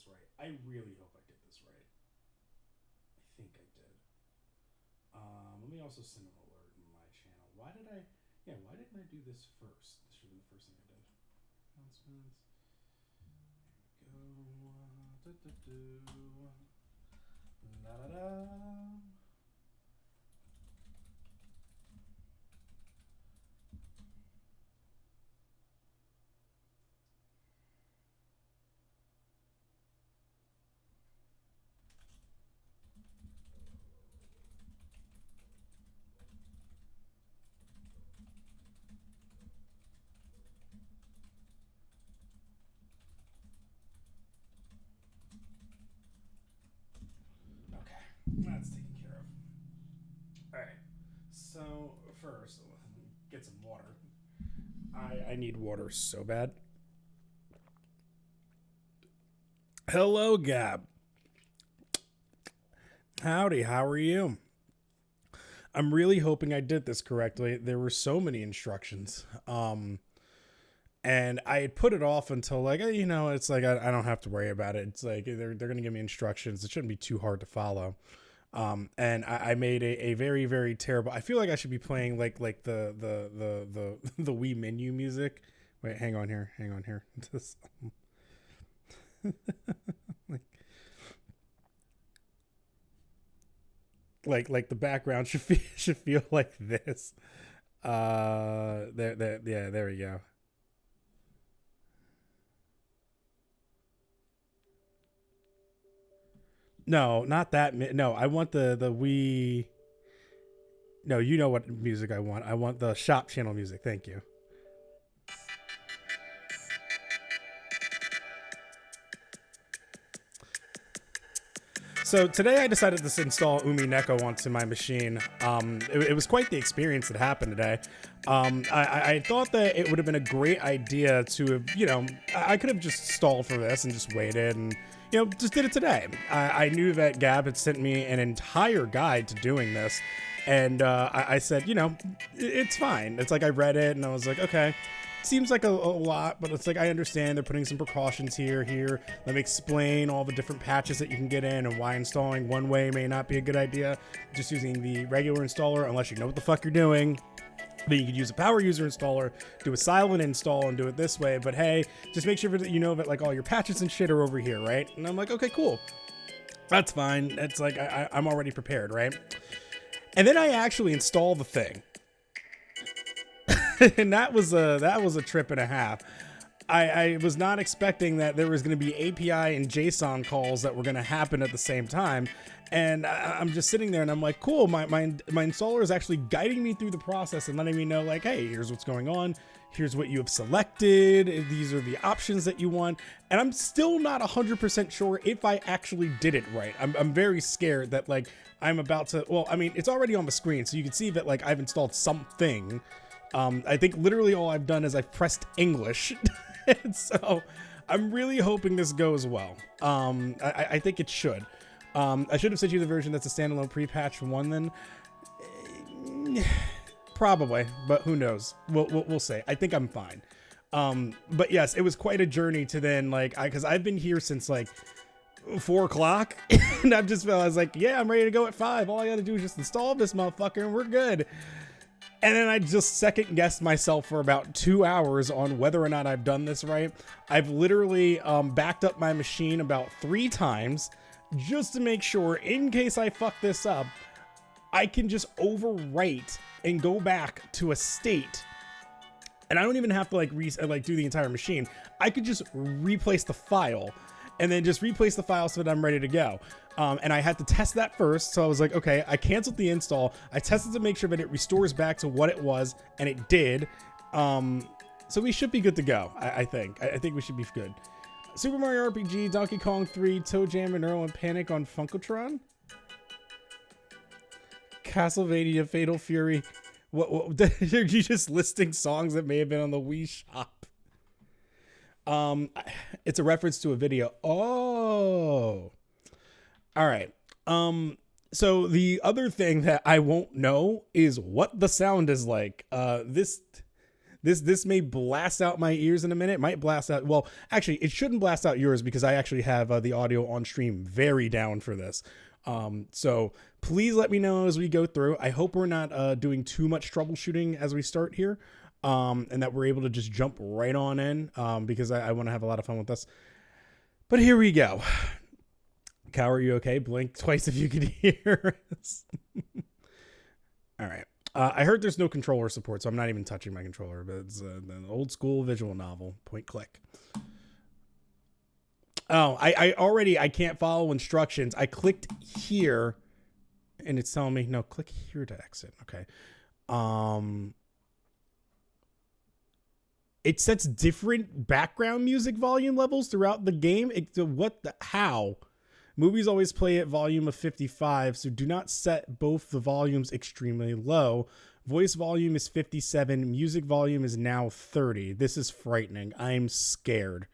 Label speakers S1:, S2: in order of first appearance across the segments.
S1: this right. I really hope I did this right. I think I did. Let me also send an alert in my channel. Why did I? Yeah, why didn't I do this first? This should have been the first thing I did. Announcements. Here we go. La da da. That's taken care of. All right. So first, get some water. I need water so bad. Hello, Gab. Howdy. How are you? I'm really hoping I did this correctly. There were so many instructions. And I had put it off until like, it's like I don't have to worry about it. It's like they're gonna give me instructions. It shouldn't be too hard to follow. And I made a very, very terrible. I feel like I should be playing like the Wii menu music. Wait, hang on here. This, like the background should feel like this. Yeah, there we go. No, not that. No, I want the Wii. No, you know what music I want. I want the shop channel music. Thank you. So today I decided to install UMINEKO onto my machine. It was quite the experience that happened today. I thought that it would have been a great idea to have, I could have just stalled for this and just waited and, just did it today. I knew that Gab had sent me an entire guide to doing this. And I said, it's fine. It's like I read it and I was like, okay. Seems like a lot, but it's like I understand they're putting some precautions here. Let me explain all the different patches that you can get in and why installing one way may not be a good idea. Just using the regular installer, unless you know what the fuck you're doing. But you could use a power user installer, do a silent install, and do it this way. But hey, just make sure that you know that like all your patches and shit are over here, right? And I'm like, okay, cool. That's fine. It's like I'm already prepared, right? And then I actually install the thing. And that was a trip and a half. I was not expecting that there was going to be API and JSON calls that were going to happen at the same time. And I'm just sitting there and I'm like, cool, my installer is actually guiding me through the process and letting me know like, hey, here's what's going on. Here's what you have selected. These are the options that you want. And I'm still not 100% sure if I actually did it right. I'm very scared that like I'm about to, well, I mean, it's already on the screen. So you can see that like I've installed something. I think literally all I've done is I've pressed English. And so I'm really hoping this goes well. I think it should. I should have sent you the version that's a standalone pre-patch one then. Probably, but who knows? We'll see. I think I'm fine. But yes, it was quite a journey to then like, cause I've been here since like 4 o'clock and I was like, yeah, I'm ready to go at 5. All I gotta do is just install this motherfucker and we're good. And then I just second guessed myself for about 2 hours on whether or not I've done this right. I've literally backed up my machine about 3 times just to make sure in case I fuck this up, I can just overwrite and go back to a state. And I don't even have to like do the entire machine. I could just replace the file and then just replace the file so that I'm ready to go. And I had to test that first. So I was like, okay, I canceled the install. I tested to make sure that it restores back to what it was, and it did. So we should be good to go, I think. I think we should be good. Super Mario RPG, Donkey Kong 3, Toe Jam, and Earl and Panic on Funkotron. Castlevania, Fatal Fury. What are you just listing songs that may have been on the Wii Shop? It's a reference to a video. Oh. All right. So the other thing that I won't know is what the sound is like. This may blast out my ears in a minute. It might blast out. Well, actually, it shouldn't blast out yours because I actually have the audio on stream very down for this. So please let me know as we go through. I hope we're not doing too much troubleshooting as we start here, and that we're able to just jump right on in, because I want to have a lot of fun with this. But here we go. Cow, are you okay? Blink twice if you could hear us. All right. I heard there's no controller support, so I'm not even touching my controller, but it's an old school visual novel. Point click. Oh, I can't follow instructions. I clicked here and it's telling me, no, click here to exit. Okay. It sets different background music volume levels throughout the game. How? Movies always play at volume of 55, so do not set both the volumes extremely low. Voice volume is 57. Music volume is now 30. This is frightening. I'm scared.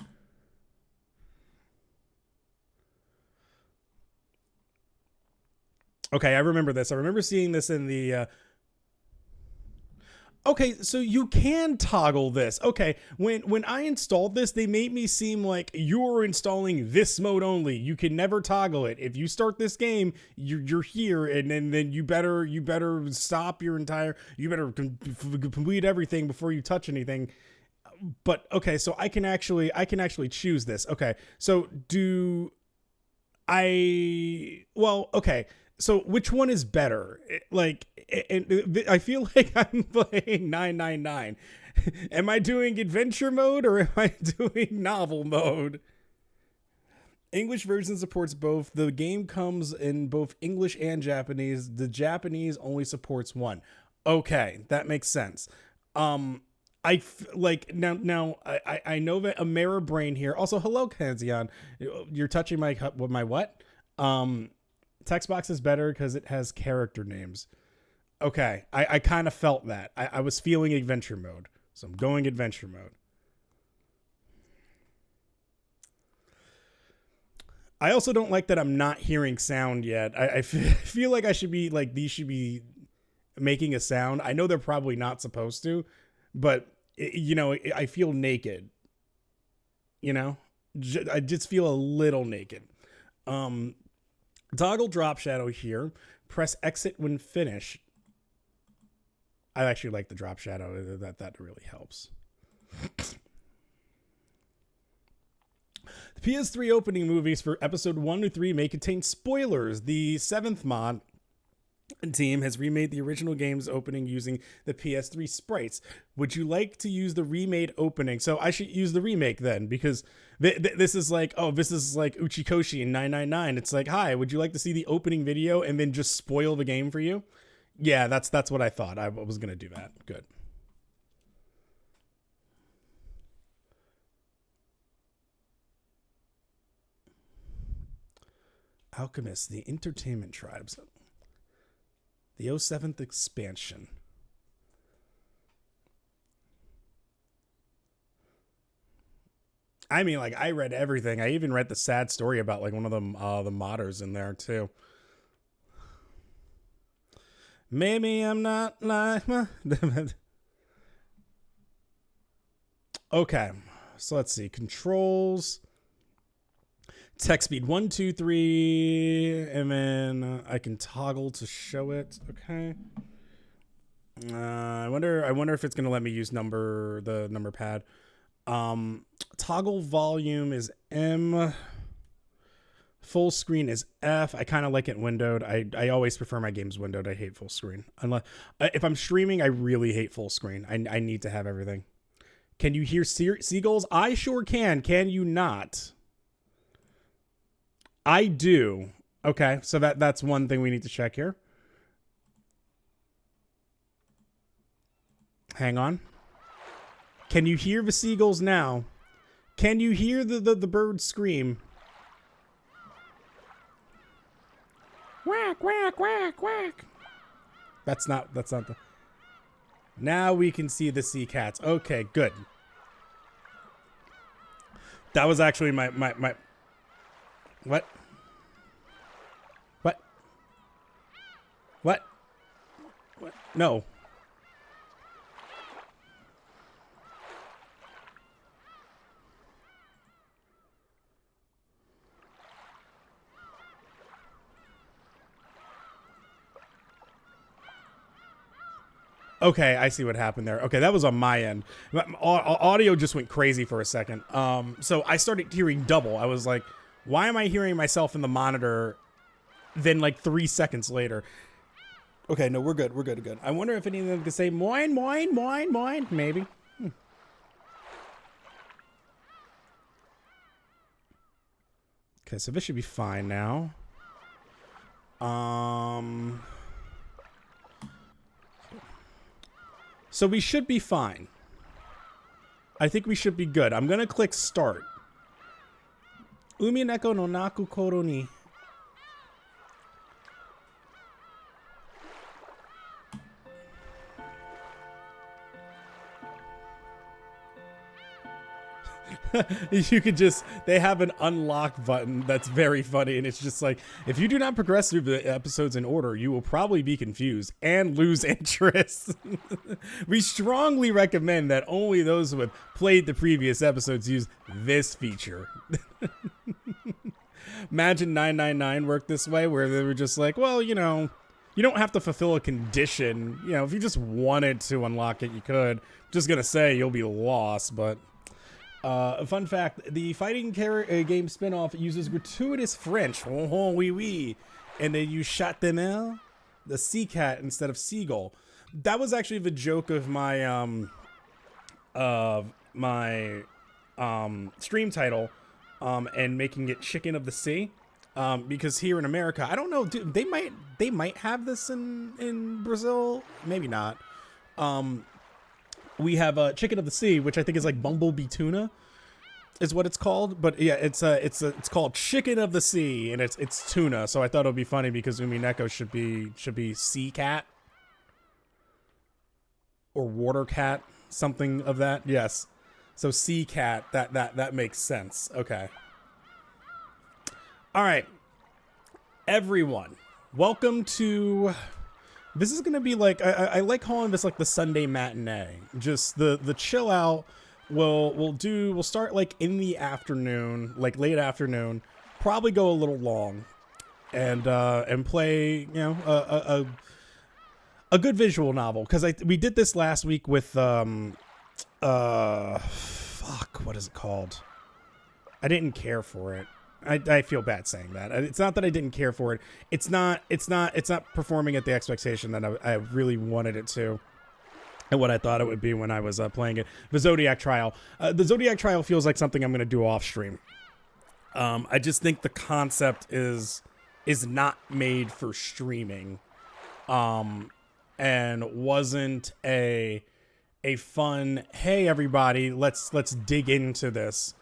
S1: Okay, I remember this. I remember seeing this in the... Okay, so you can toggle this. Okay, when I installed this, they made me seem like you're installing this mode only. You can never toggle it. If you start this game, you're here, and then you better stop your entire. You better complete everything before you touch anything. But okay, so I can actually choose this. Okay, so do I? Well, okay. So which one is better? Like, I feel like I'm playing 999. Am I doing adventure mode or am I doing novel mode? English version supports both. The game comes in both English and Japanese. The Japanese only supports one. Okay, that makes sense. I know that Amera Brain here. Also, hello, Kanzian. You're touching my what? Text box is better because it has character names. Okay, I kind of felt that. I was feeling adventure mode, so I'm going adventure mode. I also don't like that I'm not hearing sound yet. I feel like I should be like, these should be making a sound. I know they're probably not supposed to, but I feel naked. I just feel a little naked. Toggle drop shadow here. Press exit when finished. I actually like the drop shadow. That really helps. The PS3 opening movies for episode 1 to 3 may contain spoilers. The 7th mod team has remade the original game's opening using the PS3 sprites. Would you like to use the remade opening? So I should use the remake then, because this is like, this is like Uchikoshi in 999. It's like, hi, would you like to see the opening video and then just spoil the game for you? Yeah, that's what I thought. I was going to do that. Good. Alchemist, the Entertainment Tribes. The 07th expansion. I mean, like, I read everything. I even read the sad story about, like, one of them, the modders in there, too. Maybe I'm not like my... Okay, so let's see. Controls. Text speed 1, 2, 3, and then I can toggle to show it. Okay. I wonder if it's gonna let me use the number pad. Toggle volume is M. Full screen is F. I kind of like it windowed. I always prefer my games windowed. I hate full screen. Unless if I'm streaming, I really hate full screen. I need to have everything. Can you hear seagulls? I sure can. Can you not? I do. Okay, so that's one thing we need to check here. Hang on. Can you hear the seagulls now? Can you hear the bird scream? Quack, quack, quack, quack. That's not the... Now we can see the sea cats. Okay, good. That was actually my... What? What? What? What? No. Okay, I see what happened there. Okay, that was on my end. Audio just went crazy for a second. So I started hearing double. I was like, why am I hearing myself in the monitor then like 3 seconds later? Okay, no, we're good. We're good. I wonder if any of them could say moin, moin, moin, moin. Maybe. Okay, so this should be fine now. So we should be fine. I think we should be good. I'm gonna click start. UMINEKO no naku koro ni. You could just, they have an unlock button that's very funny, and it's just like, if you do not progress through the episodes in order, you will probably be confused and lose interest. We strongly recommend that only those who have played the previous episodes use this feature. Imagine 999 worked this way, where they were just like, well, you know, you don't have to fulfill a condition. You know, if you just wanted to unlock it, you could. Just gonna say you'll be lost, but a fun fact, the fighting game spinoff uses gratuitous French, oh, oui, oui, and they use chat de mer, the sea cat, instead of seagull. That was actually the joke of my stream title, and making it Chicken of the Sea, because here in America, I don't know, dude, they might have this in Brazil, maybe not. We have Chicken of the Sea, which I think is like bumblebee tuna, is what it's called. But yeah, it's called Chicken of the Sea, and it's tuna. So I thought it would be funny because UMINEKO should be sea cat or water cat, something of that. Yes, so sea cat. That makes sense. Okay. All right, everyone, welcome to. This is gonna be like, I like calling this like the Sunday matinee. Just the chill out. We'll start like in the afternoon, like late afternoon. Probably go a little long, and play, you know, a good visual novel, because we did this last week with fuck, what is it called? I didn't care for it. I feel bad saying that. It's not that I didn't care for it. It's not performing at the expectation that I really wanted it to, and what I thought it would be when I was playing it. The Zodiac Trial. The Zodiac Trial feels like something I'm going to do off stream. I just think the concept is not made for streaming, and wasn't a fun, hey everybody, let's dig into this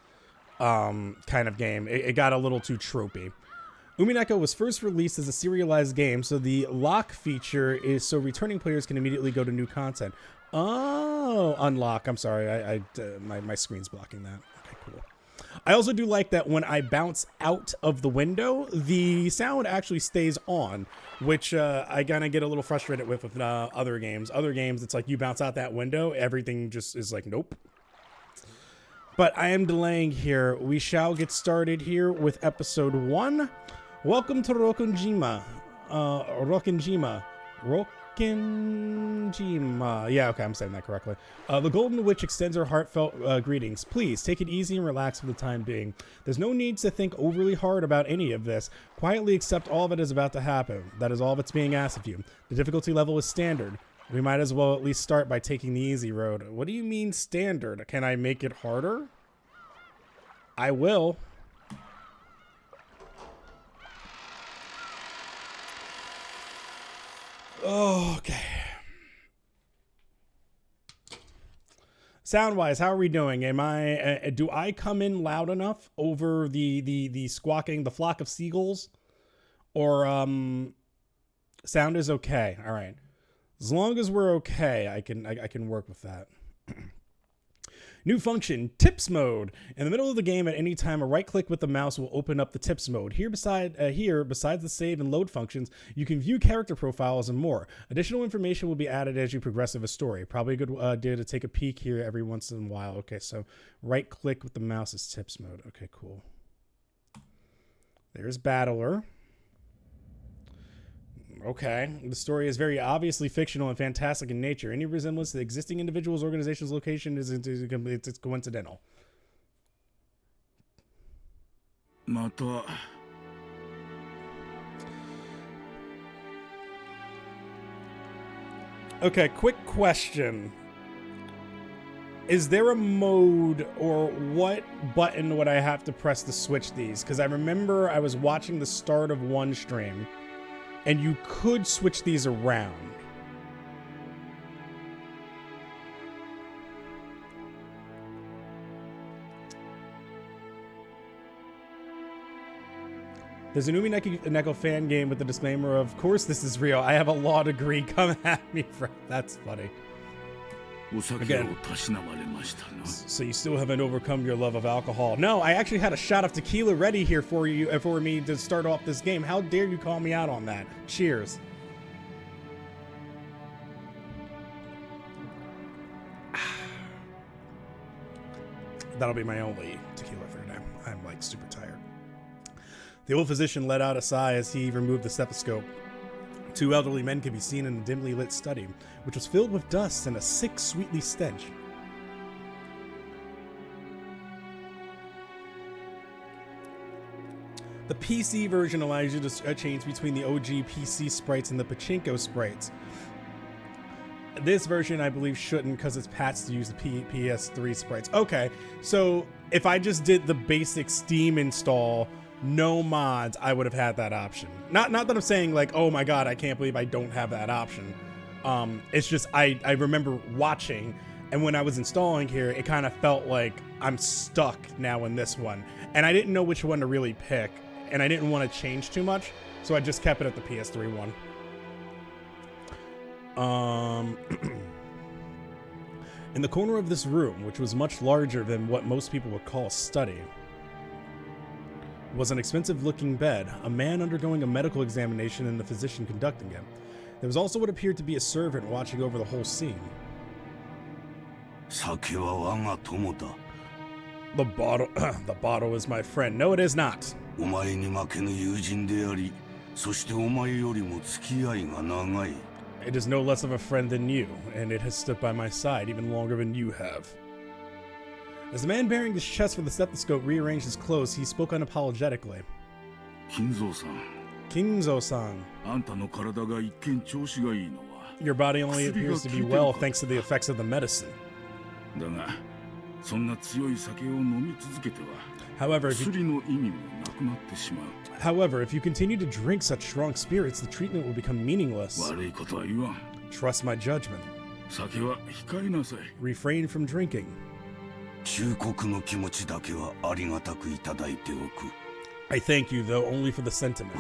S1: kind of game. It got a little too tropey. UMINEKO was first released as a serialized game, so the lock feature is so returning players can immediately go to new content. Oh, unlock. I'm sorry, my screen's blocking that. Okay, cool. I also do like that when I bounce out of the window, the sound actually stays on, which I kind of get a little frustrated with other games. Other games, it's like you bounce out that window, everything just is like, nope. But I am delaying here. We shall get started here with episode 1. Welcome to Rokkenjima. Rokkenjima. Yeah, okay, I'm saying that correctly. The Golden Witch extends her heartfelt greetings. Please, take it easy and relax for the time being. There's no need to think overly hard about any of this. Quietly accept all that is about to happen. That is all that's being asked of you. The difficulty level is standard. We might as well at least start by taking the easy road. What do you mean standard? Can I make it harder? I will. Oh, okay. Sound-wise, how are we doing? Do I come in loud enough over the squawking, the flock of seagulls? Or sound is okay. All right. As long as we're okay, I can work with that. New function, tips mode. In the middle of the game at any time, a right click with the mouse will open up the tips mode. Here, besides the save and load functions, you can view character profiles and more. Additional information will be added as you progress with a story. Probably a good idea to take a peek here every once in a while. Okay, so right click with the mouse is tips mode. Okay, cool. There's Battler. Okay. The story is very obviously fictional and fantastic in nature. Any resemblance to the existing individual's organization's location is it's coincidental. Okay, quick question. Is there a mode or what button would I have to press to switch these? Because I remember I was watching the start of one stream and you could switch these around. There's an UMINEKO fan game with the disclaimer of course this is real. I have a law degree. Come at me, friend. That's funny. Again, so you still haven't overcome your love of alcohol. No, I actually had a shot of tequila ready here for you, for me to start off this game. How dare you call me out on that? Cheers. That'll be my only tequila for today. I'm like super tired. The old physician let out a sigh as he removed the stethoscope. Two elderly men could be seen in a dimly lit study, which was filled with dust and a sick, sweetly stench. The PC version allows you to change between the OG PC sprites and the Pachinko sprites. This version, I believe, shouldn't because it's patched to use the PS3 sprites. Okay, so if I just did the basic Steam install, no mods, I would have had that option. Not that I'm saying like, oh my god, I can't believe I don't have that option. It's just I remember watching, and when I was installing here, it kind of felt like I'm stuck now in this one, and I didn't know which one to really pick, and I didn't want to change too much, so I just kept it at the PS3 one. In the corner of this room, which was much larger than what most people would call a study, was an expensive-looking bed, a man undergoing a medical examination and the physician conducting it. There was also what appeared to be a servant watching over the whole scene. The bottle is my friend. No, it is not. It is no less of a friend than you, and it has stood by my side even longer than you have. As the man bearing his chest with the stethoscope rearranged his clothes, he spoke unapologetically. Kinzo-san. Your body only appears to be well thanks to the effects of the medicine. However, if you continue to drink such strong spirits, the treatment will become meaningless. Trust my judgment. Refrain from drinking. I thank you, though, only for the sentiment.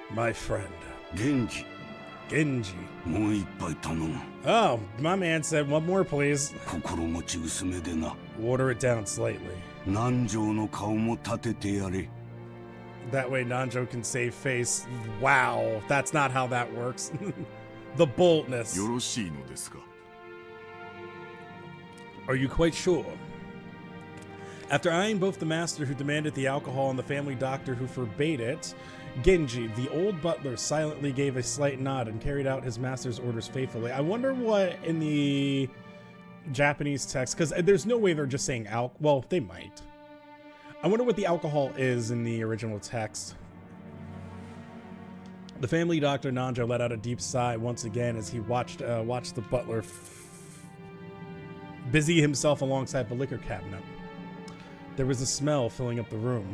S1: My friend. Genji. Oh, my man said one more, please. Water it down slightly. That way Nanjo can save face. Wow, that's not how that works. The boldness. Are you quite sure? After eyeing both the master who demanded the alcohol and the family doctor who forbade it, Genji, the old butler, silently gave a slight nod and carried out his master's orders faithfully. I wonder what in the Japanese text, because there's no way they're just saying well, they might. I wonder what the alcohol is in the original text. The family doctor Nanjo let out a deep sigh once again as he watched the butler busy himself alongside the liquor cabinet. There was a smell filling up the room.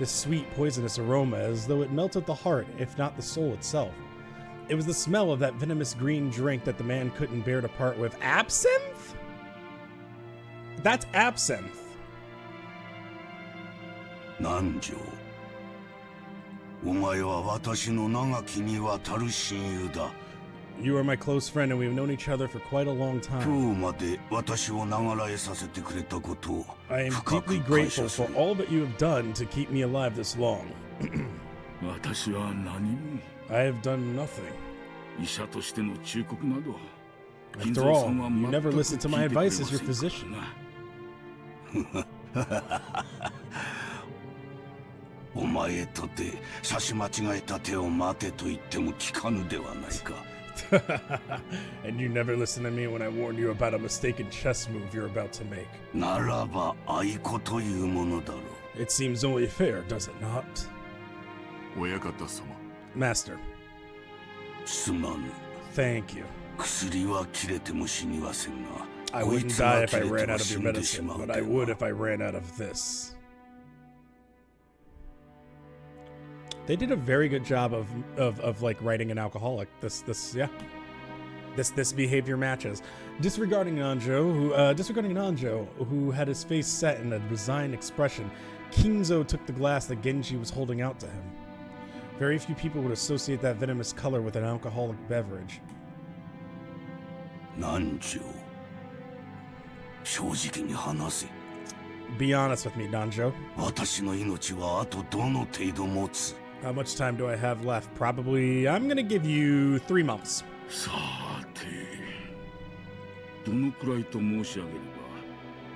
S1: This sweet, poisonous aroma, as though it melted the heart, if not the soul itself. It was the smell of that venomous green drink that the man couldn't bear to part with. Absinthe? That's absinthe.
S2: Nanjo. お前は私の長きにわたる親友だ。
S1: You are my close friend, and we have known each other for quite a long time.
S2: 今日まで私を長らえさせてくれたことを
S1: I am
S2: 深く
S1: deeply
S2: 感謝
S1: grateful
S2: す
S1: for
S2: る。
S1: all that you have done to keep me alive this long.
S3: 私は何も
S1: I have done nothing.
S3: 医者としての忠告など
S1: After all, you never listened to my advice as your physician.
S2: お前とて差し間違えた手を待てと言っても聞かぬではないか。
S1: And you never listen to me when I warn you about a mistaken chess move you're about to make.
S2: ならば愛子というものだろう。
S1: It seems only fair, does it not?
S3: 親方様。
S1: Master,
S2: すまぬ。
S1: thank you.
S2: 薬は切れても死にはせんが、
S1: I
S2: こい
S1: wouldn't
S2: つが
S1: die
S2: 切
S1: if I
S2: れて
S1: ran
S2: は
S1: out of
S2: 死
S1: your
S2: んでし
S1: medicine,
S2: まう
S1: but
S2: で
S1: I would
S2: は。
S1: if I ran out of this. They did a very good job of like writing an alcoholic. This behavior matches. Disregarding Nanjo, who had his face set in a resigned expression, Kingzo took the glass that Genji was holding out to him. Very few people would associate that venomous color with an alcoholic beverage.
S2: 南條、正直に話せ。
S1: Be honest with me, Nanjo.
S2: 私の命はあとどの程度持つ？
S1: How much time do I have left? Probably, I'm gonna give you 3 months.
S3: さて、どのくらいと申し上げれば、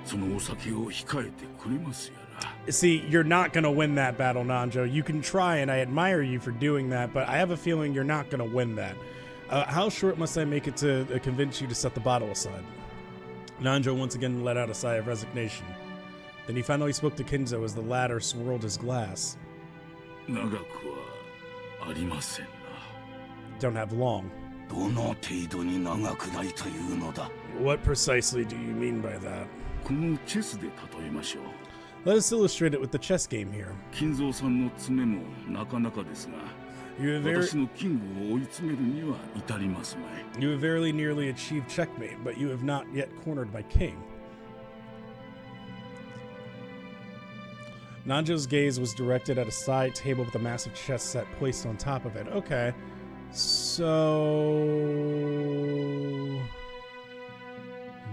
S3: そのお酒を控えてくれますやら。
S1: See, you're not gonna win that battle, Nanjo. You can try, and I admire you for doing that, but I have a feeling you're not gonna win that. How short must I make it to convince you to set the bottle aside? Nanjo once again let out a sigh of resignation. Then he finally spoke to Kinzo as the latter swirled his glass.
S3: 長くはありませんな。
S1: Don't have long.
S2: どの程度に長くないというのだ？
S1: What precisely do you mean by that?
S3: このチェスで例えましょう。
S1: Let us illustrate it with the chess game here.
S3: 金蔵さんの爪もなかなかですが、
S1: You have,
S3: 私のキングを追い詰めるには至りますまい。
S1: you have verily nearly achieved checkmate, but you have not yet cornered my king. Nanjo's gaze was directed at a side table with a massive chess set placed on top of it. Okay. So...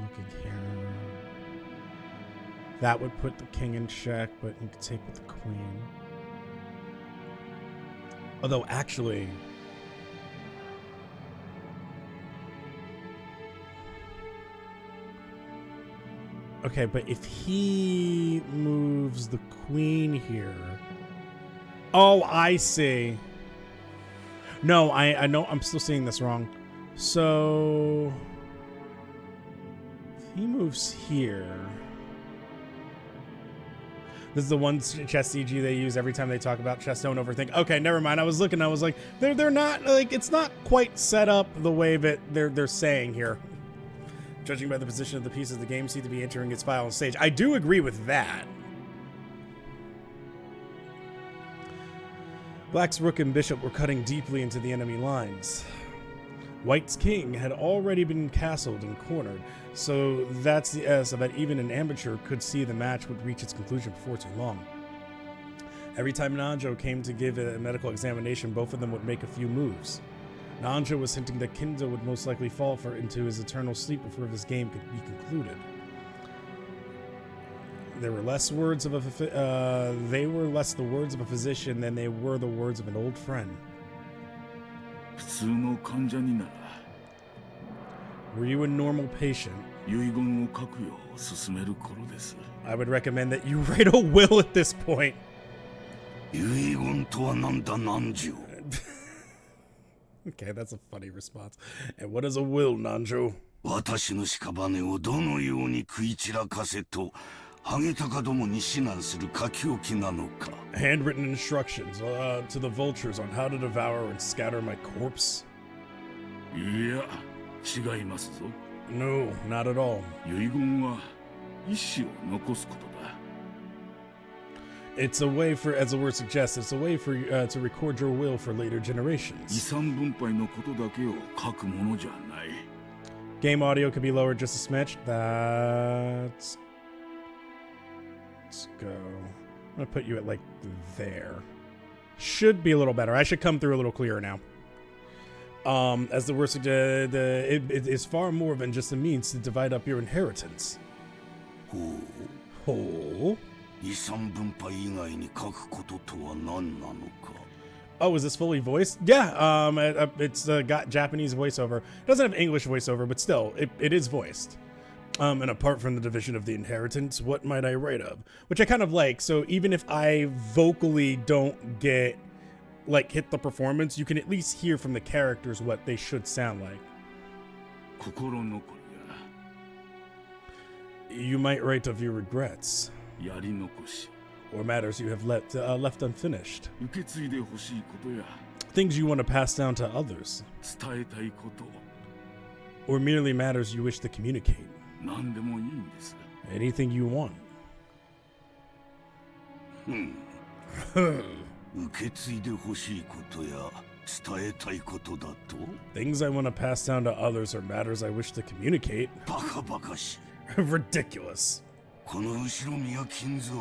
S1: looking here. That would put the king in check, but you could take with the queen. Although, actually... Okay, but if he moves the queen here... Oh, I see. No, I know I'm still seeing this wrong. So... if he moves here... This is the one chess CG they use every time they talk about chess. Don't overthink. Okay, never mind. I was looking. I was like, they're not like, it's not quite set up the way that they're saying here. Judging by the position of the pieces, the game seems to be entering its final stage. I do agree with that. Black's rook and bishop were cutting deeply into the enemy lines. White's king had already been castled and cornered, so so that even an amateur could see the match would reach its conclusion before too long. Every time Nanjo came to give a medical examination, both of them would make a few moves. Nanjo was hinting that Kinzo would most likely fall into his eternal sleep before this game could be concluded. They were less the words of a physician than they were the words of an old friend.
S3: 普通の患者になら、
S1: Were you a normal patient?
S3: 遺言を書くよう勧める頃です。
S1: I would recommend that you write a will at this point.
S2: 遺言とはなんだ、南條。
S1: Okay, that's a funny response. And what is a will, Nanjo?
S2: 私の屍をどのように食い散らかせと、ハゲタカどもに指南する書き置きなのか。
S1: Handwritten instructions to the vultures on how to devour and scatter my corpse?
S3: いや、違いますぞ。
S1: No, not at all.
S3: 遺言は意思を残すことだ。
S1: It's a way for, as the word suggests, it's a way for to record your will for later
S3: 遺
S1: generations.
S3: 産分配のことだけを書くものじゃない。
S1: Game audio could be lowered just a smidge. Let's go. I'm gonna put you at like there. Should be a little better. I should come through a little clearer now. As the word suggests, it is far more than just a means to divide up your inheritance.
S2: ほう。
S1: Oh.
S2: 遺産分配以外に書くこととは何なのか。
S1: Oh, is this fully voiced? Yeah, it's got Japanese voiceover. It doesn't have English voiceover, but still, it is voiced. And apart from the division of the inheritance, what might I write of? Which I kind of like. So even if I vocally don't get, like, hit the performance, you can at least hear from the characters what they should sound like.
S3: 心残りや
S1: You might write of your regrets,
S3: やり残し
S1: or matters you have left unfinished.
S3: 受け継いでほしいことや
S1: Things you want to pass down to others,
S3: 伝えたいこと
S1: or merely matters you wish to communicate.
S3: 何でもいいんです
S1: Anything you want.
S2: 受け継いでほしいことや伝えたいことだと
S1: Things I want to pass down to others or matters I wish to communicate.
S2: バカバカしい
S1: Ridiculous.
S2: この後ろ宮金蔵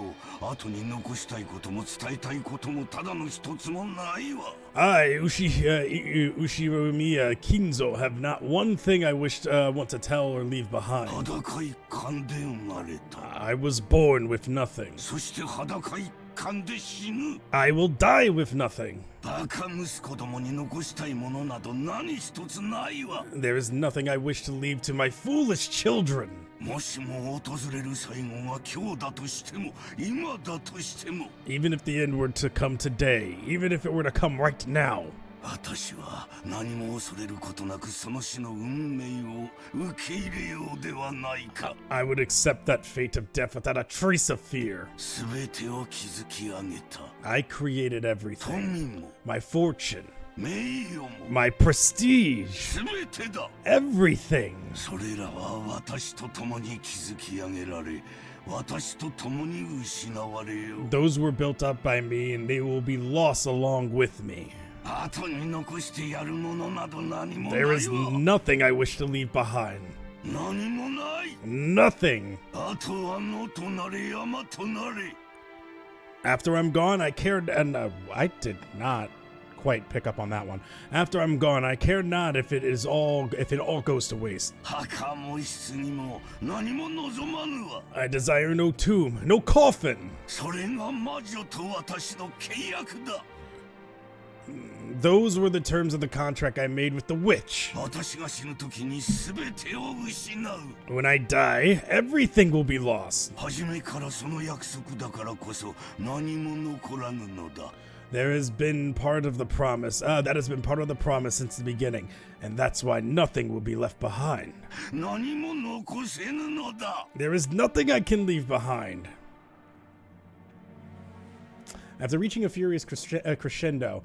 S2: 後に残したいことも伝えたいこともただの一つもないわ
S1: I, Ushiromiya Kinzo, have not one thing I want to tell or leave behind.
S2: 裸一貫で生まれた
S1: I was born with nothing.
S2: そして裸一貫で死ぬ
S1: I will die with nothing.
S2: バカ息子どもに残したいものなど何一つないわ
S1: There is nothing I wish to leave to my foolish children.
S2: もしも訪れる最後が今日だとしても今だとしても
S1: Even if the end were to come today, even if it were to come right now,
S2: 私は何も恐れることなくその死の運命を受け入れようではないか
S1: I would accept that fate of death without a trace of fear.
S2: 全てを築き上げた
S1: I created everything.
S2: 富も
S1: My fortune,
S2: 名誉も
S1: my prestige,
S2: 全てだ
S1: everything.
S2: それらは私と共に築き上げられ私と共に失われよう
S1: Those were built up by me and they will be lost along with me.
S2: 後に残してやるものなど何もない
S1: There
S2: わ
S1: is nothing I wish to leave behind.
S2: 何もない
S1: Nothing.
S2: あとは野となれ山となれ
S1: After I'm gone, I cared, and I did not quite pick up on that one. After I'm gone, I care not if it all goes to waste.
S2: 墓も棺も何も望まぬわ
S1: I desire no tomb, no coffin.
S2: それが魔女と私の契約だ
S1: Those were the terms of the contract I made with the witch.
S2: 私が死ぬ時に全てを失う
S1: When I die, everything will be lost.
S2: 初めからその約束だからこそ何も残らぬのだ
S1: There has been part of the promise. That has been part of the promise since the beginning, and that's why nothing will be left behind.
S2: 何も残せぬのだ
S1: There is nothing I can leave behind. After reaching a furious crescendo,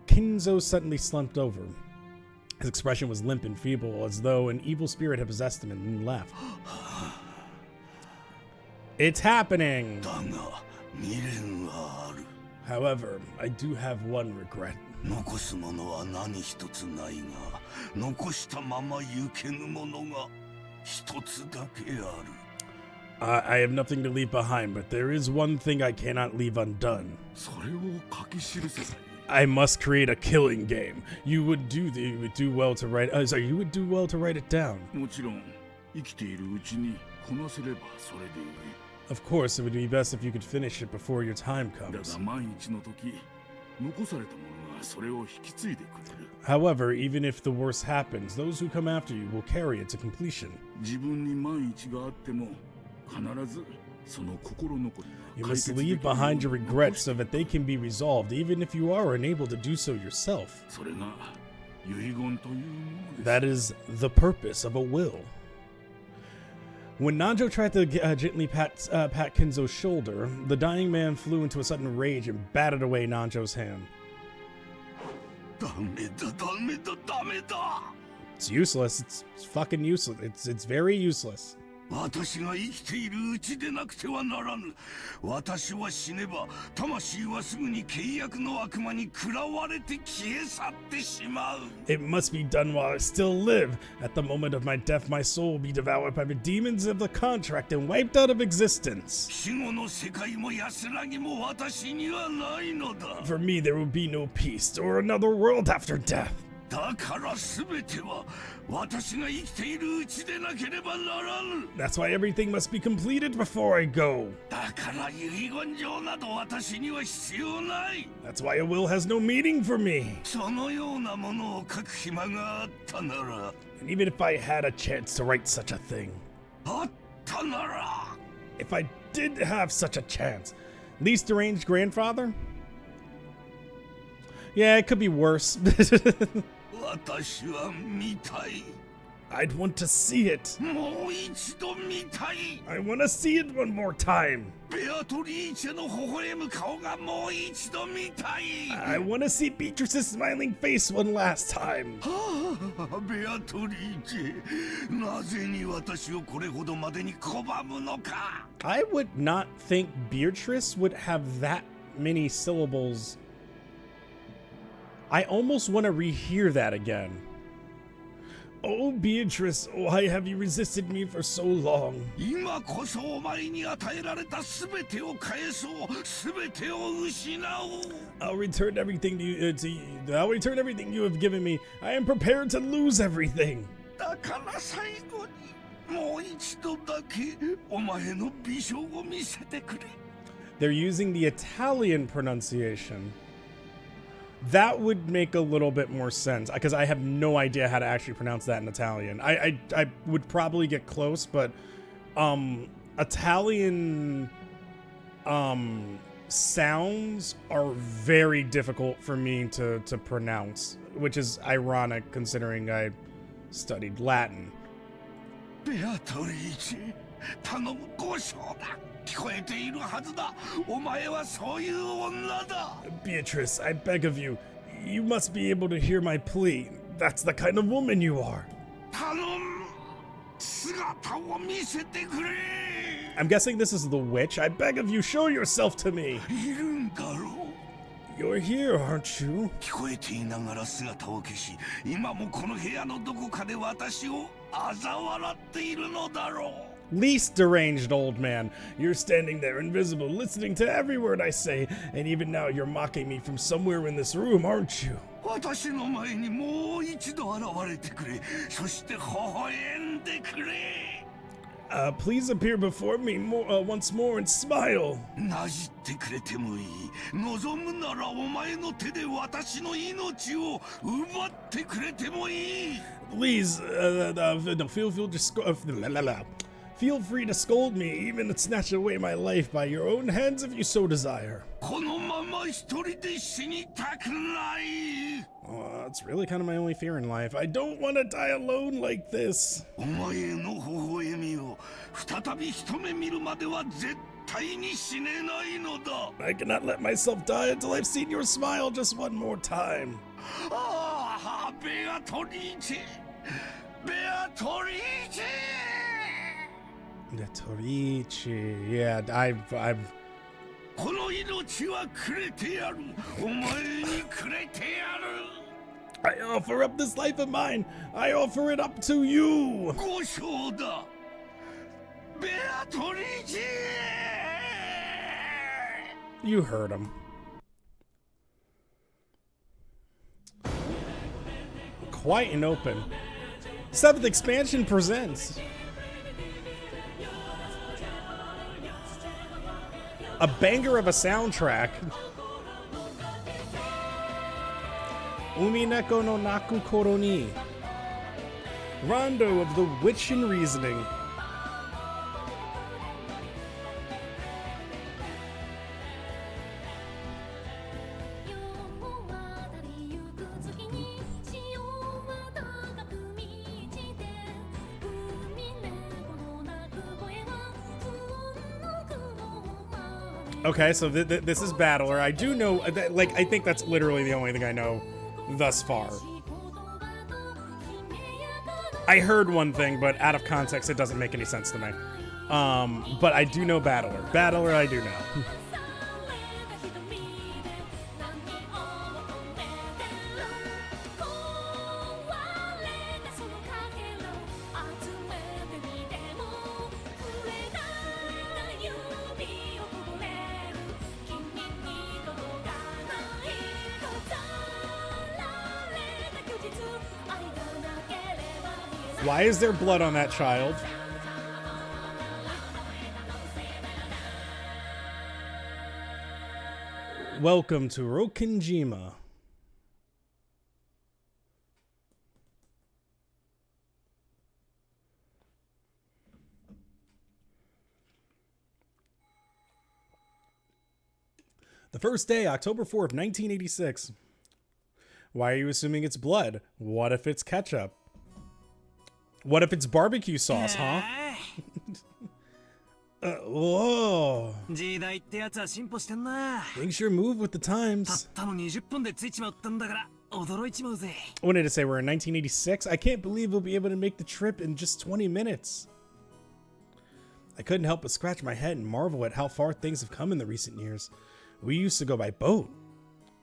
S1: Kinzo suddenly slumped over. His expression was limp and feeble, as though an evil spirit had possessed him, and left. It's happening!
S2: だが未練はある
S1: However, I do have one regret.
S2: 残すものは何一つないが残したまま行けぬものが一つだけある
S1: I have nothing to leave behind, but there is one thing I cannot leave undone.
S3: それを書き記せばいい
S1: I must create a killing game. You would do well to write it down.
S3: もちろん生きているうちにこなせればそれでいい
S1: Of course, it would be best if you could finish it before your time
S3: だ
S1: comes.
S3: が万一の時残された者がそれを引き継いでくれる
S1: However, even if the worst happens, those who come after you will carry it to completion.
S3: 自分に万一があっても必ずその心残り
S1: You
S3: が解
S1: must
S3: 決でき
S1: leave
S3: るよう
S1: behind
S3: に
S1: your
S3: 残
S1: regrets
S3: して
S1: so that they can be resolved, even if you are unable to do so yourself.
S3: それが遺言というものです
S1: That is the purpose of a will. When Nanjo tried to gently pat Kinzo's shoulder, the dying man flew into a sudden rage and batted away Nanjo's hand.
S2: ダメだダメだダメだ
S1: It's useless. It's fucking useless. It's very useless.
S2: 私が生きているうちでなくてはならぬ私は死ねば魂はすぐに契約の悪魔に喰らわれて消え去ってしまう
S1: It must be done while I still live. At the moment of my death, my soul will be devoured by the demons of the contract and wiped out of existence.
S2: 死後の世界も安らぎも私にはないのだ
S1: For me, there will be no peace or another world after death.
S2: だから全ては私が生きているうちでなければならぬ
S1: That's why everything must be completed before I go.
S2: だから遺言状など私には必要ない
S1: That's why a will has no meaning for me.
S2: そのようなものを書く暇があったなら
S1: And even if I had a chance to write such a thing,
S2: あったなら
S1: If I did have such a chance. Least deranged grandfather? Yeah, it could be worse.
S2: 私は見たい
S1: I'd want to see it.
S2: もう一度見たい
S1: I want to see it one more time.
S2: ベアトリーチェの微笑む顔がもう一度見たい
S1: I want to see Beatrice's smiling face one last time.
S2: はあベアトリーチェなぜに私をこれほどまでに拒むのか
S1: I would not think Beatrice would have that many syllables. I almost want to rehear that again. Oh, Beatrice, why have you resisted me for so long?
S2: 今こそお前に与えられた全てを返そう全てを失おう
S1: I'll return everything I'll return everything you have given me. I am prepared to lose everything.
S2: だから最後にもう一度だけお前の美少を見せてくれ
S1: They're using the Italian pronunciation. That would make a little bit more sense because I have no idea how to actually pronounce that in Italian. I would probably get close, but Italian sounds are very difficult for me to pronounce, which is ironic considering I studied Latin.
S2: ベアトリーチェ頼む交渉だ聞こえているはずだお前はそういう女だ
S1: Beatrice, I beg of you, you must be able to hear my plea. That's the kind of woman you are.
S2: 頼む姿を見せてくれ
S1: I'm guessing this is the witch. I beg of you, show yourself to me.
S2: いるんだろう
S1: You're here, aren't you?
S2: 聞こえていながら姿を消し今もこの部屋のどこかで私を嘲笑っているのだろう
S1: Least deranged old man. You're standing there invisible, listening to every word I say, and even now you're mocking me from somewhere in this room, aren't you?
S2: 私の前にもう一度現れてくれそして微笑んでくれ
S1: Please appear before me once more and smile.
S2: なじってくれてもいい望むならお前の手で私の命を奪ってくれてもいい
S1: Please, feel free to scold me, even to snatch away my life by your own hands if you so desire.
S2: このまま一人で死にたくない
S1: It's really kind of my only fear in life. I don't want to die alone like this.
S2: お前の微笑みを再び一目見るまでは絶対に死ねないのだ
S1: I cannot let myself die until I've seen your smile just one more time.
S2: ああベアトリーチェベアトリーチェ
S1: Torici, yeah, I've
S2: この命はくれてやるお前にくれてやる
S1: I offer up this life of mine. I offer it up to you.
S2: 交渉だベアトリーチェ
S1: You heard him. Quiet and open. 7th expansion presents a banger of a soundtrack. Umineko no Naku Koro ni. Rondo of the Witch and Reasoning. Okay, so this is Battler. I do know, like, I think that's literally the only thing I know thus far. I heard one thing, but out of context, it doesn't make any sense to me. But I do know Battler. Battler, I do know. Why is there blood on that child? Welcome to Rokkenjima. The first day, October 4th, 1986. Why are you assuming it's blood? What if it's ketchup? What if it's barbecue sauce, huh? Whoa. Things sure move with the times. What did it say? We're in 1986? I can't believe we'll be able to make the trip in just 20 minutes. I couldn't help but scratch my head and marvel at how far things have come in the recent years. We used to go by boat.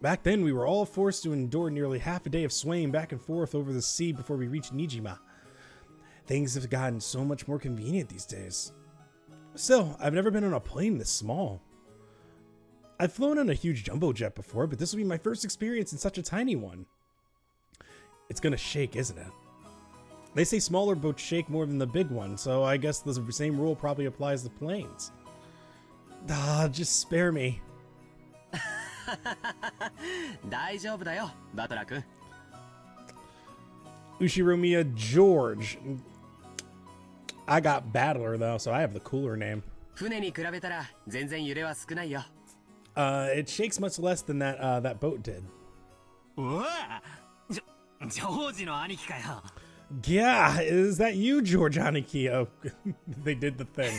S1: Back then, we were all forced to endure nearly half a day of swaying back and forth over the sea before we reached Nijima. Things have gotten so much more convenient these days. Still, I've never been on a plane this small. I've flown on a huge jumbo jet before, but this will be my first experience in such a tiny one. It's gonna shake, isn't it? They say smaller boats shake more than the big one, so I guess the same rule probably applies to planes. Ah, just spare me. Ushiromiya George. I got Battler though, so I have the cooler name. It shakes much less than that boat did. Yeah, is that you, George Aniki? Oh, they did the thing.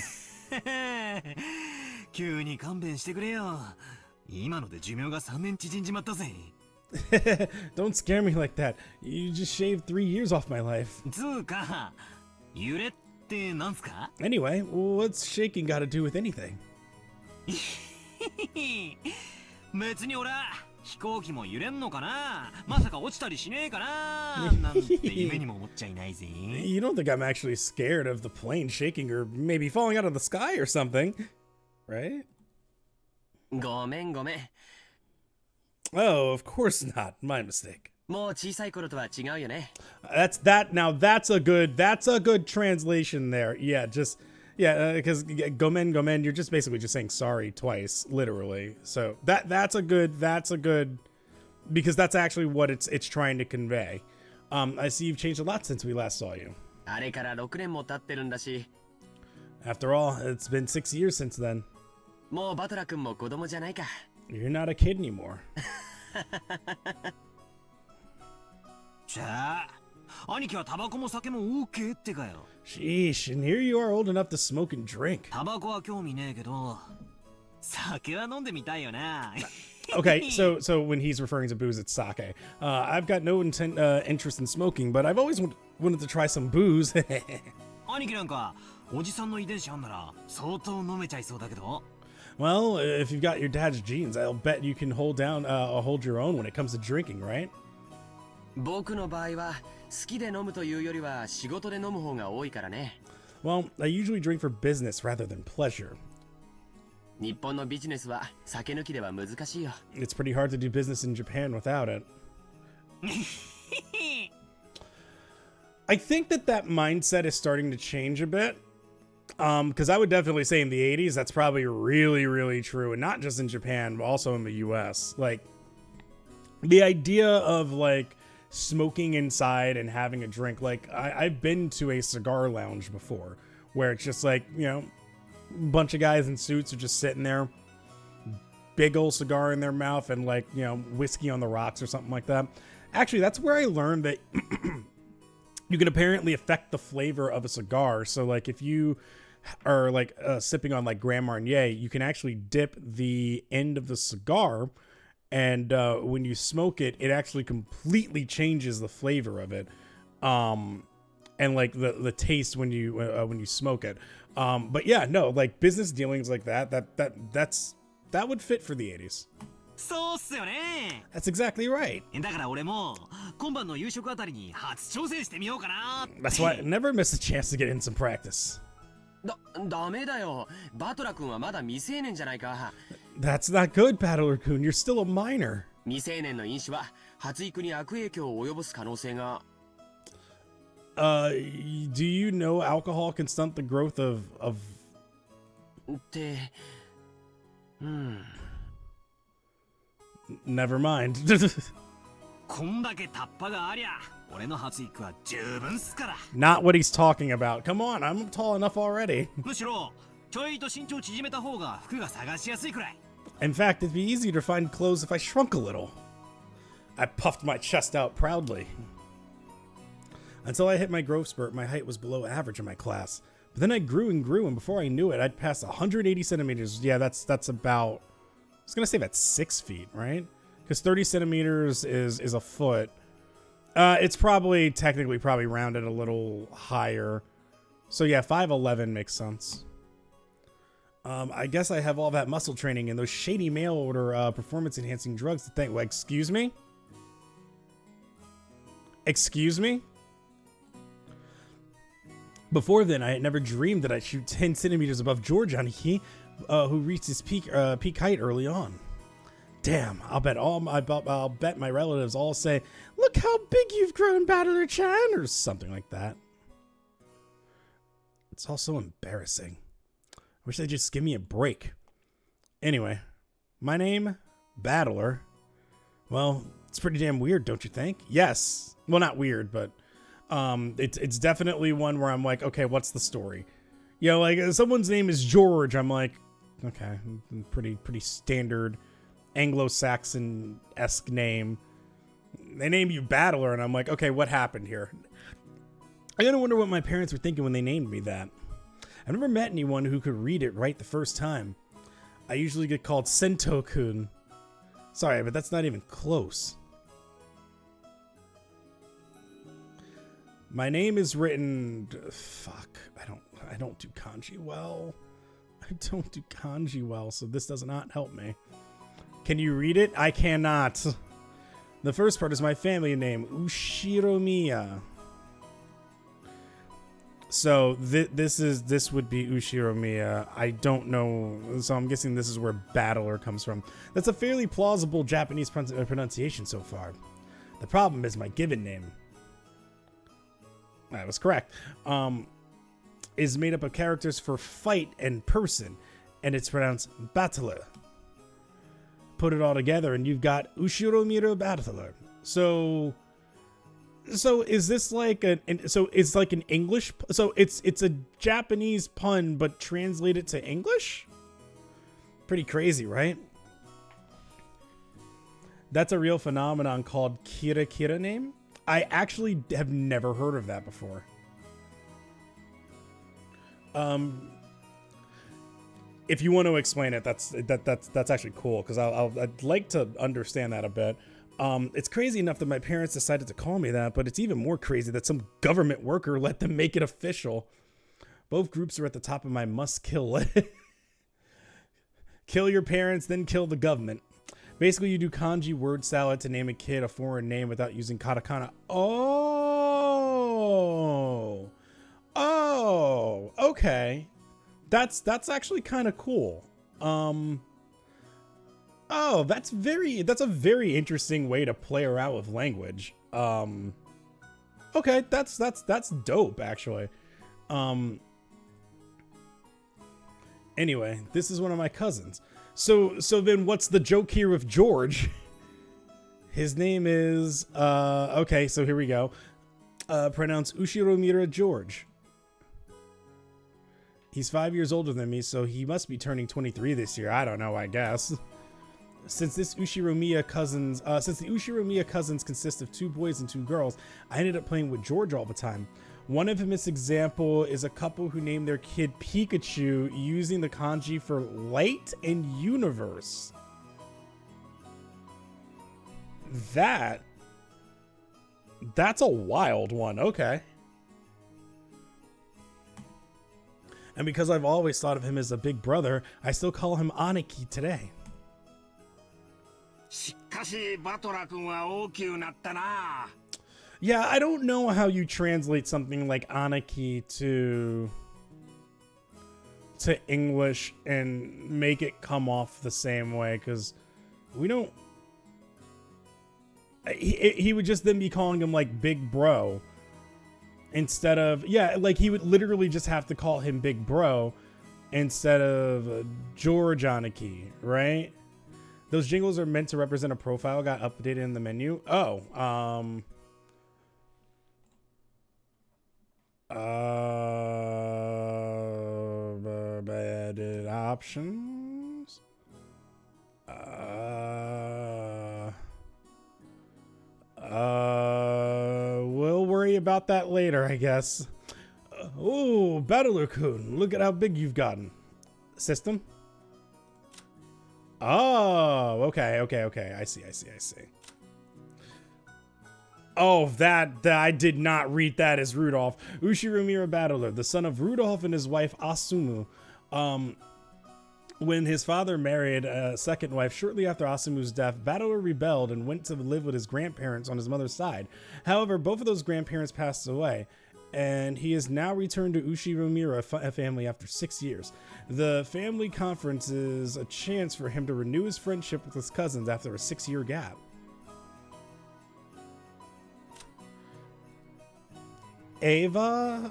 S1: Don't scare me like that. You just shaved 3 years off my life. Anyway, what's shaking got to do with anything? You don't think I'm actually scared of the plane shaking or maybe falling out of the sky or something, right? Oh, of course not. My mistake. That's that. Now that's a good translation there. Yeah, just because gomen, you're just basically just saying sorry twice, literally. So that's a good because that's actually what it's trying to convey. I see you've changed a lot since we last saw you. After all, it's been 6 years since then. You're not a kid anymore. Sheesh, and here you are old enough to smoke and drink. Okay, so when he's referring to booze, it's sake. I've got no interest in smoking, but I've always wanted to try some booze. Well, if you've got your dad's genes, I'll bet you can hold your own when it comes to drinking, right? Well, I usually drink for business rather than pleasure. It's pretty hard to do business in Japan without it. I think that mindset is starting to change a bit. Because I would definitely say in the 80s, that's probably really, really true. And not just in Japan, but also in the US. Like, the idea of, like, smoking inside and having a drink. Like, I've been to a cigar lounge before. Where it's just like, you know, a bunch of guys in suits are just sitting there. Big old cigar in their mouth and, like, you know, whiskey on the rocks or something like that. Actually, that's where I learned that you can apparently affect the flavor of a cigar. So, like, if you are like sipping on like Grand Marnier, you can actually dip the end of the cigar, and when you smoke it, it actually completely changes the flavor of it, and like the taste when you smoke it. But yeah, no, like business dealings like that would fit for the 80s. That's exactly right. That's why I never miss a chance to get in some practice. That's not good, Battler-kun. You're still a minor. Do you know alcohol can stunt the growth of... Never mind. Not what he's talking about. Come on, I'm tall enough already. In fact, it'd be easier to find clothes if I shrunk a little. I puffed my chest out proudly. Until I hit my growth spurt, my height was below average in my class. But then I grew and grew, and before I knew it, I'd passed 180 centimeters. Yeah, that's about, I was gonna say that's 6 feet, right? Because 30 centimeters is a foot. It's probably technically rounded a little higher. So yeah, 5'11" makes sense. I guess I have all that muscle training and those shady mail order performance enhancing drugs to thank. Well, excuse me? Excuse me? Before then, I had never dreamed that I'd shoot 10 centimeters above George Aniki, who reached his peak height early on. Damn, I'll bet my relatives all say, "Look how big you've grown, Battler-chan," or something like that. It's all so embarrassing. I wish they'd just give me a break. Anyway, my name, Battler. Well, it's pretty damn weird, don't you think? Yes. Well, not weird, but it's definitely one where I'm like, okay, what's the story? You know, like someone's name is George. I'm like, okay, pretty standard Anglo-Saxon-esque name. They name you Battler, and I'm like, okay, what happened here? I gotta wonder what my parents were thinking when they named me that. I've never met anyone who could read it right the first time. I usually get called Sento-kun. Sorry, but that's not even close. My name is written. Fuck, I don't do kanji well. I don't do kanji well, so this does not help me. Can you read it? I cannot. The first part is my family name, Ushiromiya. So this would be Ushiromiya. I don't know, so I'm guessing this is where Battler comes from. That's a fairly plausible Japanese pronunciation so far. The problem is my given name. That was correct. Is made up of characters for fight and person, and it's pronounced Battler. Put it all together, and you've got Ushiromiya Battler. So is this like so it's like an English? So it's a Japanese pun, but translated to English? Pretty crazy, right? That's a real phenomenon called Kira Kira name. I actually have never heard of that before. If you want to explain it, that's actually cool, because I'd like to understand that a bit. It's crazy enough that my parents decided to call me that, but it's even more crazy that some government worker let them make it official. Both groups are at the top of my must kill list. Kill your parents, then kill the government. Basically, you do kanji word salad to name a kid a foreign name without using katakana. Oh, okay. That's actually kind of cool. Oh, that's a very interesting way to play around with language. Okay, that's dope actually. Anyway, this is one of my cousins. So then what's the joke here with George? His name is okay, so here we go. Pronounce Ushiromiya George. He's 5 years older than me, so he must be turning 23 this year. I don't know, I guess. Since the Ushiromiya cousins consist of 2 boys and 2 girls, I ended up playing with George all the time. One of his example is a couple who named their kid Pikachu using the kanji for light and universe. That's a wild one. Okay. And because I've always thought of him as a big brother, I still call him Aniki today. Yeah, I don't know how you translate something like Aniki to English and make it come off the same way, because we don't. He would just then be calling him like Big Bro instead of, yeah, like he would literally just have to call him Big Bro instead of George Aniki, right? Those jingles are meant to represent a profile got updated in the menu. Oh, bad options. about that later, I guess. Oh, Battler-kun, look at how big you've gotten. System? Oh, okay. I see. Oh, that I did not read that as Rudolph. Ushiromira Battler, the son of Rudolph and his wife Asumu. When his father married a second wife shortly after Asumu's death, Battler rebelled and went to live with his grandparents on his mother's side. However, both of those grandparents passed away, and he has now returned to Ushiromira family after 6 years. The family conference is a chance for him to renew his friendship with his cousins after a 6-year gap. Ava?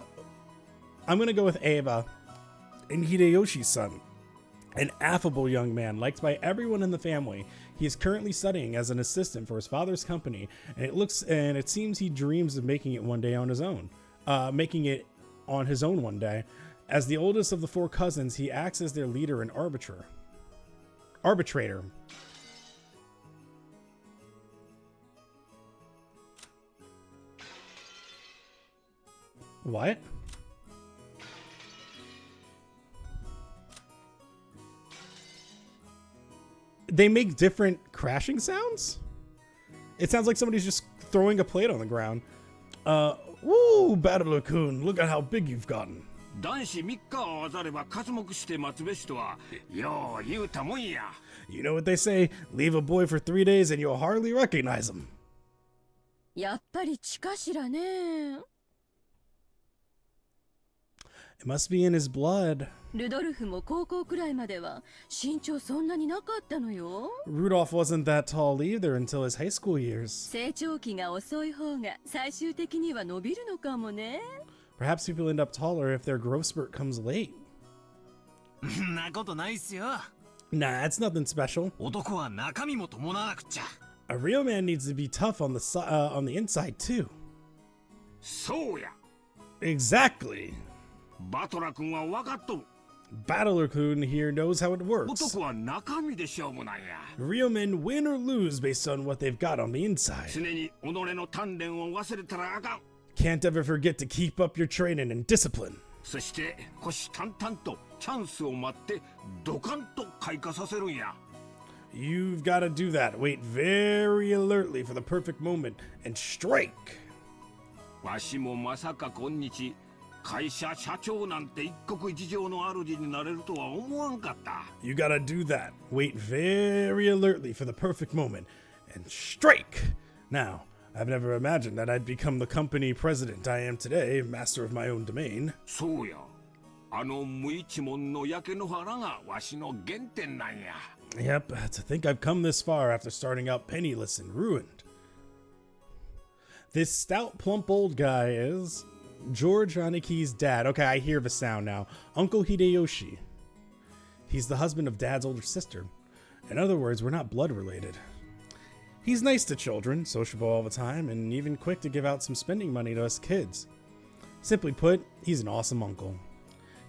S1: I'm gonna go with Ava. And Hideyoshi's son. An affable young man liked by everyone in the family. He is currently studying as an assistant for his father's company, and it seems he dreams of making it one day on his own. One day. As the oldest of the 4 cousins, he acts as their leader and arbitrator. What? They make different crashing sounds? It sounds like somebody's just throwing a plate on the ground. Woo, Battler-kun, look at how big you've gotten. You know what they say, leave a boy for 3 days and you'll hardly recognize him. It must be in his blood. Rudolph wasn't that tall either until his high school years. Perhaps people end up taller if their growth spurt comes late. Nah, it's nothing special. A real man needs to be tough on the inside too. Exactly. Battler-kun here knows how it works. Real men win or lose based on what they've got on the inside. Can't ever forget to keep up your training and discipline. You've got to do that. Wait very alertly for the perfect moment and strike. You gotta do that. Wait very alertly for the perfect moment and strike. Now, I've never imagined that I'd become the company president I am today, master of my own domain. Yep, to think I've come this far after starting out penniless and ruined. This stout, plump old guy is George Aniki's dad. Okay, I hear the sound now. Uncle Hideyoshi. He's the husband of Dad's older sister. In other words, we're not blood related. He's nice to children, sociable all the time, and even quick to give out some spending money to us kids. Simply put, he's an awesome uncle.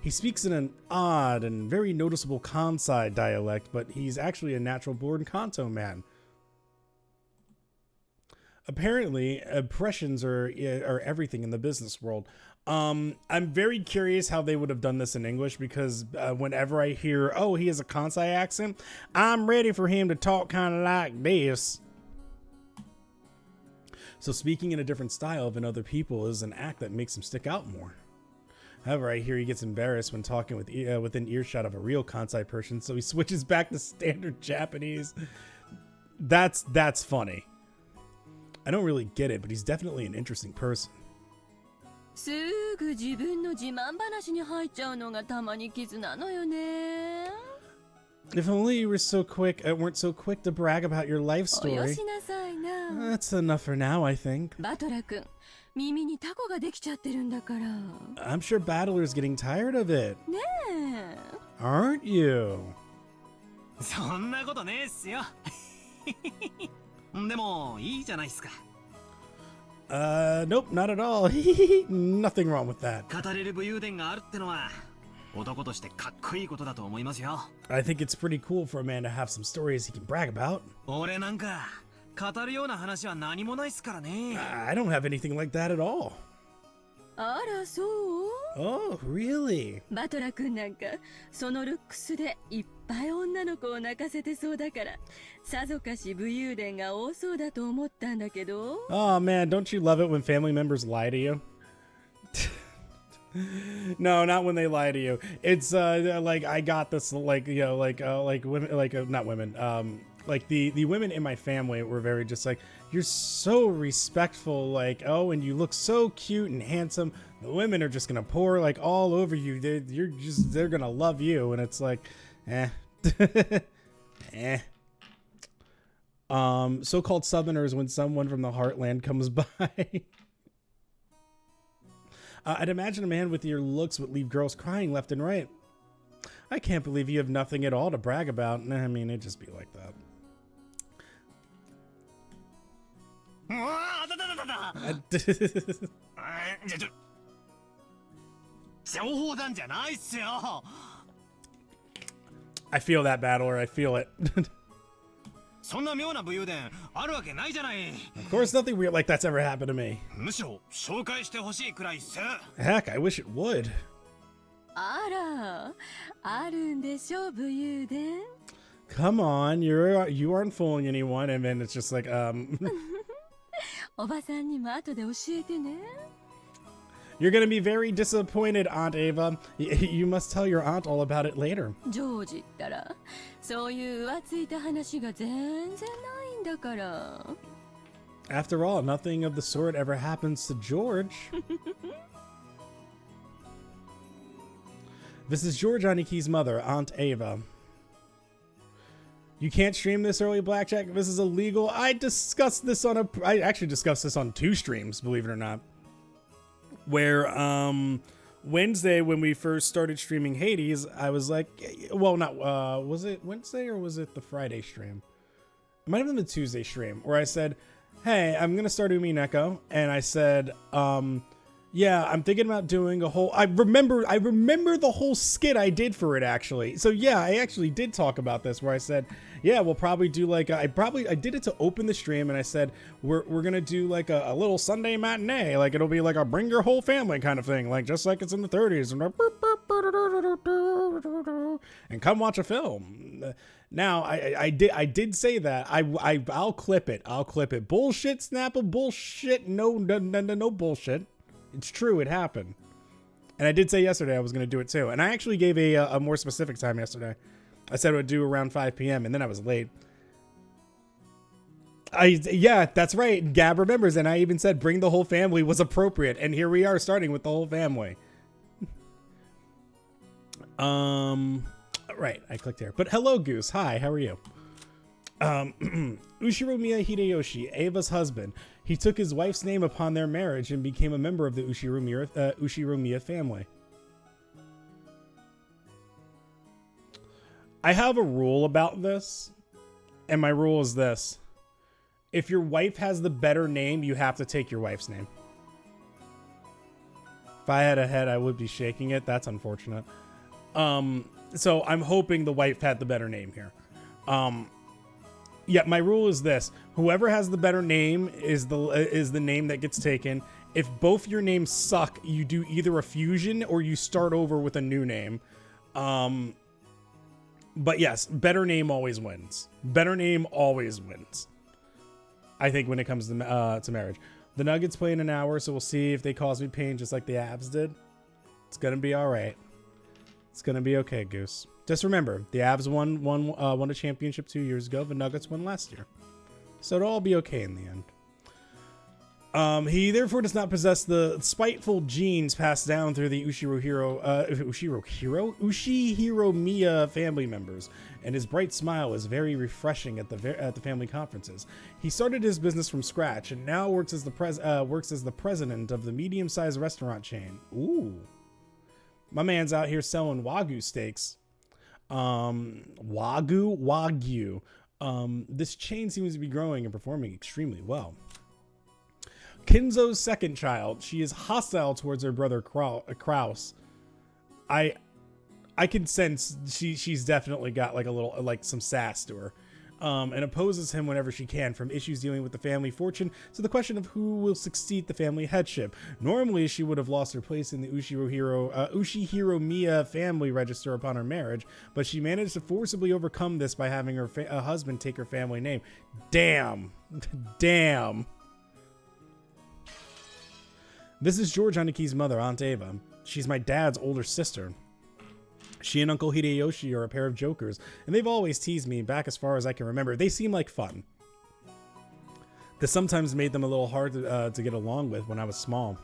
S1: He speaks in an odd and very noticeable Kansai dialect, but he's actually a natural-born Kanto man. Apparently, impressions are everything in the business world. I'm very curious how they would have done this in English, because whenever I hear, oh, he has a Kansai accent, I'm ready for him to talk kind of like this. So speaking in a different style than other people is an act that makes him stick out more. However, I hear he gets embarrassed when talking within earshot of a real Kansai person, so he switches back to standard Japanese. That's funny. I don't really get it, but he's definitely an interesting person. If only you were weren't so quick to brag about your life story. That's enough for now, I think. I'm sure Battler's getting tired of it. Aren't you? Nope, not at all. Nothing wrong with that. I think it's pretty cool for a man to have some stories he can brag about. I don't have anything like that at all.
S4: あら、そう？
S1: Oh, really?
S4: バトラ君なんかそのルックスでいっぱい女の子を泣かせてそうだからさぞかし武勇伝が多そうだと思ったんだけど。
S1: Oh man, don't you love it when family members lie to you? No, not when they lie to you. It's like I got this, like, you know, like women, like not women, like the women in my family were very just like, you're so respectful, like, oh, and you look so cute and handsome. The women are just gonna pour like all over you. They're gonna love you, and it's like, eh. Eh. So-called Southerners when someone from the heartland comes by. I'd imagine a man with your looks would leave girls crying left and right. I can't believe you have nothing at all to brag about. I mean, it'd just be like that. I feel that, battler. I feel it. Of course, nothing weird like that's ever happened to me. Heck, I wish it would.
S4: あら、あるんでしょ、武勇伝。
S1: Come on, you aren't fooling anyone, and then it's just like,
S4: おばさんにも後で教えてね。
S1: You're gonna be very disappointed, Aunt Ava. You must tell your aunt all about it later.
S4: ジョージったら、そういう浮ついた話が全然ないんだから。
S1: After all, nothing of the sort ever happens to George. This is George Aniki's mother, Aunt Ava. You can't stream this early, Blackjack. This is illegal. I actually discussed this on 2 streams, believe it or not. Where Wednesday, when we first started streaming Hades, I was like, well, not was it Wednesday or was it the Friday stream? It might have been the Tuesday stream where I said, hey, I'm gonna start UMINEKO, and I said, yeah, I'm thinking about doing a whole, I remember the whole skit I did for it, actually. So yeah, I actually did talk about this where I said, yeah, we'll probably do like, I did it to open the stream, and I said, we're gonna do like a little Sunday matinee, like it'll be like a bring your whole family kind of thing, like just like it's in the 30s, and come watch a film. Now, I did say that. I'll clip it. Bullshit, Snapple, bullshit, no bullshit. It's true, it happened. And I did say yesterday I was going to do it too. And I actually gave a more specific time yesterday. I said I would do around 5 p.m. and then I was late. Yeah, that's right. Gab remembers, and I even said bring the whole family was appropriate. And here we are starting with the whole family. Right, I clicked here. But hello, Goose. Hi, how are you? Ushiromiya Hideyoshi, Ava's husband. He took his wife's name upon their marriage and became a member of the Ushiromiya family. I have a rule about this, and my rule is this. If your wife has the better name, you have to take your wife's name. If I had a head, I would be shaking it. That's unfortunate. So I'm hoping the wife had the better name here. Yeah, my rule is this. Whoever has the better name is the name that gets taken. If both your names suck, you do either a fusion or you start over with a new name. But yes, better name always wins. Better name always wins. I think when it comes to marriage. The Nuggets play in an hour, so we'll see if they cause me pain just like the Avs did. It's gonna be all right. It's gonna be okay, Goose. Just remember, the Avs won a championship 2 years ago. The Nuggets won last year, so it'll all be okay in the end. He therefore does not possess the spiteful genes passed down through the Ushihiromiya family members, and his bright smile is very refreshing at the family conferences. He started his business from scratch and now works as the president of the medium-sized restaurant chain. Ooh, my man's out here selling Wagyu steaks. Wagyu. This chain seems to be growing and performing extremely well. Kinzo's second child. She is hostile towards her brother Kraus. I can sense she's definitely got like a little, like some sass to her. and opposes him whenever she can, from issues dealing with the family fortune to the question of who will succeed the family headship. Normally, she would have lost her place in the Ushihiro Miya family register upon her marriage, but she managed to forcibly overcome this by having her husband take her family name. Damn. Damn. This is George Aniki's mother, Aunt Ava. She's my dad's older sister. She and Uncle Hideyoshi are a pair of jokers, and they've always teased me back as far as I can remember. They seem like fun. This sometimes made them a little hard to get along with when I was small.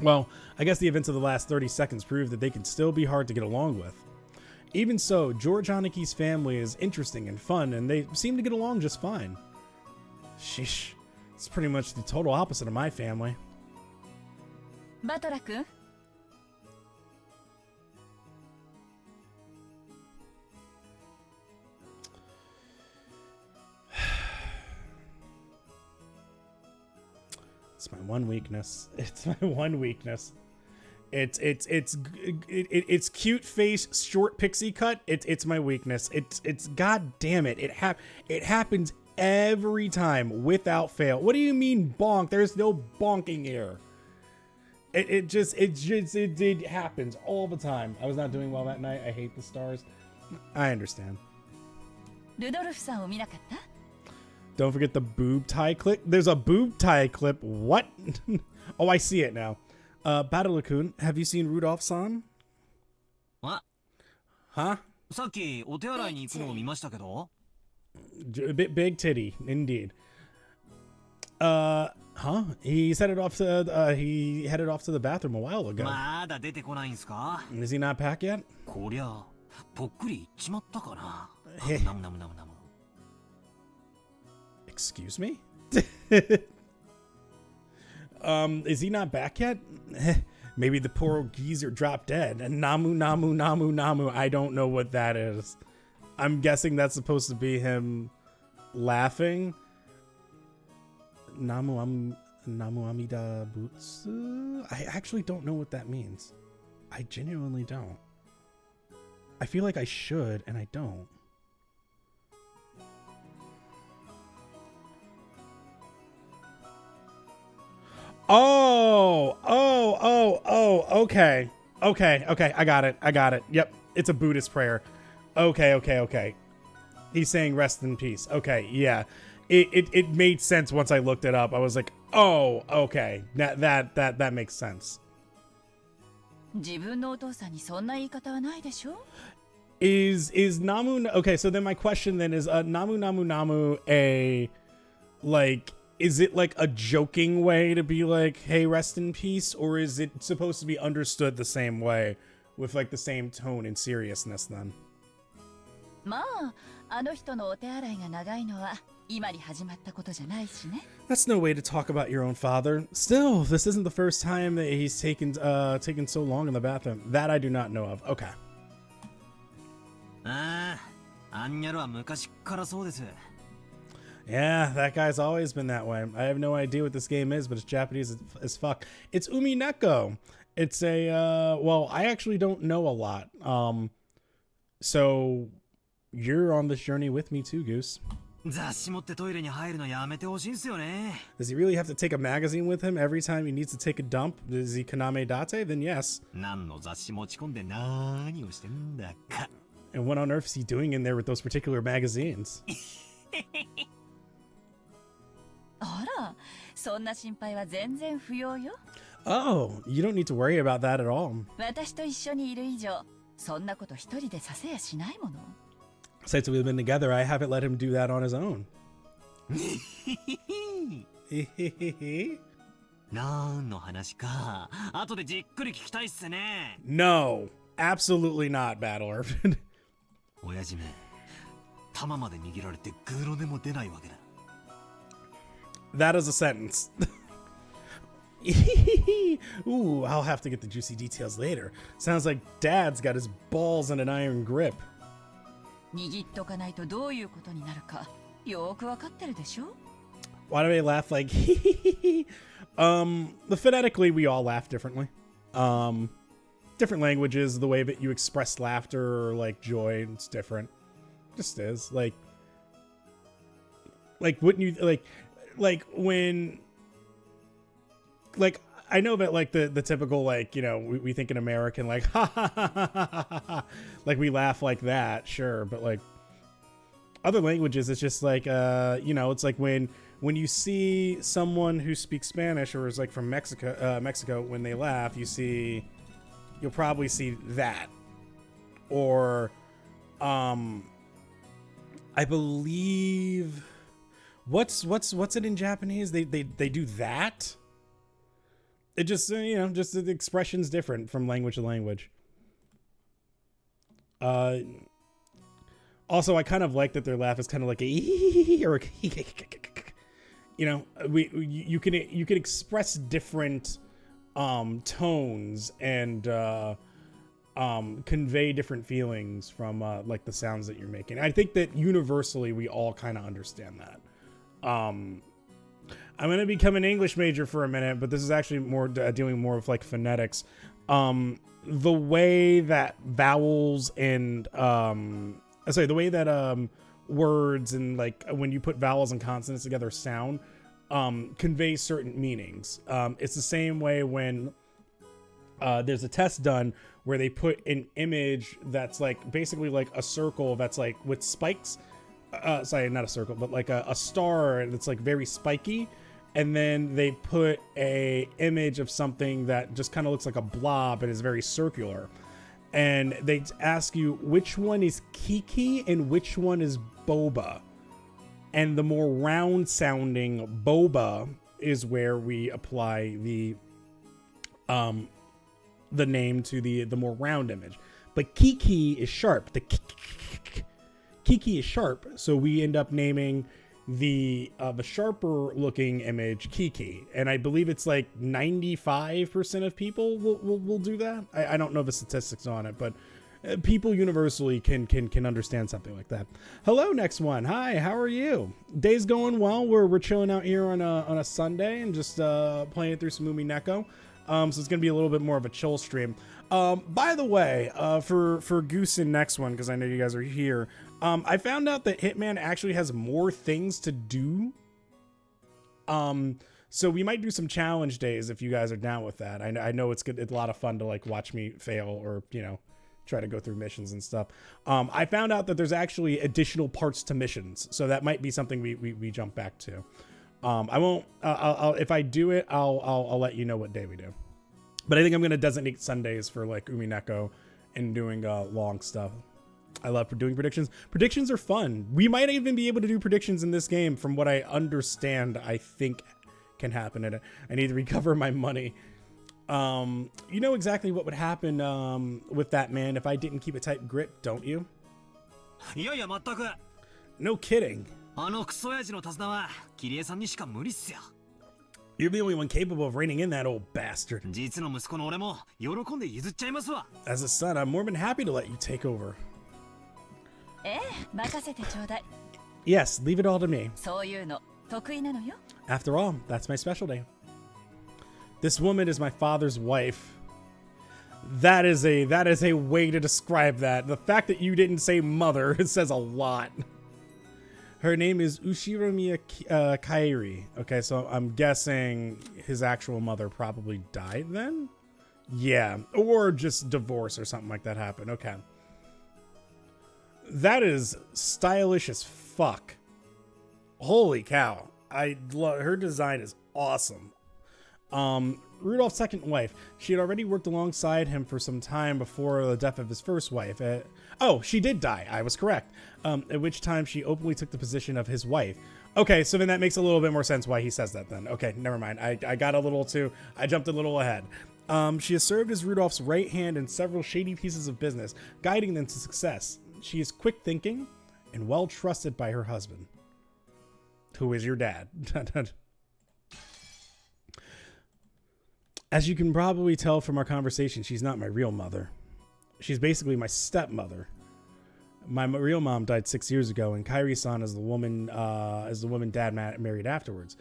S1: Well, I guess the events of the last 30 seconds prove that they can still be hard to get along with. Even so, George Aniki's family is interesting and fun, and they seem to get along just fine. Sheesh, it's pretty much the total opposite of my family.
S4: Batora-kun?
S1: It's my one weakness. It's my one weakness. It's cute face, short pixie cut. It's my weakness. It's god damn it. It happens every time without fail. What do you mean bonk? There's no bonking here. It happens all the time. I was not doing well that night. I hate the stars. I understand.
S4: Rudolph-sanを見なかった?
S1: Don't forget the boob tie clip. There's a boob tie clip. What? Oh, I see it now. Battler-kun, have you seen Rudolph-san?
S5: What?
S1: Huh?
S5: さっきお手洗いに行くのを見ましたけど?
S1: Big titty, indeed. Huh? He headed off to the bathroom a while ago.
S5: まだ出てこないんすか?
S1: Is he not back yet?
S5: こりゃぽっくりいっちまったかな. ナムナムナムナム.
S1: Excuse me? Is he not back yet? Maybe the poor geezer dropped dead. And Namu Namu Namu Namu. I don't know what that is. I'm guessing that's supposed to be him laughing. Namu Amida Butsu. I actually don't know what that means. I genuinely don't. I feel like I should, and I don't. Okay. I got it. Yep. It's a Buddhist prayer. Okay. He's saying rest in peace. Okay, yeah. It made sense once I looked it up. I was like, oh, okay. That makes sense.
S4: 自分のお父さんにそんな言い方はないでしょ?
S1: Is Namu, okay, so then my question then is Namu Namu Namu a, like, is it like a joking way to be like, hey, rest in peace? Or is it supposed to be understood the same way with like the same tone and seriousness then?
S4: まあ、あの人のお手洗いが長いのは今に始まったことじゃないしね。
S1: That's no way to talk about your own father. Still, this isn't the first time that he's taken so long in the bathroom. That I do not know of. Okay.
S5: ああ、あんにゃろは昔からそうです。
S1: Yeah, that guy's always been that way. I have no idea what this game is, but it's Japanese as fuck. It's UMINEKO. It's a, well, I actually don't know a lot. So you're on this journey with me too, Goose.
S5: 雑誌持ってトイレに入るのやめてほしいんすよね。
S1: Does he really have to take a magazine with him every time he needs to take a dump? Is he Kaname Date? Then yes.
S5: 何の雑誌持ち込んで何をしてんだか。
S1: And what on earth is he doing in there with those particular magazines?
S4: あら、そんな心配は全然不要よ。
S1: Oh, you don't need to worry about that at all.
S4: 私と一緒にいる以上、そんなこと一人でさせやしないもの。
S1: Since we've been together, I haven't let him do that on his own.
S5: 何の話か。後でじっくり聞きたいっすね。
S1: No, absolutely not, Battler.
S5: 親父め、玉まで握られてグロでも出ないわけだ。
S1: That is a sentence. Ooh, I'll have to get the juicy details later. Sounds like Dad's got his balls in an iron grip.
S4: 握っとかないとどういうことになるかよくわかってるでしょ?
S1: Why do they laugh like phonetically we all laugh differently. Different languages, the way that you express laughter or like joy, it's different. Just is like Like, wouldn't you like when, like, I know that like the typical, like, you know, we think in American, like, ha ha ha ha ha ha ha, like we laugh like that, sure, but like other languages, it's just like, you know, it's like when you see someone who speaks Spanish or is like from Mexico, when they laugh, you'll probably see that, or I believe what's it in Japanese? They do that. It just, you know, just the expression's different from language to language. Also, I kind of like that their laugh is kind of like a or a, you know, you can express different tones and convey different feelings from like the sounds that you're making. I think that universally we all kind of understand that. I'm going to become an English major for a minute, but this is actually more dealing more with like phonetics. The way that vowels and the way that words and like when you put vowels and consonants together sound convey certain meanings. It's the same way when there's a test done where they put an image that's like basically like a circle that's like with spikes. Sorry, not a circle, but like a star that's like very spiky. And then they put a image of something that just kind of looks like a blob and is very circular. And they ask you which one is Kiki and which one is Boba. And the more round sounding Boba is where we apply the name to the more round image. But Kiki is sharp. The Kiki is sharp, so we end up naming the sharper looking image Kiki, and I believe it's like 95% of people will do that. I don't know the statistics on it, but people universally can understand something like that. Hello, next one. Hi, how are you? Day's going well. We're chilling out here on a Sunday and just playing through some UMINEKO. So it's gonna be a little bit more of a chill stream. By the way, for Goose and next one, because I know you guys are here, I found out that Hitman actually has more things to do. So we might do some challenge days if you guys are down with that. I know it's good. It's a lot of fun to like watch me fail or, you know, try to go through missions and stuff. I found out that there's actually additional parts to missions, so that might be something we jump back to. I won't. If I do it, I'll let you know what day we do. But I think I'm gonna designate Sundays for like UMINEKO and doing long stuff. I love doing predictions. Predictions are fun. We might even be able to do predictions in this game, from what I understand. I think can happen in it. I need to recover my money. You know exactly what would happen with that man if I didn't keep a tight grip, don't you? No kidding. You're the only one capable of reining in that old bastard. As a son, I'm more than happy to let you take over. Yes, leave it all to me. After all, that's my specialty. This woman is my father's wife. That is a way to describe that. The fact that you didn't say mother, it says a lot. Her name is Ushiramiya Kairi. Okay, so I'm guessing his actual mother probably died then? Yeah, or just divorce or something like that happened. Okay. That is stylish as fuck. Holy cow. I love her design is awesome. Rudolph's second wife. She had already worked alongside him for some time before the death of his first wife. Oh, she did die. I was correct. At which time she openly took the position of his wife. Okay, so then that makes a little bit more sense why he says that then. Okay, never mind. I got a little too... I jumped a little ahead. She has served as Rudolph's right hand in several shady pieces of business, guiding them to success. She is quick thinking and well trusted by her husband, who is your dad. As you can probably tell from our conversation, she's not my real mother. She's basically my stepmother. My real mom died 6 years ago, and Kairi-san is the woman Dad married afterwards.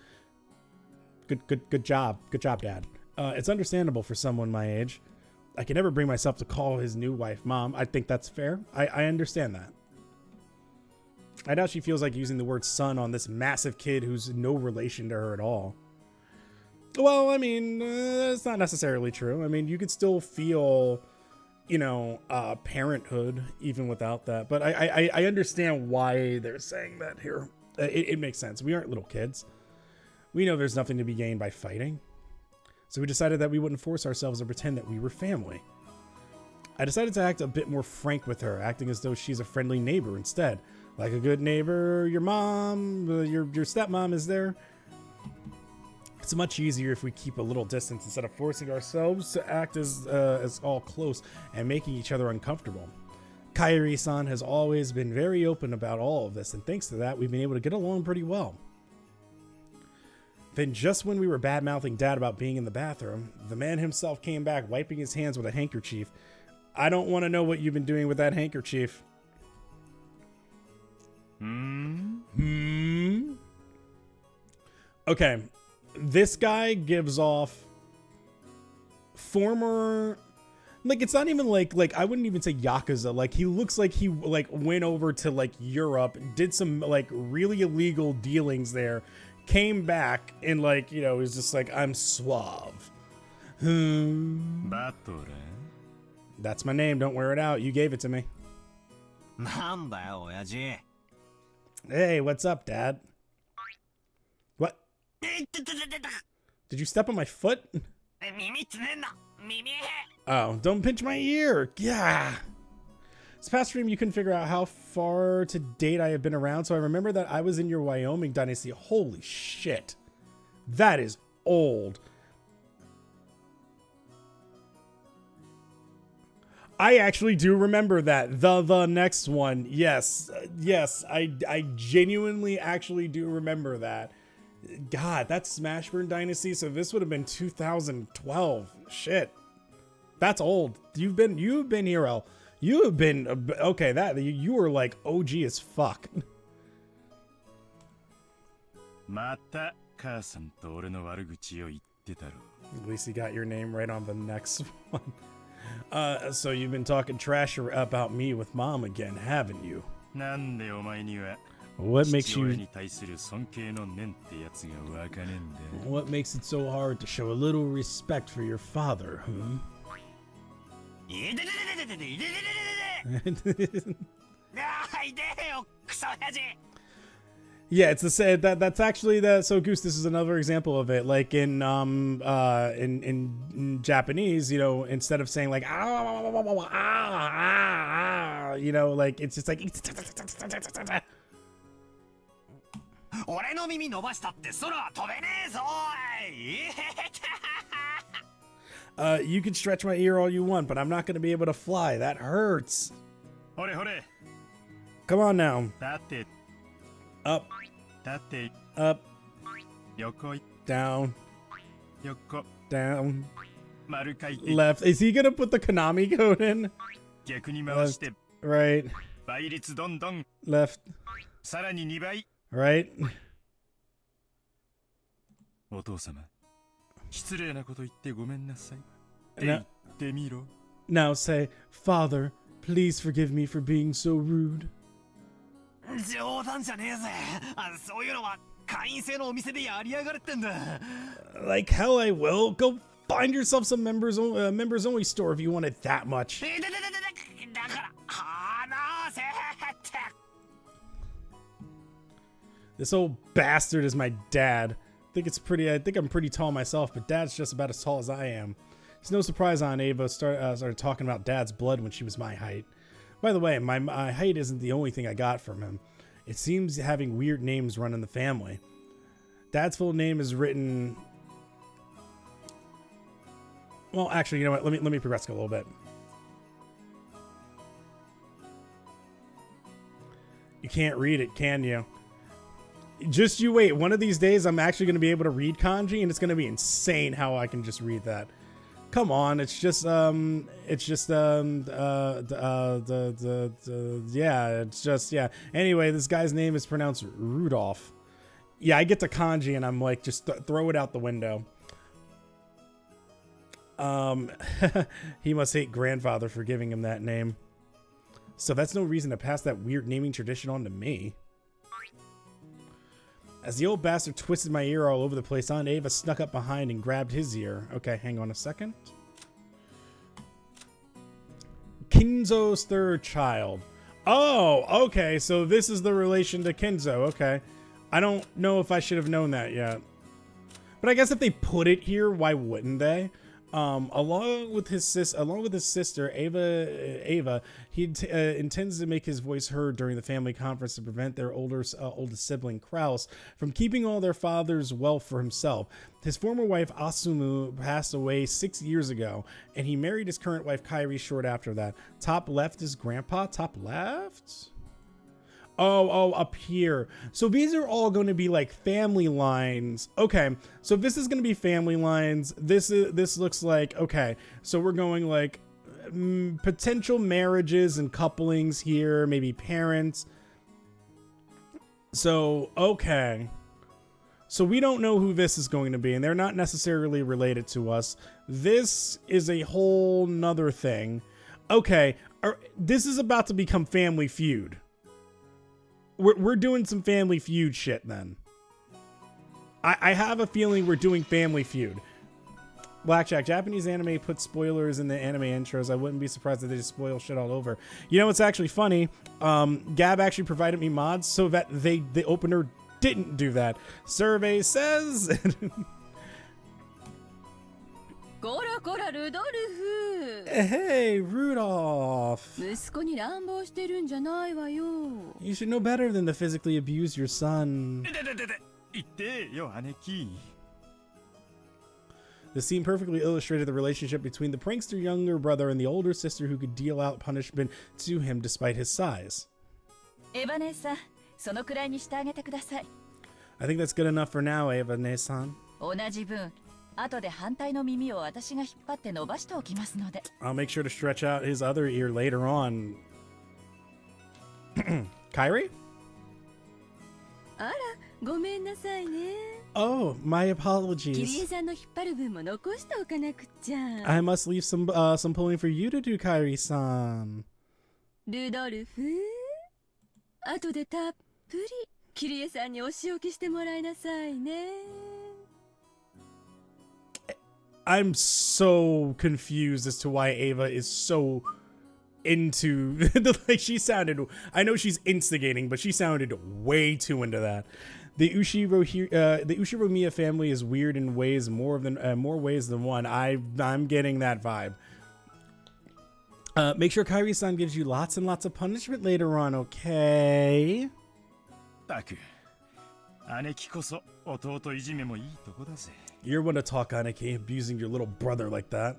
S1: Good job, Dad. It's understandable for someone my age. I can never bring myself to call his new wife Mom. I think that's fair. I understand that. I doubt she feels like using the word son on this massive kid who's no relation to her at all. Well, I mean, it's not necessarily true. I mean, you could still feel, you know, parenthood even without that. But I understand why they're saying that here. It makes sense. We aren't little kids. We know there's nothing to be gained by fighting. So we decided that we wouldn't force ourselves to pretend that we were family. I decided to act a bit more frank with her, acting as though she's a friendly neighbor instead. Like a good neighbor, your mom, your stepmom is there. It's much easier if we keep a little distance instead of forcing ourselves to act as all close and making each other uncomfortable. Kairi-san has always been very open about all of this, and thanks to that, we've been able to get along pretty well. Then just when we were bad-mouthing Dad about being in the bathroom, the man himself came back wiping his hands with a handkerchief. I don't want to know what you've been doing with that handkerchief. Okay, this guy gives off former, like, it's not even like I wouldn't even say Yakuza. Like, he looks like he like went over to like Europe, did some like really illegal dealings there, came back and like, you know, he's just like, I'm suave. That's my name. Don't wear it out. You gave it to me. Hey, what's up, Dad? What? Did you step on my foot? Oh, don't pinch my ear. Yeah. This past stream, you couldn't figure out how far to date I have been around, so I remember that I was in your Wyoming dynasty. Holy shit. That is old. I actually do remember that. The next one. Yes. Yes, I genuinely actually do remember that. God, that's Smashburn Dynasty, so this would have been 2012. Shit. That's old. You've been Hero. You have been okay, that you were like OG as fuck. At least you got your name right on the next one. So you've been talking trash about me with Mom again, haven't you? What makes it so hard to show a little respect for your father, huh? Yeah, it's the same. That's actually that. So Goose, this is another example of it. Like in Japanese, you know, instead of saying like you know, like it's just like you can stretch my ear all you want, but I'm not going to be able to fly. That hurts. Come on now. Up. Up. Down. Down. Left. Is he going to put the Konami code in? Left. Right. Left. Right. Now say, Father, please forgive me for being so rude. Like hell I will. Go find yourself some members only store if you want it that much. This old bastard is my dad. I think I'm pretty tall myself, but Dad's just about as tall as I am. It's no surprise Aunt Ava started talking about Dad's blood when she was my height. By the way, my height isn't the only thing I got from him. It seems having weird names run in the family. Dad's full name is written... Well, actually, you know what? Let me progress a little bit. You can't read it, can you? Just you wait. One of these days, I'm actually going to be able to read kanji, and it's going to be insane how I can just read that. Come on, yeah, it's just, yeah. Anyway, this guy's name is pronounced Rudolph. Yeah, I get to kanji, and I'm like, just throw it out the window. He must hate grandfather for giving him that name. So that's no reason to pass that weird naming tradition on to me. As the old bastard twisted my ear all over the place, Aunt Ava snuck up behind and grabbed his ear. Okay, hang on a second. Kinzo's third child. Oh, okay, so this is the relation to Kinzo. Okay. I don't know if I should have known that yet. But I guess if they put it here, why wouldn't they? Along with his sister, Ava, he intends to make his voice heard during the family conference to prevent their oldest sibling, Kraus, from keeping all their father's wealth for himself. His former wife, Asumu, passed away 6 years ago, and he married his current wife, Kairi, short after that. Top left is Grandpa. Top left? Oh, up here. So these are all going to be like family lines. Okay, so if this is going to be family lines, this looks like, okay, so we're going like potential marriages and couplings here, maybe parents. So, okay. So we don't know who this is going to be, and they're not necessarily related to us. This is a whole nother thing. Okay, this is about to become Family Feud. We're doing some Family Feud shit then. I have a feeling we're doing Family Feud. Blackjack, Japanese anime puts spoilers in the anime intros. I wouldn't be surprised if they just spoil shit all over. You know what's actually funny? Gab actually provided me mods so that the opener didn't do that. Survey says...
S4: こらこらルドルフ
S1: Hey, Rudolph.
S4: 息子に乱暴してるんじゃないわよ
S1: You should know better than to physically abuse your son.
S6: 言ってよ姉貴
S1: The scene perfectly illustrated the relationship between the prankster younger brother and the older sister who could deal out punishment to him despite his size.
S7: エヴァ姉さん、そのくらいにしてあげてください。
S1: I think that's good enough for now, Eva Ne-san.
S7: 同じ分、後で反対の耳を私が引っ張って伸ばしておきますので。
S1: I'll make sure to stretch out his other ear later on. Kairi?
S4: あらごめんなさいね
S1: Oh, my
S4: キリエ
S1: apologies.
S4: さんの引っ張る分も残しておかなくっちゃ
S1: I must leave some pulling for you to do, Kairi-san.
S4: ルドルフ後でたっぷりキリエさんにお仕置きしてもらいなさいね
S1: I'm so confused as to why Ava is so into like she sounded, I know she's instigating, but she sounded way too into that. The Ushiro Miya family is weird in ways more ways than one. I'm getting that vibe. Make sure Kairi-san gives you lots and lots of punishment later on, okay?
S6: たく姉貴こそ弟いじめもいいとこだぜ
S1: You're one to talk, Aneki, abusing your little brother like that.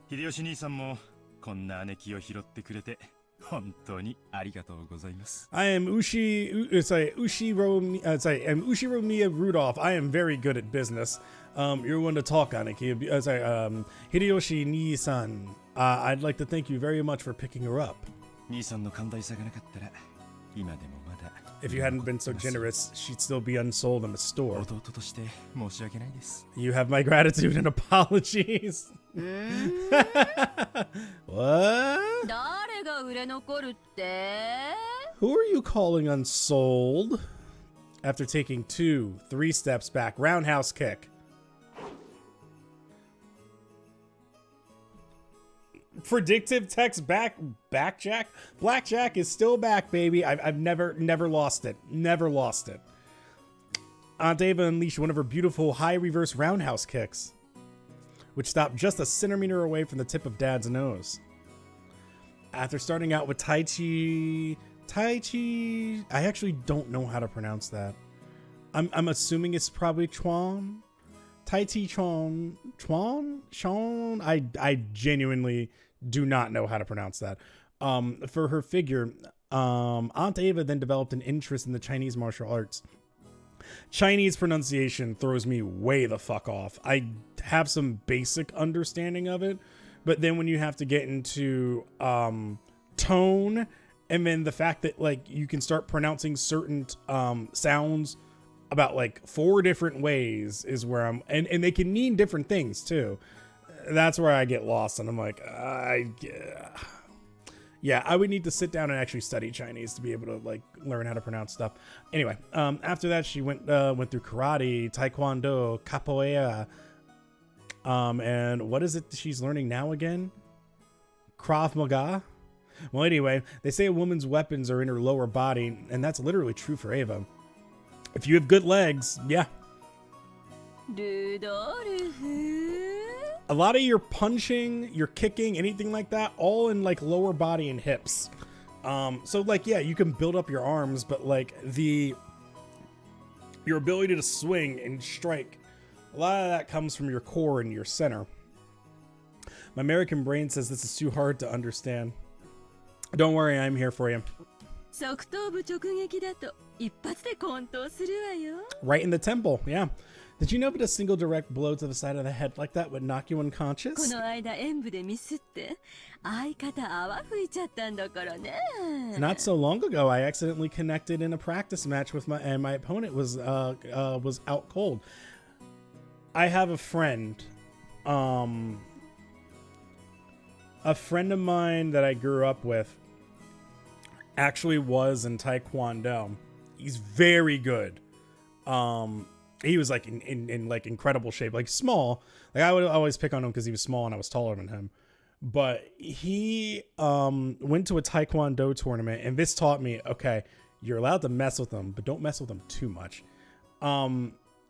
S6: 秀吉兄さんもこんな姉貴を拾ってくれて本当にありがとうございます
S1: I am Ushiro Miya Rudolph. I am very good at business. You're one to talk, Aneki. Hideyoshi Nii-san. I'd like to thank you very much for picking her up.
S6: 兄さんの寛大さがなかったら今でもまだ
S1: If you hadn't been so generous, she'd still be unsold in the store.
S6: 弟として申し訳ないです
S1: You have my gratitude and apologies. What?
S4: 誰が売れ残るって
S1: Who are you calling unsold? After taking 2, 3 steps back, roundhouse kick. Predictive text backjack. Blackjack is still back, baby. I've never lost it. Never lost it. Aunt Ava unleashed one of her beautiful high reverse roundhouse kicks, which stopped just a centimeter away from the tip of Dad's nose. After starting out with Tai Chi, I actually don't know how to pronounce that. I'm assuming it's probably Chuan. Tai Chi Chuan. I genuinely do not know how to pronounce that. For her figure, Aunt Ava then developed an interest in the Chinese martial arts. Chinese pronunciation throws me way the fuck off. I have some basic understanding of it, but then when you have to get into tone, and then the fact that like you can start pronouncing certain sounds about like 4 different ways is where I'm, and they can mean different things too. That's where I get lost, and I'm like, Yeah, I would need to sit down and actually study Chinese to be able to like learn how to pronounce stuff. Anyway, after that she went through karate, taekwondo, capoeira, and what is it she's learning now again? Krav Maga. Well, anyway, they say a woman's weapons are in her lower body, and that's literally true for Ava. If you have good legs, yeah. A lot of your punching, your kicking, anything like that, all in like lower body and hips. So like, yeah, you can build up your arms, but like your ability to swing and strike, a lot of that comes from your core and your center. My American brain says this is too hard to understand. Don't worry, I'm here for you. Right in the temple, yeah. Did you know that a single direct blow to the side of the head like that would knock you unconscious? Not so long ago, I accidentally connected in a practice match with my opponent was out cold. I have a friend of mine that I grew up with actually was in Taekwondo. He's very good. He was like in like incredible shape, like small. Like I would always pick on him because he was small and I was taller than him. But he went to a Taekwondo tournament, and this taught me, okay, you're allowed to mess with them, but don't mess with them too much.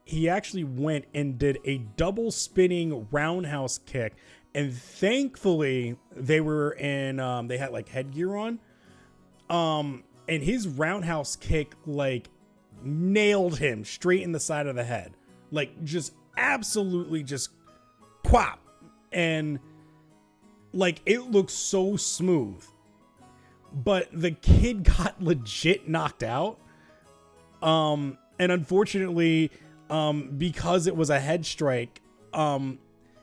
S1: He actually went and did a double spinning roundhouse kick, and thankfully they were in they had like headgear on. And his roundhouse kick like nailed him straight in the side of the head, like just absolutely just quap, and like it looked so smooth, but the kid got legit knocked out. And unfortunately, because it was a head strike,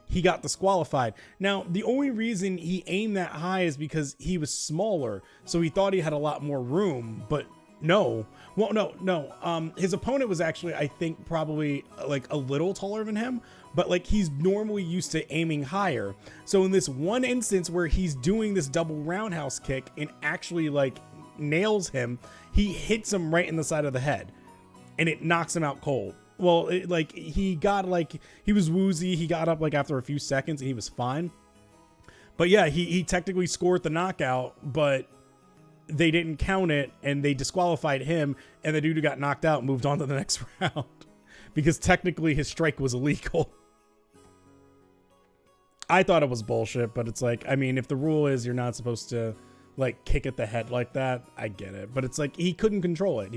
S1: he got disqualified. Now, the only reason he aimed that high is because he was smaller, so he thought he had a lot more room, but no. Well, no. His opponent was actually, I think, probably like a little taller than him, but like he's normally used to aiming higher. So in this one instance where he's doing this double roundhouse kick and actually like nails him, he hits him right in the side of the head, and it knocks him out cold. Well, he was woozy. He got up like after a few seconds and he was fine. But yeah, he technically scored the knockout, but they didn't count it and they disqualified him, and the dude who got knocked out moved on to the next round because technically his strike was illegal. I thought it was bullshit, but it's like, I mean, if the rule is you're not supposed to like kick at the head like that, I get it. But it's like he couldn't control it.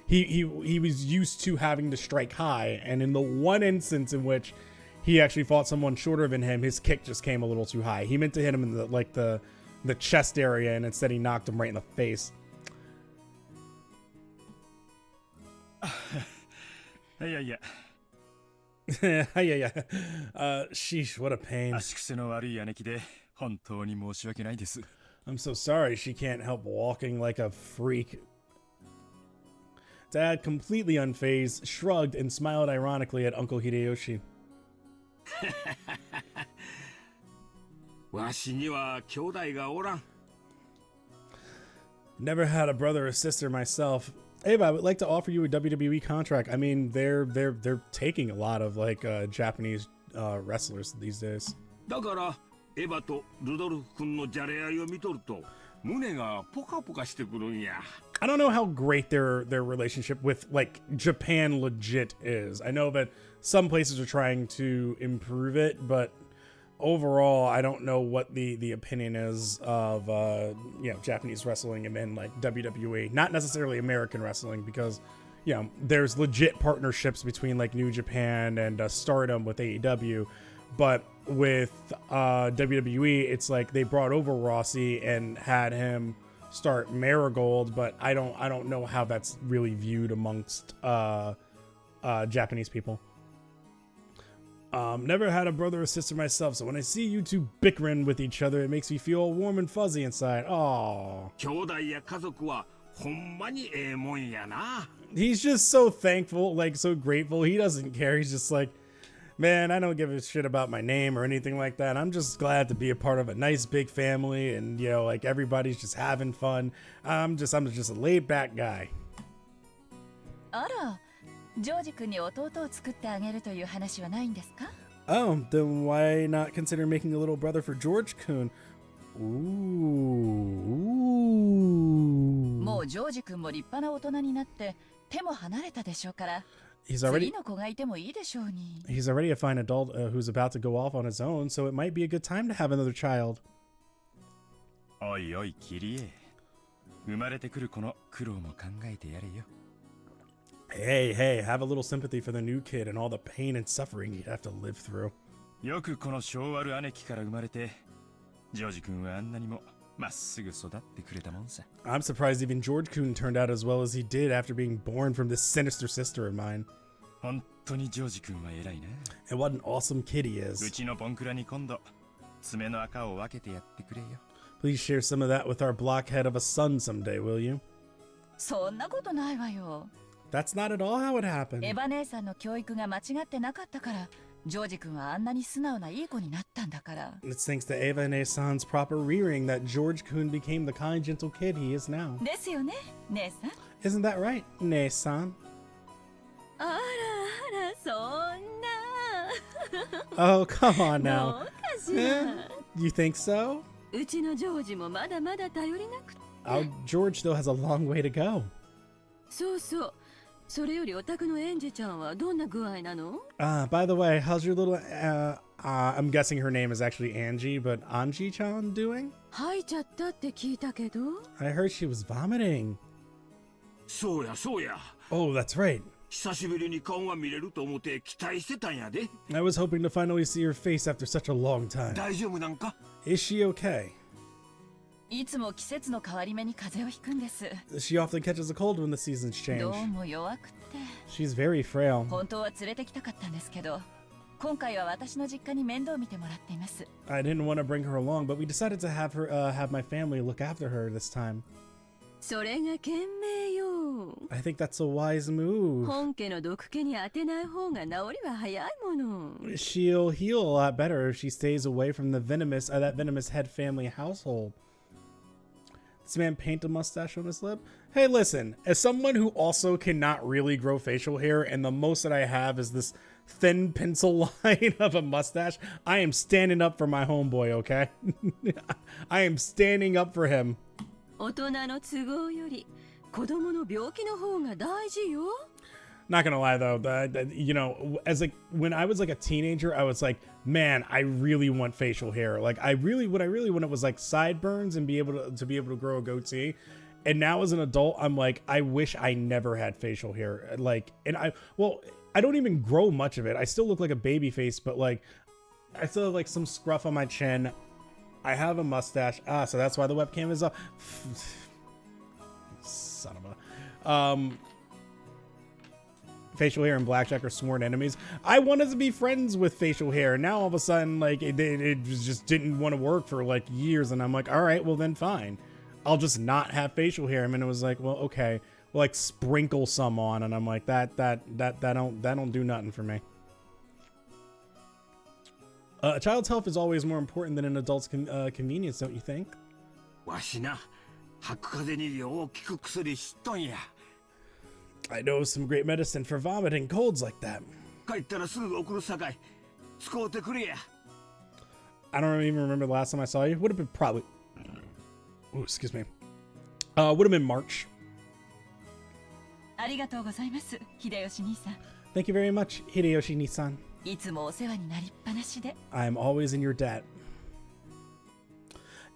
S1: He was used to having to strike high, and in the one instance in which he actually fought someone shorter than him, his kick just came a little too high. He meant to hit him in the chest area, and instead he knocked him right in the face.
S6: Yeah.
S1: Sheesh, what a pain.
S6: 足癖の悪い姉貴で本当に申し訳ないです。
S1: I'm so sorry she can't help walking like a freak. Dad, completely unfazed, shrugged and smiled ironically at Uncle Hideyoshi.
S2: わしには兄弟がおらん。
S1: Never had a brother or sister myself. Ava, I would like to offer you a WWE contract. I mean, they're taking a lot of like Japanese wrestlers these days.
S2: だからエヴァとルドルフ君のじゃれ合いを見とると胸がポカポカしてくるんや。
S1: I don't know how great their relationship with like Japan legit is. I know that some places are trying to improve it, but overall, I don't know what the opinion is of Japanese wrestling and then like WWE. Not necessarily American wrestling, because there's legit partnerships between like New Japan and Stardom with AEW, but with WWE, it's like they brought over Rossi and had him start Marigold, but I don't know how that's really viewed amongst Japanese people. Never had a brother or sister myself, so when I see you two bickering with each other, it makes me feel warm and fuzzy inside. Aww.
S2: 兄弟や家族はほんまにええもんやな。
S1: He's just so thankful, like so grateful. He doesn't care. He's just like, Man, I don't give a shit about my name or anything like that. I'm just glad to be a part of a nice big family, and you know, like everybody's just having fun. I'm just a laid back guy.
S7: あら、ジョージ君に弟を作ってあげるという話はないんですか？
S1: Oh, then why not consider making a little brother for George Kun? Ooh.
S7: もうジョージ君も立派な大人になって手も離れたでしょうから、
S1: He's
S7: 次
S1: already
S7: の子がいてもいいでしょうに。
S1: he's already a fine adult who's about to go off on his own, so it might be a good time to have another child.
S6: おいおいキリエ、生まれてくる子の苦労も考えてやれよ。
S1: Hey, have a little sympathy for the new kid and all the pain and suffering he'd have to live through.
S6: よくこの性悪姉貴から生まれて、ジョージ君はあんなにもまっすぐ育ってくれたもんさ。
S1: I'm surprised even George Kun turned out as well as he did after being born from this sinister sister of mine.
S6: 本当にジョージ君は偉いな。
S1: And what an awesome kid he
S6: う
S1: is.
S6: ちのボンクラに今度爪の赤を分けてやってくれよ。
S1: Please share some of that with our blockhead of a son someday, will you?
S7: そんなことないわよ。
S1: That's not at all how it
S7: エ
S1: happened.
S7: ヴァ姉さんの教育が間違ってなかったから、ジョージ君はあんなに素直ないい子になったんだから。
S1: It's thanks to Eva and Asan's proper rearing that George Kun became the kind, gentle kid he is now.
S7: ですよね、姉さん。
S1: Isn't that right, Ne-san?
S4: あらあら、そんな。
S1: Oh, come on
S4: ど
S1: now.
S4: うかしら。
S1: You think so?
S4: うちのジョージもまだまだ頼りなくて。
S1: Oh, George, though, has a long way to go.
S4: そうそう。それよりお宅のエンジちゃんはどんな具合なの？
S1: By the way, how's your little, I'm guessing her name is actually Angie, but Angie-chan doing?
S4: 吐いちゃったって聞いたけど。
S1: I heard she was vomiting.
S3: そうやそうや。
S1: Oh, that's right.
S3: 久しぶりに顔が見れると思って期待してたんやで。
S1: I was hoping to finally see her face after such a long time.
S3: 大丈夫なんか？
S1: Is she okay?
S7: いつも季節の変わり目に風邪をひくんです。
S1: She often catches a cold when the seasons
S7: どう
S1: change.
S7: も弱くって。
S1: She's very frail.
S7: 本当は連れてきたかったんですけど、今回は私の実家に面倒見てもらっています。
S1: I didn't want to bring her along, but we decided to have her, have my family look after her this time.
S4: それが賢明よ。
S1: I think that's a wise move.
S4: 本家の毒気に当てない方が治りは早いもの。
S1: She'll heal a lot better if she stays away from the venomous, that venomous head family household. This man paint a mustache on his lip? Hey, listen, as someone who also cannot really grow facial hair, and the most that I have is this thin pencil line of a mustache, I am standing up for my homeboy, okay? I am standing up for him.
S4: 大人の都合より子供の病気の方が大事よ。
S1: Not gonna lie though, you know, as like when I was like a teenager, I was like, man, I really want facial hair. Like what I really wanted was like sideburns and be able to grow a goatee. And now as an adult, I'm like, I wish I never had facial hair. Like, and I don't even grow much of it. I still look like a baby face, but like, I still have like some scruff on my chin. I have a mustache. So that's why the webcam is up. Son of a, facial hair and blackjack are sworn enemies. I wanted to be friends with facial hair. Now all of a sudden, like it just didn't want to work for like years, and I'm like, all right, well then fine, I'll just not have facial hair. And it was like, well, okay, well, like sprinkle some on, and I'm like, that don't do nothing for me. A child's health is always more important than an adult's convenience, don't you think?
S3: わしな、吐く風邪に大きく薬知っとんや。
S1: I know some great medicine for vomiting colds like that.
S3: 帰ったらすぐ送るさかい。使うてくれや。
S1: I don't even remember the last time I saw you. Would have been probably. Oh, excuse me. Would have been March.
S7: ありがとうございます、秀吉兄さん。
S1: Thank you very much, Hideyoshi Nissan.
S7: いつもお世話になりっぱなしで。
S1: I am always in your debt.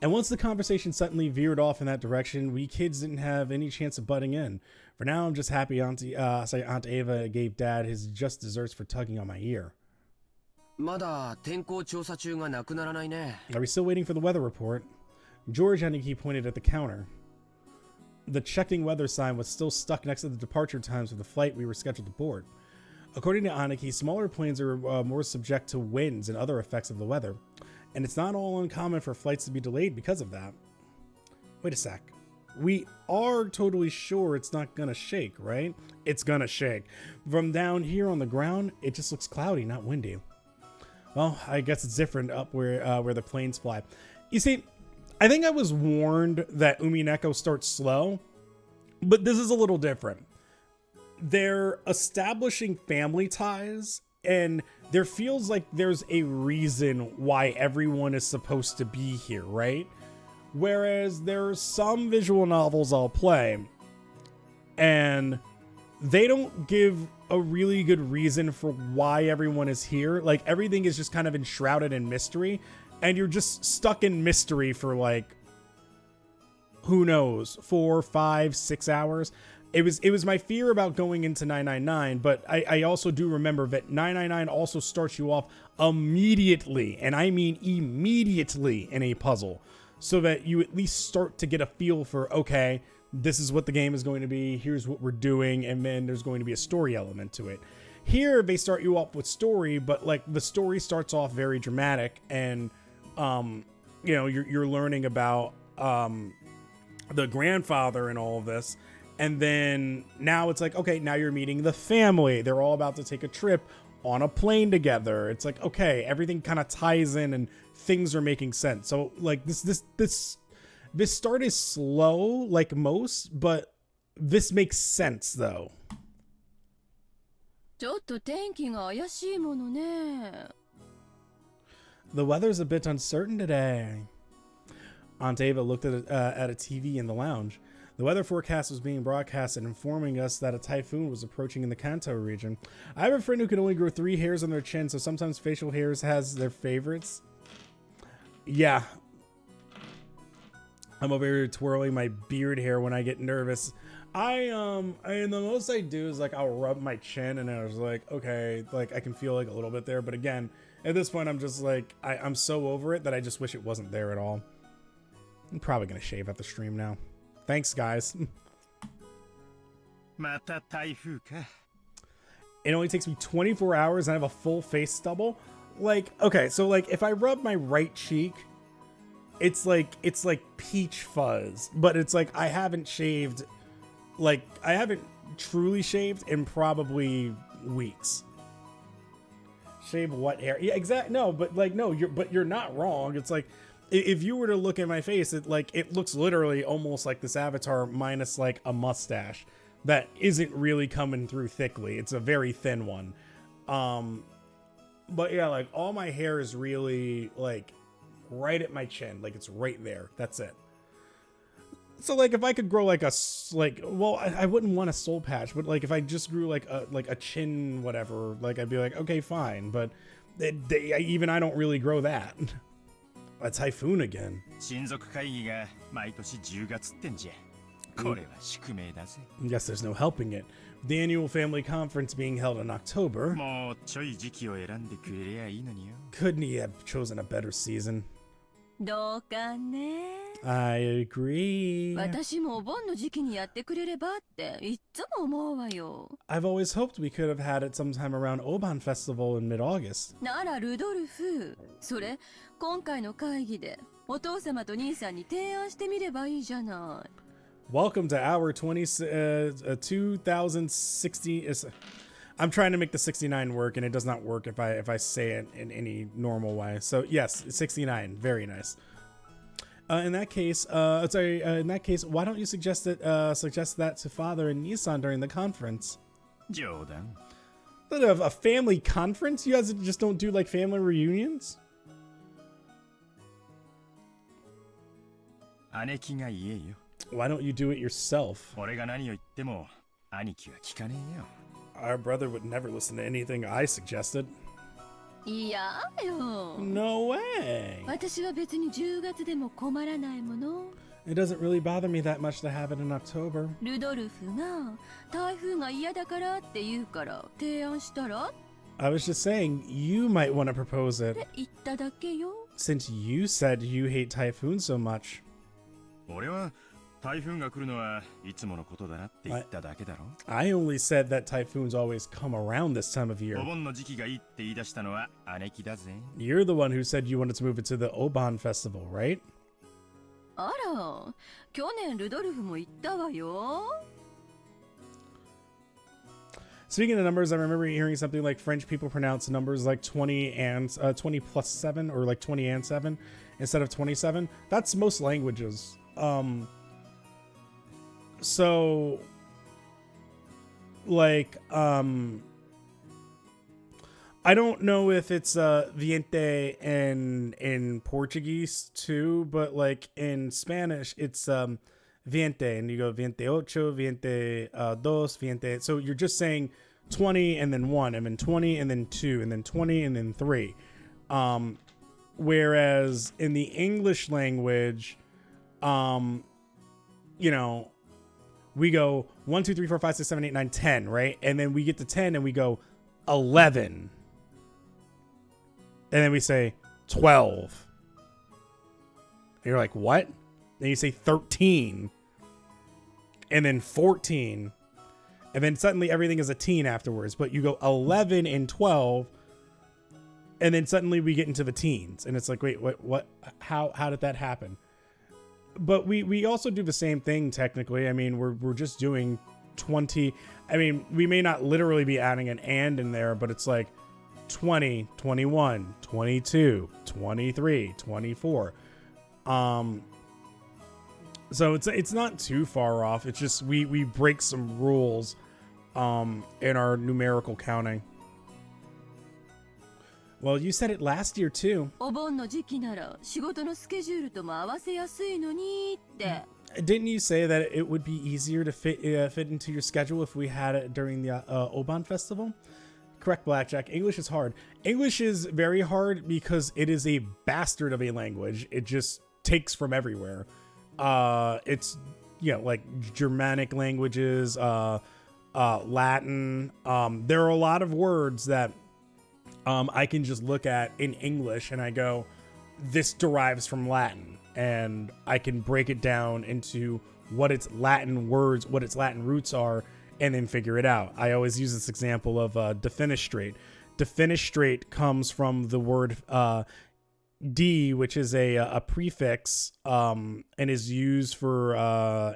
S1: And once the conversation suddenly veered off in that direction, we kids didn't have any chance of butting in. For now, I'm just happy Aunt Ava gave Dad his just desserts for tugging on my ear.
S8: まだ天候調査中がなくならないね。
S1: Are we still waiting for the weather report? George Aniki pointed at the counter. The checking weather sign was still stuck next to the departure times of the flight we were scheduled to board. According to Aniki, smaller planes are more subject to winds and other effects of the weather, and it's not all uncommon for flights to be delayed because of that. Wait a sec. We are totally sure it's not gonna shake, right? It's gonna shake. From down here on the ground, it just looks cloudy, not windy. Well, I guess it's different up where the planes fly. You see, I think I was warned that UMINEKO starts slow, but this is a little different. They're establishing family ties, and there feels like there's a reason why everyone is supposed to be here, right? Whereas there are some visual novels I'll play, and they don't give a really good reason for why everyone is here. Like, everything is just kind of enshrouded in mystery, and you're just stuck in mystery for, like, who knows, 4, 5, 6 hours. It was my fear about going into 999, but I also do remember that 999 also starts you off immediately, and I mean immediately, in a puzzle, so that you at least start to get a feel for, okay, this is what the game is going to be, here's what we're doing, and then there's going to be a story element to it. Here, they start you off with story, but like the story starts off very dramatic, and you know, you're learning about the grandfather and all of this. And then now it's like, okay, now you're meeting the family. They're all about to take a trip on a plane together. It's like, okay, everything kind of ties in and things are making sense. So like this start is slow like most, but this makes sense though.
S4: ちょっと天気が怪しいものね。
S1: The weather's a bit uncertain today. Aunt Ava looked at a TV in the lounge. The weather forecast was being broadcasted, informing us that a typhoon was approaching in the Kanto region. I have a friend who can only grow 3 hairs on their chin, so sometimes facial hairs has their favorites. Yeah. I'm over here twirling my beard hair when I get nervous. The most I do is like I'll rub my chin, and I was like, okay, like I can feel like a little bit there. But again, at this point, I'm just like, I'm so over it that I just wish it wasn't there at all. I'm probably gonna shave at the stream now. Thanks, guys. It only takes me 24 hours and I have a full face stubble. Like, okay, so like if I rub my right cheek, it's like peach fuzz, but it's like I haven't shaved, like I haven't truly shaved in probably weeks. Shave what hair? Yeah, exactly. No, but like no, you're not wrong. It's like if you were to look at my face, it looks literally almost like this avatar minus like a mustache that isn't really coming through thickly. It's a very thin one. But yeah, like all my hair is really like right at my chin, like it's right there. That's it. So like if I could grow like I wouldn't want a soul patch, but like if I just grew like a chin whatever, like I'd be like, okay, fine. But even I don't really grow that. A typhoon again. Guess there's no helping it. The annual family conference being held in October. Couldn't he have chosen a better season?
S4: どうかね。
S1: I agree.
S4: 私もお盆の時期にやってくれればっていっつも思うわよ。
S1: I've always hoped we could have had it sometime around Oban Festival in mid-August.
S4: ならルドルフ、それ今回の会議でお父様と兄さんに提案してみればいいじゃない。
S1: Welcome to our 2060. I'm trying to make the 69 work, and it does not work if I say it in any normal way. So yes, 69, very nice. In that case, why don't you suggest that to Father and Nissan during the conference?
S6: Jordan.
S1: A family conference? You guys just don't do like family reunions?
S6: 姉貴が言えよ。
S1: Why don't you do it yourself?
S6: 俺が何を言っても兄貴は聞かねえよ。
S1: Our brother would never listen to anything I suggested.
S4: いやよ。
S1: No way.
S4: 私は別に10月でも困らないもの。
S1: It doesn't really bother me that much to have it in October.
S4: ルドルフが台風が嫌だからって言うから提案したら
S1: I was just saying, you might want to propose it.
S4: って言っただけよ。
S1: Since you said you hate typhoons so much.
S6: 俺は台風が来るのはいつものことだなって言っただけだろ。
S1: I only said that typhoons always come around this time of year.
S6: お盆の時期がいいって言い出したのは姉貴だぜ。
S1: You're the one who said you wanted to move it to the Oban Festival, right?
S4: あら、去年ルドルフも言ったわよ。
S1: Speaking of numbers, I remember hearing something like French people pronounce numbers like 20 and 20 plus 7 or like 20 and 7 instead of 27. That's most languages. So like I don't know if it's viente in Portuguese too, but like in Spanish it's viente, and you go veintiocho, viente dos, viente. So you're just saying 20 and then 1, and then 20 and then 2, and then 20 and then 3. Whereas in the English language, you know, we go 1, 2, 3, 4, 5, 6, 7, 8, 9, 10, right? And then we get to 10 and we go 11. And then we say 12. And you're like, what? Then you say 13. And then 14. And then suddenly everything is a teen afterwards. But you go 11 and 12. And then suddenly we get into the teens. And it's like, wait, what? How did that happen? But we also do the same thing technically. I mean, we're just doing 20. I mean, we may not literally be adding an and in there, but it's like 20, 21, 22, 23, 24. So it's not too far off. It's just we break some rules in our numerical counting. Well, you said it last year too.
S4: お盆の時期なら仕事のスケジュールとも合わせやすいのにって。
S1: Didn't you say that it would be easier to fit into your schedule if we had it during the Oban festival? Correct, Blackjack. English is hard. English is very hard because it is a bastard of a language. It just takes from everywhere. It's, you know, like Germanic languages, Latin. There are a lot of words that I can just look at in English and I go, this derives from Latin. And I can break it down into what its Latin words, what its Latin roots are, and then figure it out. I always use this example of defenestrate. Defenestrate comes from the word D, which is a prefix and is used for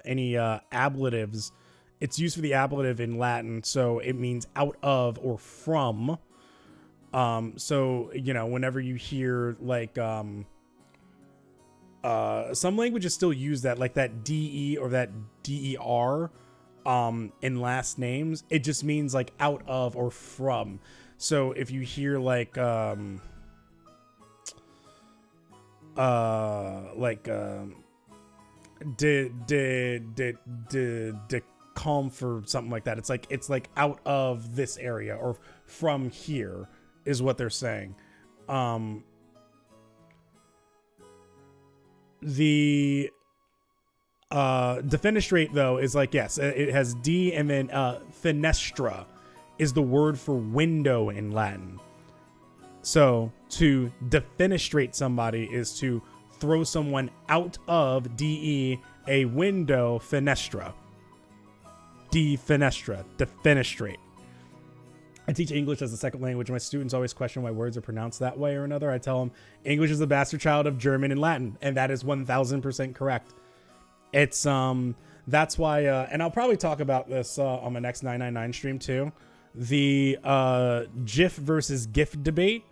S1: any ablatives. It's used for the ablative in Latin, so it means out of or from. So, you know, whenever you hear like some languages still use that, like that DE or that DER in last names, it just means like out of or from. So if you hear like comf or something like that, it's like out of this area or from here is what they're saying. The defenestrate though is like, yes, it has D, and then fenestra is the word for window in Latin. So to defenestrate somebody is to throw someone out of DE a window, fenestra. Defenestra, defenestrate. I teach English as a second language. My students always question why words are pronounced that way or another. I tell them English is the bastard child of German and Latin, and that is 1000% correct. It's that's why, and I'll probably talk about this on my next 999 stream too. The GIF versus GIF debate.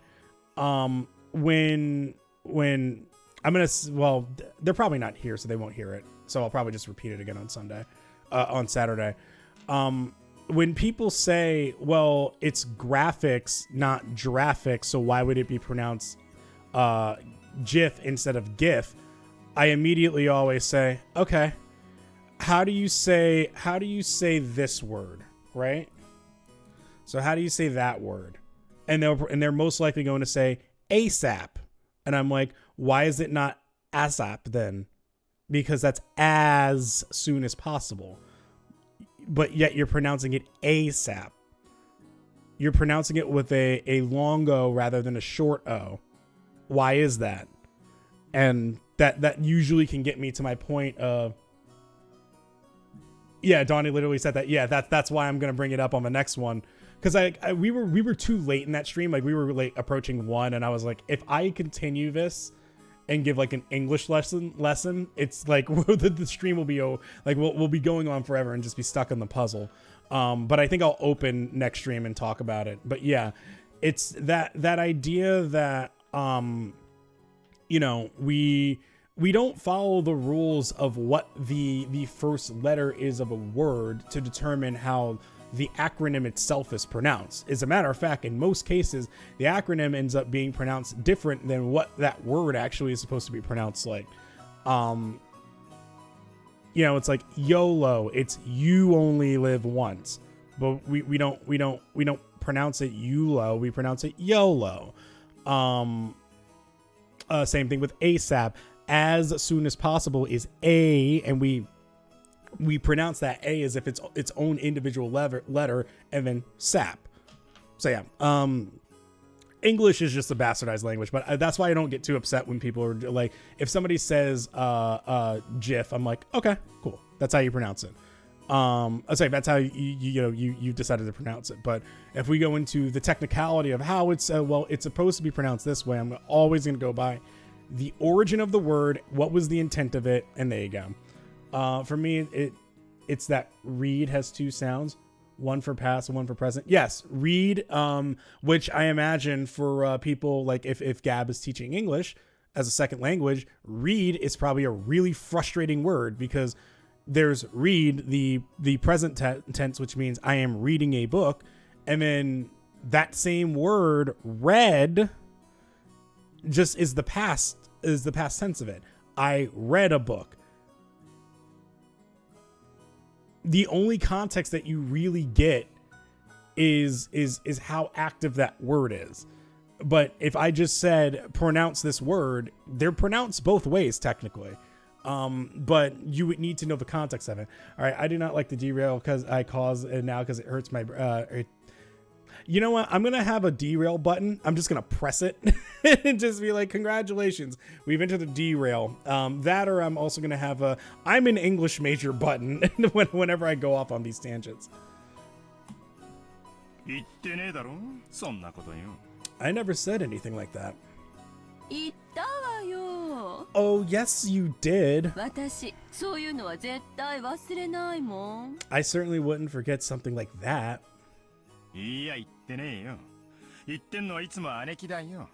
S1: When I'm gonna, well, they're probably not here, so they won't hear it. So I'll probably just repeat it again on Saturday. When people say, well, it's graphics, not giraffics, so why would it be pronounced GIF instead of GIF? I immediately always say, okay, how do you say this word, right? So how do you say that word? And they're most likely going to say ASAP. And I'm like, why is it not ASAP then? Because that's as soon as possible. But yet you're pronouncing it ASAP. You're pronouncing it with a long O rather than a short O. Why is that? And that usually can get me to my point of, yeah, Donnie literally said that. Yeah, that's why I'm gonna bring it up on the next one, because we were too late in that stream. Like we were like approaching 1, and I was like, if I continue this and give like an English lesson, it's like the stream will be like we'll be going on forever and just be stuck in the puzzle. But I think I'll open next stream and talk about it. But yeah, it's that idea that you know, we don't follow the rules of what the first letter is of a word to determine how the acronym itself is pronounced. As a matter of fact, in most cases, the acronym ends up being pronounced different than what that word actually is supposed to be pronounced like. You know, it's like YOLO, it's you only live once. But we don't pronounce it YOLO, we pronounce it YOLO. Same thing with ASAP. As soon as possible is A, and we pronounce that A as if it's its own individual letter, and then sap. So yeah, English is just a bastardized language, but that's why I don't get too upset when people are like, if somebody says GIF, I'm like, okay, cool, that's how you pronounce it. Sorry, that's how you decided to pronounce it. But if we go into the technicality of how it's well, it's supposed to be pronounced this way, I'm always going to go by the origin of the word, what was the intent of it, and there you go. For me, it's that read has two sounds, one for past and one for present. Yes, read, which I imagine for people like if Gab is teaching English as a second language, read is probably a really frustrating word because there's read, the present tense, which means I am reading a book, and then that same word read just is the past tense of it. I read a book. The only context that you really get is how active that word is. But if I just said pronounce this word, they're pronounced both ways technically. But you would need to know the context of it. All right, I do not like the derail because I cause it now because it hurts my. You know what? I'm gonna have a derail button. I'm just gonna press it and just be like, "Congratulations, we've entered the derail." That, or I'm also gonna have a "I'm an English major" button whenever I go off on these tangents. I never said anything like that.
S4: 言ったわよ。
S1: Oh, yes, you did.
S4: 私、そういうのは絶対忘れないもん。
S1: I certainly wouldn't forget something like that.
S6: いや、言ってねえよ。言ってんのはいつも姉貴だよ。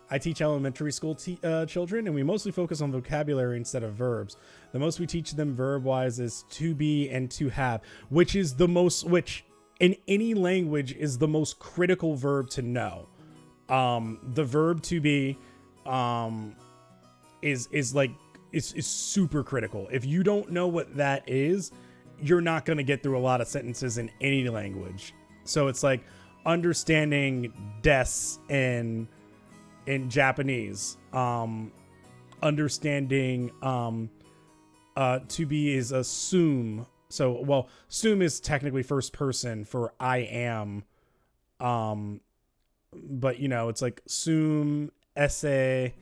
S1: I teach elementary school children, and we mostly focus on vocabulary instead of verbs. The most we teach them verb-wise is to be and to have, which in any language is the most critical verb to know. The verb to be is super critical. If you don't know what that is, you're not going to get through a lot of sentences in any language. So it's like understanding des in Japanese, understanding to be is assume. So, well, assume is technically first person for I am, but you know, it's like assume, esse,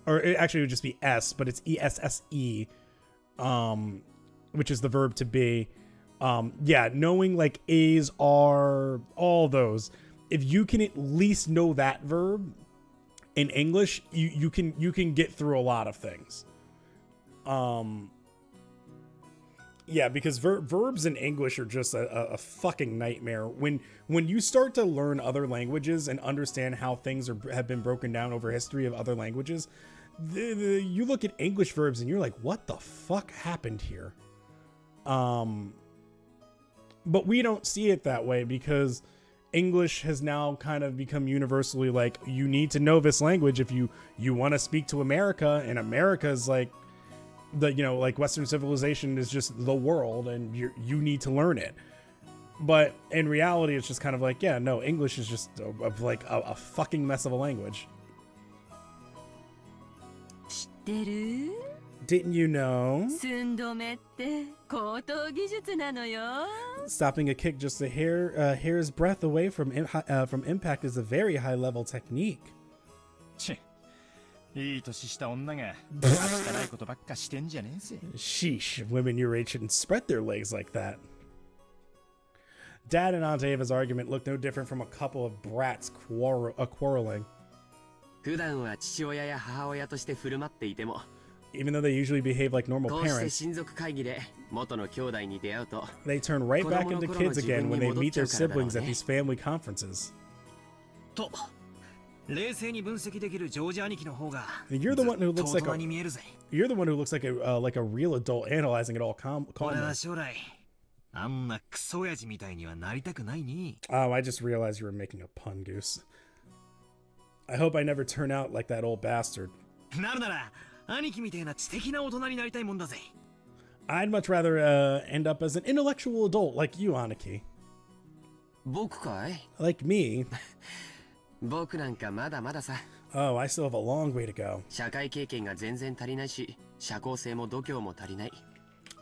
S1: or it actually would just be s, but it's esse, which is the verb to be. Yeah, knowing like is, are, all those. If you can at least know that verb in English, you can get through a lot of things. Yeah, because verbs in English are just a fucking nightmare. When you start to learn other languages and understand how things have been broken down over history of other languages, you look at English verbs and you're like, what the fuck happened here? But we don't see it that way because English has now kind of become universally like, you need to know this language if you want to speak to America, and America's like like Western civilization is just the world, and you need to learn it. But in reality, it's just kind of like, yeah, no, English is just a fucking mess of a language.
S4: 知ってる?
S1: Didn't you know?
S4: 寸止めって高等技術なのよ。
S1: Stopping a kick just a hair's breadth away from impact is a very high level technique.
S6: いい年した女が汚いことばっかしてんじゃねえぜ。
S1: Sheesh, women your age shouldn't spread their legs like that. Dad and Aunt Ava's argument looked no different from a couple of brats quarreling.
S8: 普段は父親や母親として振る舞っていても、
S1: Even though they usually behave like normal
S8: こうして
S1: parents,
S8: 親族会議で元の兄弟に出会うと、
S1: they turn right back into kids again when they meet their siblings at these family conferences.
S5: と冷静に分析できるジョージ兄貴の方が
S1: You're the one who
S5: ずっ
S1: looks
S5: と
S1: like
S5: 大
S1: a
S5: 人に見えるぜ。
S1: you're the one who looks like a real adult analyzing it all
S5: 俺
S1: calmly.
S5: は将来あんなクソ親父みたいにはなりたくないに。
S1: Oh, I just realized you were making a pun, Goose. I hope I never turn out like that old bastard.
S5: なるなら兄貴みたいな知的な大人になりたいもんだぜ。
S1: I'd much rather end up as an intellectual adult like you, Aniki.
S8: 僕かい？
S1: Like me.
S8: 僕なんかまだまださ。
S1: Oh, I still have a long way to go.
S8: 社会経験が全然足りないし、社交性も度胸も足りない。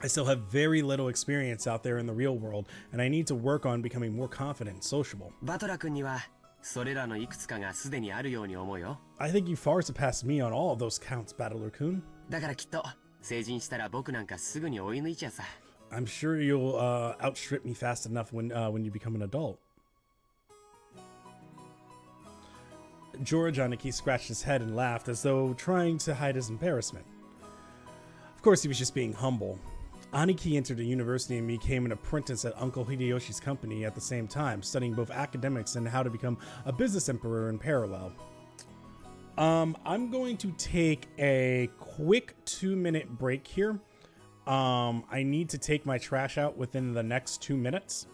S1: I still have very little experience out there in the real world, and I need to work on becoming more confident and sociable.
S8: バトラ君にはそれらのいくつかがすでにあるように思うよ。
S1: I think you far surpassed me on all of those counts, Battler-kun.
S8: だからきっと成人したら僕なんかすぐに追い抜いちゃうさ。
S1: I'm sure you'll outstrip me fast enough when you become an adult. George Aniki scratched his head and laughed as though trying to hide his embarrassment. Of course, he was just being humble. Aniki entered a university and became an apprentice at Uncle Hideyoshi's company at the same time, studying both academics and how to become a business emperor in parallel. I'm going to take a quick 2-minute break here. I need to take my trash out within the next 2 minutes.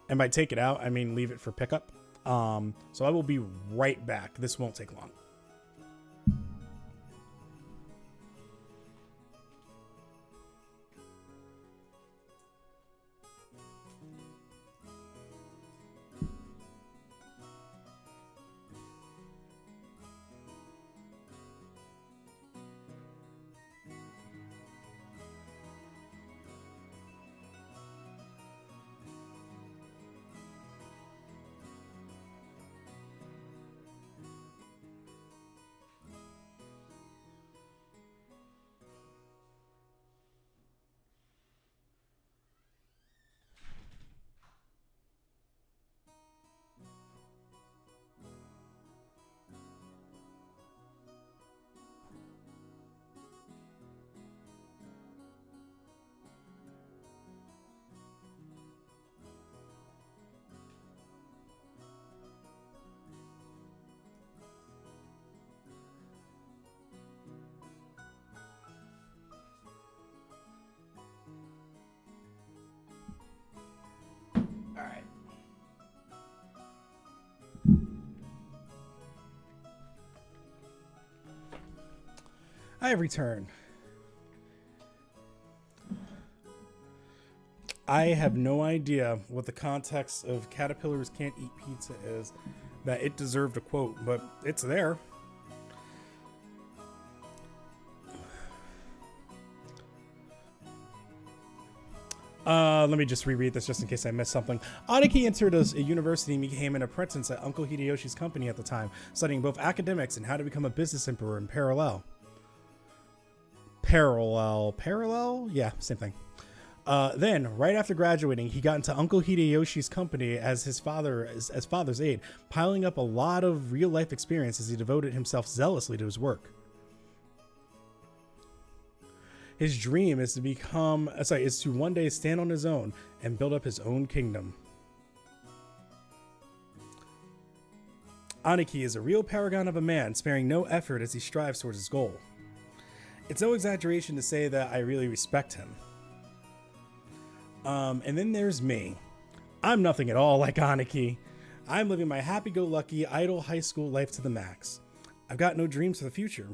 S1: And by take it out, I mean leave it for pickup. So I will be right back. This won't take long. I have returned. I have no idea what the context of Caterpillars Can't Eat Pizza is that it deserved a quote, but it's there. Let me just reread this just in case I missed something. Aniki entered a university and became an apprentice at Uncle Hideyoshi's company at the time, studying both academics and how to become a business emperor in parallel. Parallel? Yeah, same thing. Then, right after graduating, he got into Uncle Hideyoshi's company as his father's aide, piling up a lot of real-life experience as he devoted himself zealously to his work. His dream is to one day stand on his own and build up his own kingdom. Aniki is a real paragon of a man, sparing no effort as he strives towards his goal. It's no exaggeration to say that I really respect him. And then there's me. I'm nothing at all like Aniki. I'm living my happy-go-lucky, idle high school life to the max. I've got no dreams for the future.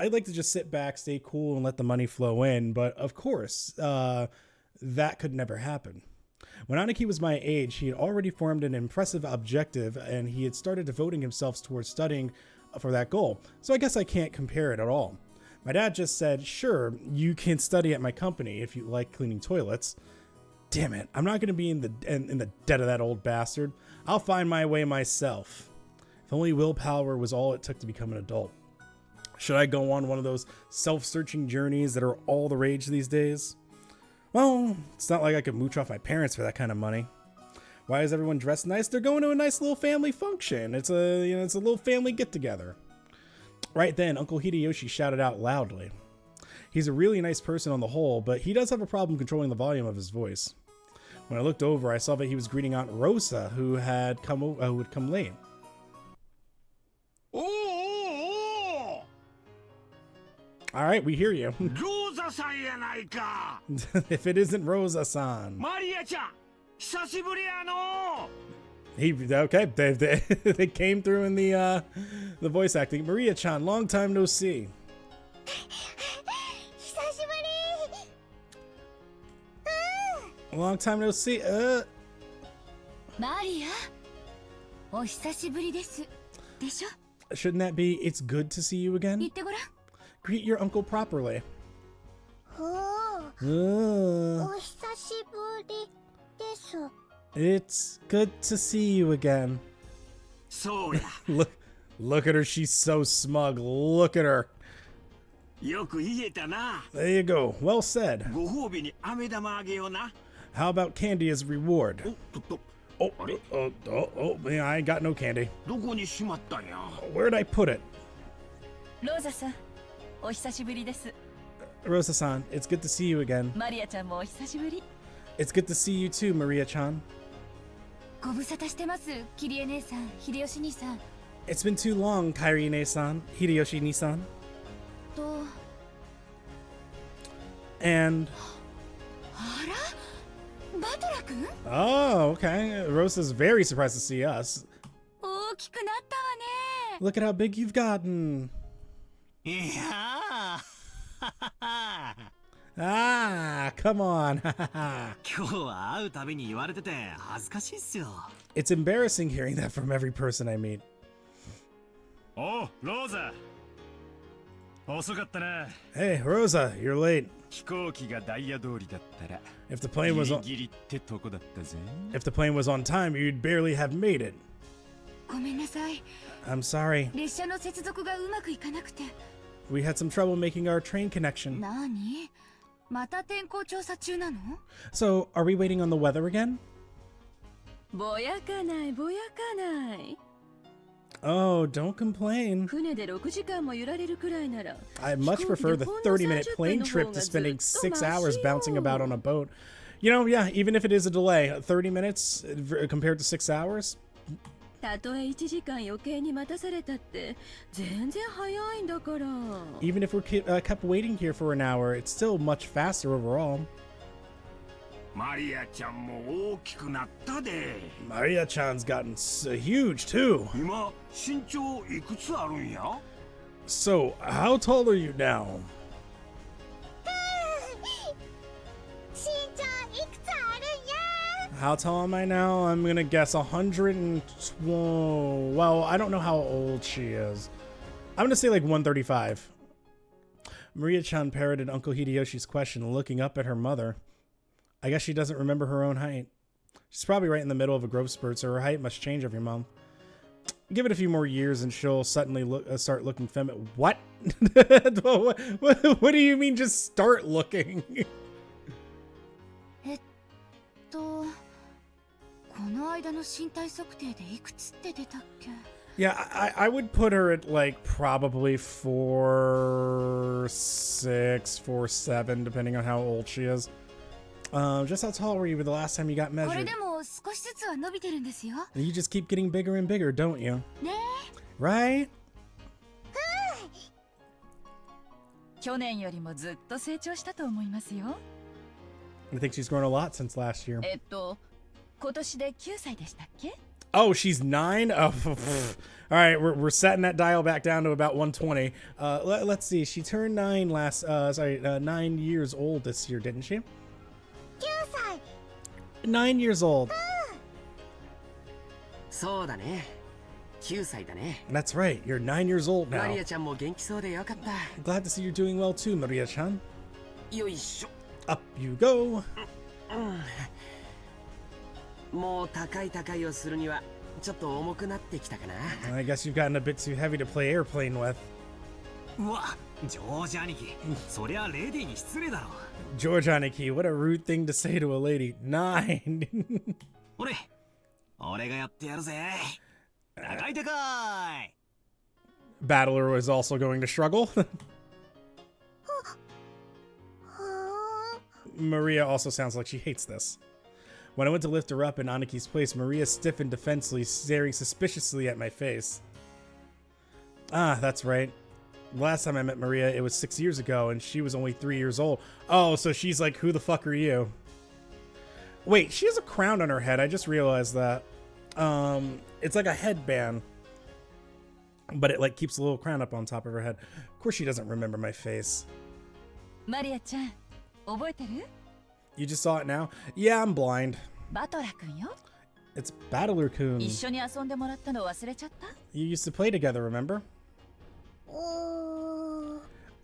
S1: I'd like to just sit back, stay cool, and let the money flow in, but of course, that could never happen. When Aniki was my age, he had already formed an impressive objective, and he had started devoting himself towards studying for that goal, so I guess I can't compare it at all. My dad just said, sure, you can study at my company if you like cleaning toilets. Damn it, I'm not going to be in the debt of that old bastard. I'll find my way myself. If only willpower was all it took to become an adult. Should I go on one of those self-searching journeys that are all the rage these days? Well, it's not like I could mooch off my parents for that kind of money. Why is everyone dressed nice? They're going to a nice little family function. It's a little family get-together. Right then, Uncle Hideyoshi shouted out loudly. He's a really nice person on the whole, but he does have a problem controlling the volume of his voice. When I looked over, I saw that he was greeting Aunt Rosa, who had come late.
S2: Oh!
S1: All right, we hear you.
S2: Rosa-san やないか
S1: If it isn't Rosa-san.
S2: マリアちゃん久しぶりやの
S1: Okay, they came through in the voice acting. Maria-chan, long time no see.
S9: 久しぶり
S1: Long time no see.
S7: マリア、お久しぶりです。でしょ？
S1: Shouldn't that be, it's good to see you
S7: 言
S1: again?
S7: ってごらん。
S1: Greet your uncle properly.
S9: お
S1: Uh,
S9: お久しぶりです
S1: it's good to see you again.
S2: そうや
S1: Look at her, she's so smug. Look at her.
S2: よく言えたな
S1: There you go. Well said.
S2: ご褒美に飴玉あげような
S1: How about candy as a reward?
S2: おっと
S1: Man, I ain't got no candy.
S2: どこにしまったんや
S1: Where'd I put it?
S7: ローザさん、お久しぶりです。
S1: Rosa-san, it's good to see you again.
S7: マリアちゃんもお久しぶり。
S1: It's good to see you too, Maria-chan.
S7: ご無沙汰してます、キリエ姉さん、秀吉兄さん。
S1: It's been too long, Kairi-ne-san, Hideyoshi-ni-san.
S7: と、
S1: And...
S7: あら、バトラ君？
S1: Oh, okay. Rosa's very surprised to see us.
S7: 大きくなったわね。
S1: Look at how big you've gotten.
S5: いや
S1: Ah, come on.
S5: 今日は会うたびに言われてて恥ずかしいっすよ。
S1: It's embarrassing hearing that from every person I meet.
S6: おうローザ遅かったな
S1: Hey, Rosa, you're late.
S6: 飛行機がダイヤ通りだったら
S1: If the plane was on,
S6: ギリギリってとこだったぜ
S1: if the plane was on time, you'd barely have made it.
S7: ごめんなさい。
S1: I'm sorry.
S7: 列車の接続がうまくいかなくて。
S1: We had some trouble making our train connection.
S7: なに？また天候調査中なの？
S1: So, are we waiting on the weather again?
S4: ぼやかないぼやかない。
S1: Oh, don't complain.
S4: 船で6時間も揺られるくらいなら
S1: I much prefer the 30-minute plane trip to spending 6 hours bouncing about on a boat. You know, yeah, even if it is a delay, 30 minutes compared to 6 hours?
S4: たとえ1時間余計に待たされたって全然早いんだから。
S1: Even if we're kept waiting here for an hour, it's still much faster overall.
S2: マリアちゃんも大きくなったで
S1: Maria-chan's gotten huge too.
S2: 今身長いくつあるんや
S1: So, how tall are you now?
S9: 身長いくつあるんや
S1: How tall am I now? I'm gonna guess 112. Well, I don't know how old she is. I'm gonna say like 135. Maria-chan parroted Uncle Hideyoshi's question, looking up at her mother. I guess she doesn't remember her own height. She's probably right in the middle of a growth spurt, so her height must change every month. Give it a few more years and she'll suddenly start looking feminine. What? What do you mean just start looking?
S7: この間の身体測定でいくつって出たっけ？
S1: Yeah, I would put her at like probably 4'6", 4'7", depending on how old she is. Just how tall were you the last time you got
S7: これ
S1: measured?
S7: でも少しずつは伸びてるんですよ。
S1: You just keep getting bigger and bigger, don't you?
S7: ね
S1: Right?
S7: 去年よりもずっと成長したと思いますよ。
S1: I think she's grown a lot since last year.
S7: 今年で9歳でしたっけ？
S1: Oh, she's 9? Oh, all right, we're setting that dial back down to about 120. Let's see. She turned 9 9 years old this year, didn't she?
S9: 9歳
S1: 9 years old.
S8: そうだね9歳だね
S1: That's right. You're 9 years old
S8: マ
S1: now.
S8: リアちゃんも元気そうでよかった
S1: Glad to see you're doing well too, Maria-chan.
S8: よいしょ
S1: Up you go.
S8: もう高い高いをするにはちょっと重くなってきたかな
S1: I guess you've gotten a bit too heavy to play airplane with.
S5: うわジョージ兄貴そりゃレディーに失礼だろ
S1: George Aniki, what a rude thing to say to a lady. 9.
S5: 俺がやってやるぜ高い高い
S1: Battler is also going to struggle. Maria also sounds like she hates this. When I went to lift her up in Anaki's place, Maria stiffened defensively, staring suspiciously at my face. Ah, that's right. Last time I met Maria, it was 6 years ago, and she was only 3 years old. Oh, so she's like, who the fuck are you? Wait, she has a crown on her head. I just realized that. It's like a headband. But it like keeps a little crown up on top of her head. Of course she doesn't remember my face.
S7: Maria-chan, 覚えてる?
S1: You just saw it now? Yeah, I'm blind.
S7: バトラ君よ。
S1: It's Battler-kun.
S7: 一緒に遊んでもらったの忘れちゃった?
S1: You used to play together, remember?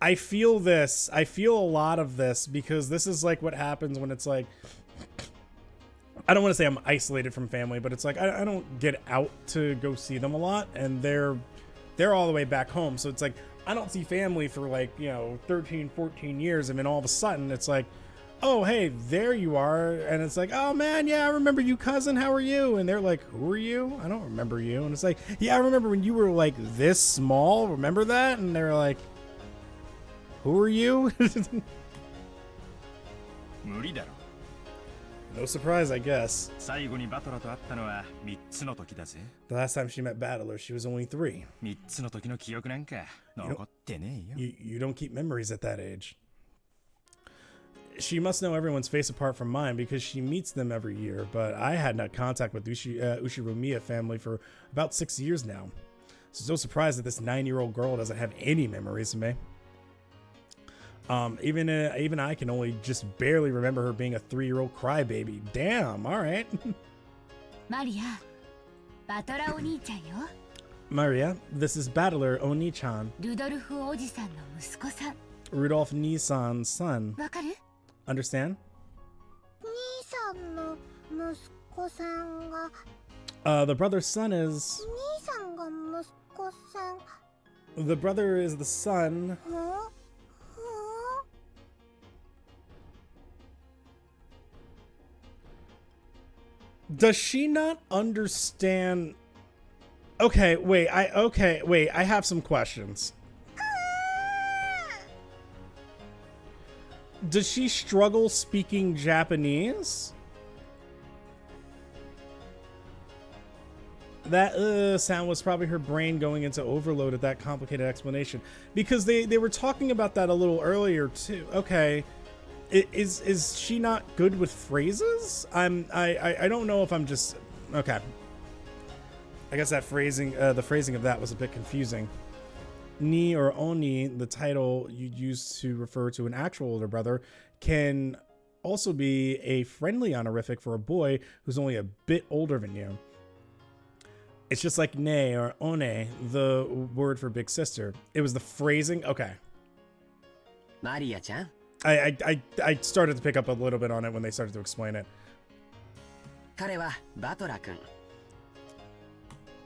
S1: I feel this. I feel a lot of this because this is like what happens when it's like, I don't want to say I'm isolated from family, but it's like I don't get out to go see them a lot, and they're all the way back home. So it's like I don't see family for like, 13, 14 years, and then all of a sudden it's like, oh, hey, there you are. And it's like, oh man, yeah, I remember you, cousin. How are you? And they're like, who are you? I don't remember you. And it's like, yeah, I remember when you were like this small. Remember that? And they're like, who are you?
S6: 無理だろ。
S1: No surprise, I guess.
S6: 最後にバトラと会ったのは3つの時だぜ。
S1: The last time she met Battler, she was only 3.
S6: 3つの時の記憶なんか残ってねえよ。
S1: You don't keep memories at that age. She must know everyone's face apart from mine because she meets them every year, but I had not contact with Ushiromiya family for about 6 years now. So it's no surprise that this 9-year-old girl doesn't have any memories of me. Even I can only just barely remember her being a 3-year-old crybaby. Damn, all right.
S9: Maria, Battlerお兄ちゃんよ.
S1: Maria, this is Battler Oni-chan.
S9: ルドルフおじさんの息子さん.
S1: Rudolph Nissan's son.
S9: わかる?
S1: Understand?
S9: 兄さんの息子さんが
S1: The brother's son is...
S9: 兄さんが息子さん
S1: The brother is the son... Does she not understand? Okay, wait, I have some questions. Does she struggle speaking Japanese? That sound was probably her brain going into overload at that complicated explanation. Because they were talking about that a little earlier too. Okay. Is she not good with phrases? I don't know if I'm just okay. I guess that phrasing, the phrasing of that was a bit confusing. Ni or Oni, the title you use to refer to an actual older brother, can also be a friendly honorific for a boy who's only a bit older than you. It's just like ne or one, the word for big sister. It was the phrasing. Okay.
S8: Maria-chan.
S1: I started to pick up a little bit on it when they started to explain it.
S8: 彼はバトラ君。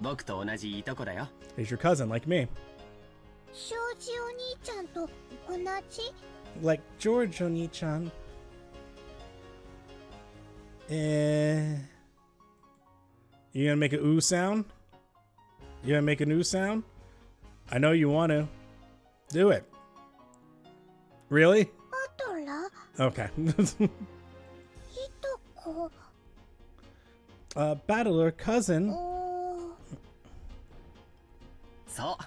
S8: 僕と同じいとこだよ。
S1: He's your cousin, like me.
S9: 庄司お兄ちゃんと同じ?
S1: Like George Oni-chan. You gonna make an ooh sound? You gonna make an ooh sound? I know you want to. Do it. Really?
S9: バトラ?
S1: Okay.
S9: いとこ.
S1: Battler, cousin.
S8: そ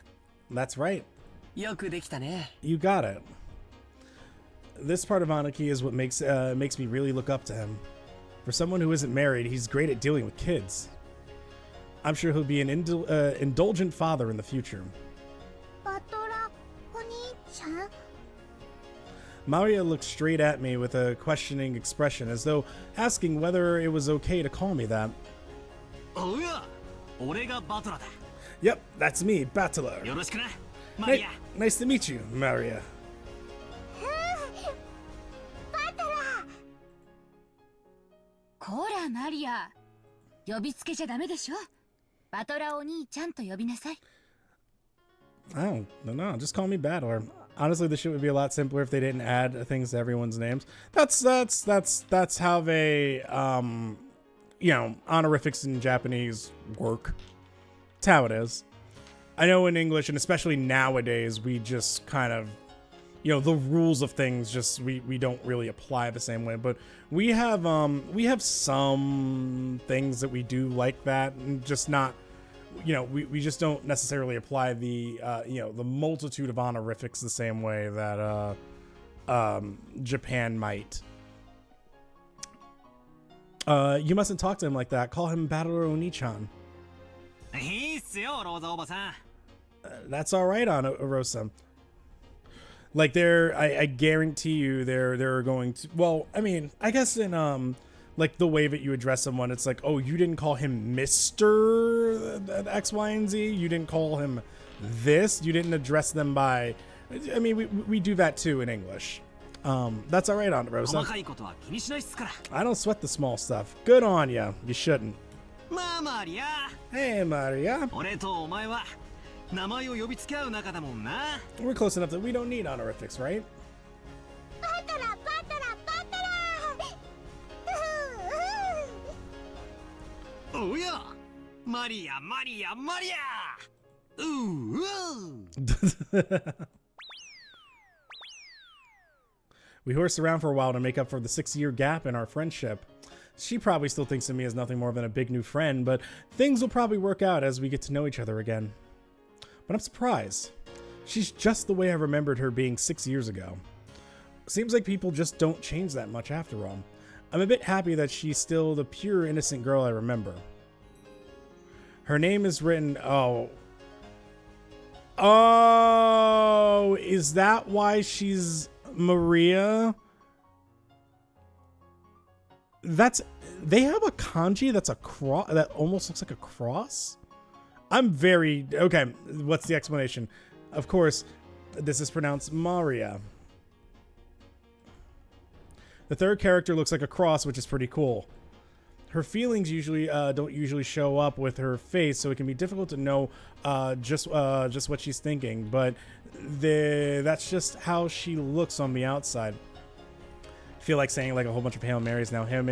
S8: う。
S1: That's right.
S8: よくできたね。
S1: You got it. This part of Anaki is what makes me really look up to him. For someone who isn't married, he's great at dealing with kids. I'm sure he'll be an indulgent father in the future.
S9: バトラお兄ちゃん?
S1: Maria looked straight at me with a questioning expression, as though asking whether it was okay to call me that.
S5: Oh yeah, 俺がバトラだ.
S1: Yep, that's me, Battler.
S5: よろしくな、マリア.
S1: Nice to meet you, Maria.
S9: バトラ! こらマリア、呼びつけちゃダメでしょ。バトラお兄ちゃんと呼びなさい。
S1: I don't know, just call me Battler. Honestly, the shit would be a lot simpler if they didn't add things to everyone's names. That's how they honorifics in Japanese work. That's how it is. I know in English, and especially nowadays, we just kind of, the rules of things just we don't really apply the same way. But we have some things that we do like that, and just not, we just don't necessarily apply the the multitude of honorifics the same way that Japan might. You mustn't talk to him like that. Call him Battler Oni-chan. That's all right, Rosa. Like I guarantee you they're going to. Well, I mean, I guess in like the way that you address someone, it's like, oh, you didn't call him Mr. X, Y, and Z. You didn't call him this. You didn't address them by. I mean, we do that too in English. That's all right, Aunt Rosa. I don't sweat the small stuff. Good on ya. You shouldn't. Hey, Maria. We're close enough that we don't need honorifics, right?
S5: Oh yeah, Maria. Ooh.
S1: We horsed around for a while to make up for the 6-year gap in our friendship. She probably still thinks of me as nothing more than a big new friend, but things will probably work out as we get to know each other again. But I'm surprised. She's just the way I remembered her being 6 years ago. Seems like people just don't change that much after all. I'm a bit happy that she's still the pure, innocent girl I remember. Her name is written... Oh, is that why she's Maria? They have a kanji that's a cross that almost looks like a cross. Okay, what's the explanation? Of course, this is pronounced Maria. The third character looks like a cross, which is pretty cool. Her feelings usually don't usually show up with her face, so it can be difficult to know just what she's thinking. But that's just how she looks on the outside. I feel like saying like a whole bunch of Hail Marys now. Hail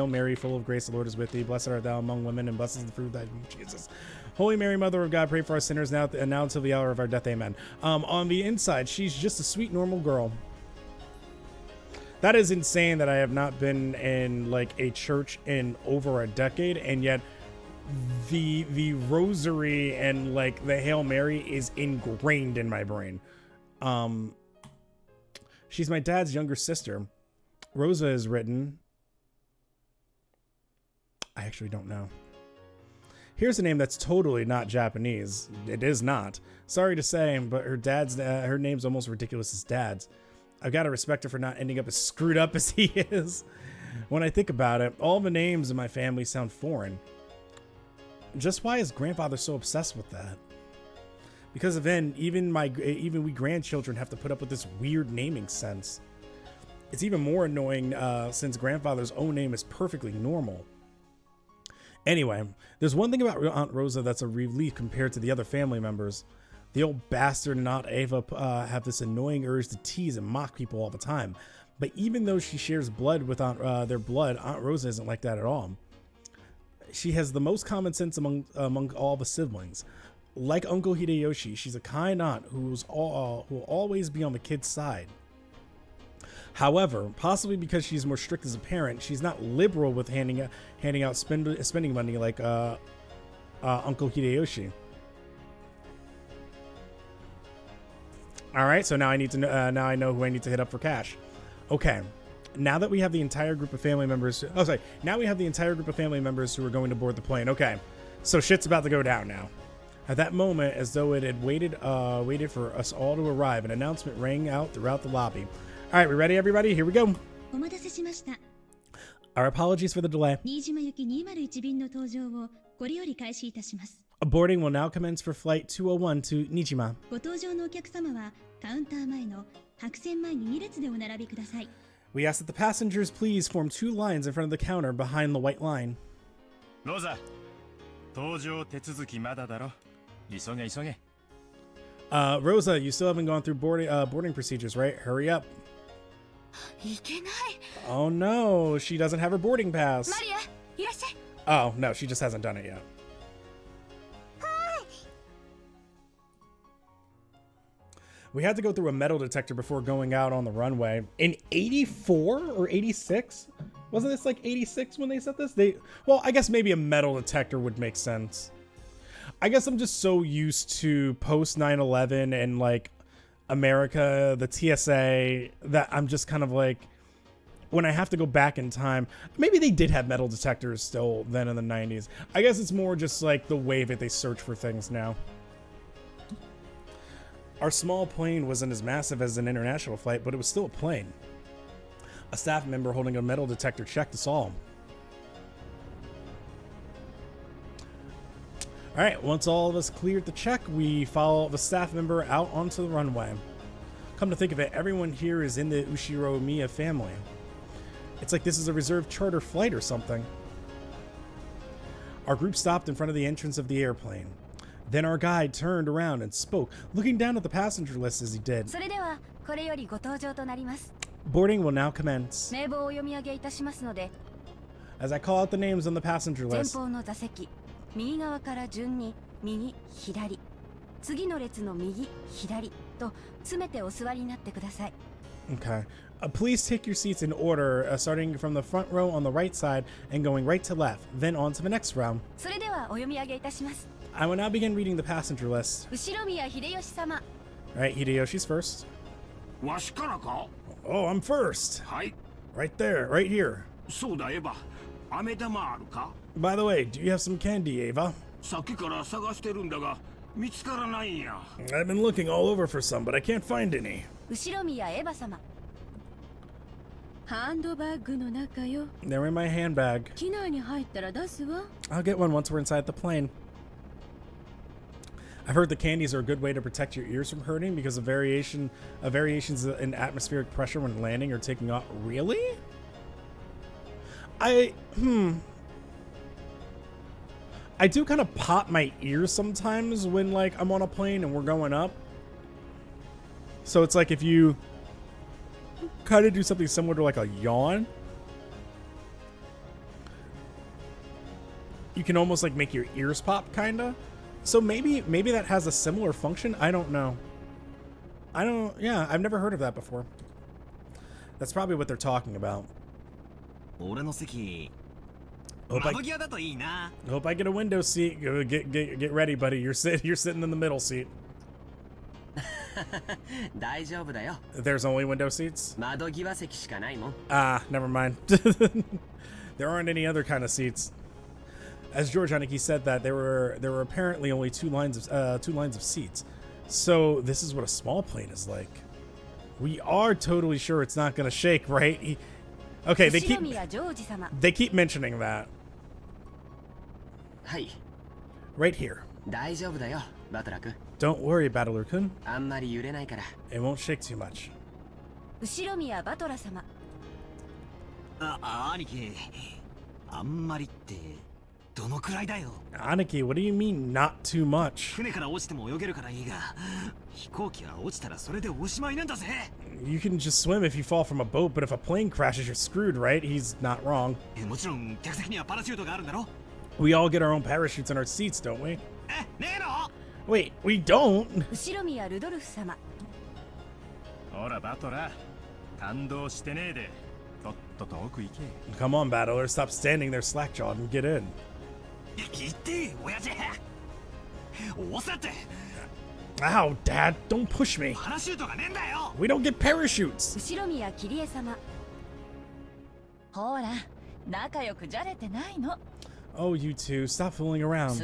S1: Mary, full of grace, the Lord is with thee. Blessed art thou among women, and blessed is the fruit of thy womb, Jesus. Holy Mary, Mother of God, pray for our sinners now until the hour of our death. Amen. On the inside, she's just a sweet, normal girl. That is insane that I have not been in like a church in over a decade, and yet the rosary and like the Hail Mary is ingrained in my brain. She's my dad's younger sister. Rosa is written. I actually don't know. Here's a name that's totally not Japanese. It is not. Sorry to say, but her name's almost ridiculous as dad's. I've got to respect her for not ending up as screwed up as he is. When I think about it, all the names in my family sound foreign. Just why is grandfather so obsessed with that? Because of then, even we grandchildren have to put up with this weird naming sense. It's even more annoying since grandfather's own name is perfectly normal. Anyway, there's one thing about Aunt Rosa that's a relief compared to the other family members. The old bastard and Aunt Ava have this annoying urge to tease and mock people all the time. But even though she shares blood with their blood, Aunt Rosa isn't like that at all. She has the most common sense among all the siblings. Like Uncle Hideyoshi, she's a kind aunt who will always be on the kid's side. However, possibly because she's more strict as a parent, she's not liberal with handing out spending money like Uncle Hideyoshi. All right, so now I need to now I know who I need to hit up for cash. Okay, now that we have the entire group of family members. Oh, sorry. Now we have the entire group of family members who are going to board the plane. Okay, so shit's about to go down now. At that moment, as though it had waited for us all to arrive, an announcement rang out throughout the lobby. All right, we ready, everybody? Here we go. Our apologies for the delay. Boarding will now commence for flight 201 to Nijima. We ask that the passengers please form 2 lines in front of the counter behind the white line.
S6: Rosa, 搭乗手続きまだだろ。急げ急げ。
S1: Rosa, you still haven't gone through boarding procedures, right? Hurry up. Oh no, she doesn't have her boarding pass. Oh no, she just hasn't done it yet. We had to go through a metal detector before going out on the runway. In 84 or 86? Wasn't this like 86 when they said this? Well, I guess maybe a metal detector would make sense. I guess I'm just so used to post 9/11 and like America, the TSA, that I'm just kind of like, when I have to go back in time, maybe they did have metal detectors still then in the 90s. I guess it's more just like the way that they search for things now. Our small plane wasn't as massive as an international flight, but it was still a plane. A staff member holding a metal detector checked us all. All right, once all of us cleared the check, we follow the staff member out onto the runway. Come to think of it, everyone here is in the Ushiromiya family. It's like this is a reserved charter flight or something. Our group stopped in front of the entrance of the airplane. Then our guide turned around and spoke, looking down at the passenger list as he did. Boarding will now commence. As I call out the names on the passenger list. Okay. Please take your seats in order, starting from the front row on the right side and going right to left, then on to the next round. I will now begin reading the passenger list. Alright, Hideyoshi's first. Oh, I'm first. Right there, right here. By the way, do you have some candy, Eva? I've been looking all over for some, but I can't find any. They're in my handbag. I'll get one once we're inside the plane. I've heard the candies are a good way to protect your ears from hurting because of variations in atmospheric pressure when landing or taking off. Really? I do kind of pop my ears sometimes when like I'm on a plane and we're going up. So it's like if you kind of do something similar to like a yawn, you can almost like make your ears pop kinda. So maybe that has a similar function. I don't know. Yeah, I've never heard of that before. That's probably what they're talking about. Hope I get a window seat. Get ready, buddy. You're sitting in the middle seat. There's only window seats? Ah, never mind. There aren't any other kind of seats. As George Haneke said that there were apparently only two lines of seats. So this is what a small plane is like. We are totally sure it's not gonna shake, right? Okay, they keep mentioning that. Right here. Don't worry, Battler-kun. It won't shake too much. Aniki, what do you mean not too much? You can just swim if you fall from a boat, but if a plane crashes, you're screwed, right? He's not wrong. We all get our own parachutes in our seats, don't we? Wait, we don't? Come on, Battler, stop standing there slack-jawed and get in. Ow, Dad, don't push me. We don't get parachutes. Oh, you two, stop fooling around.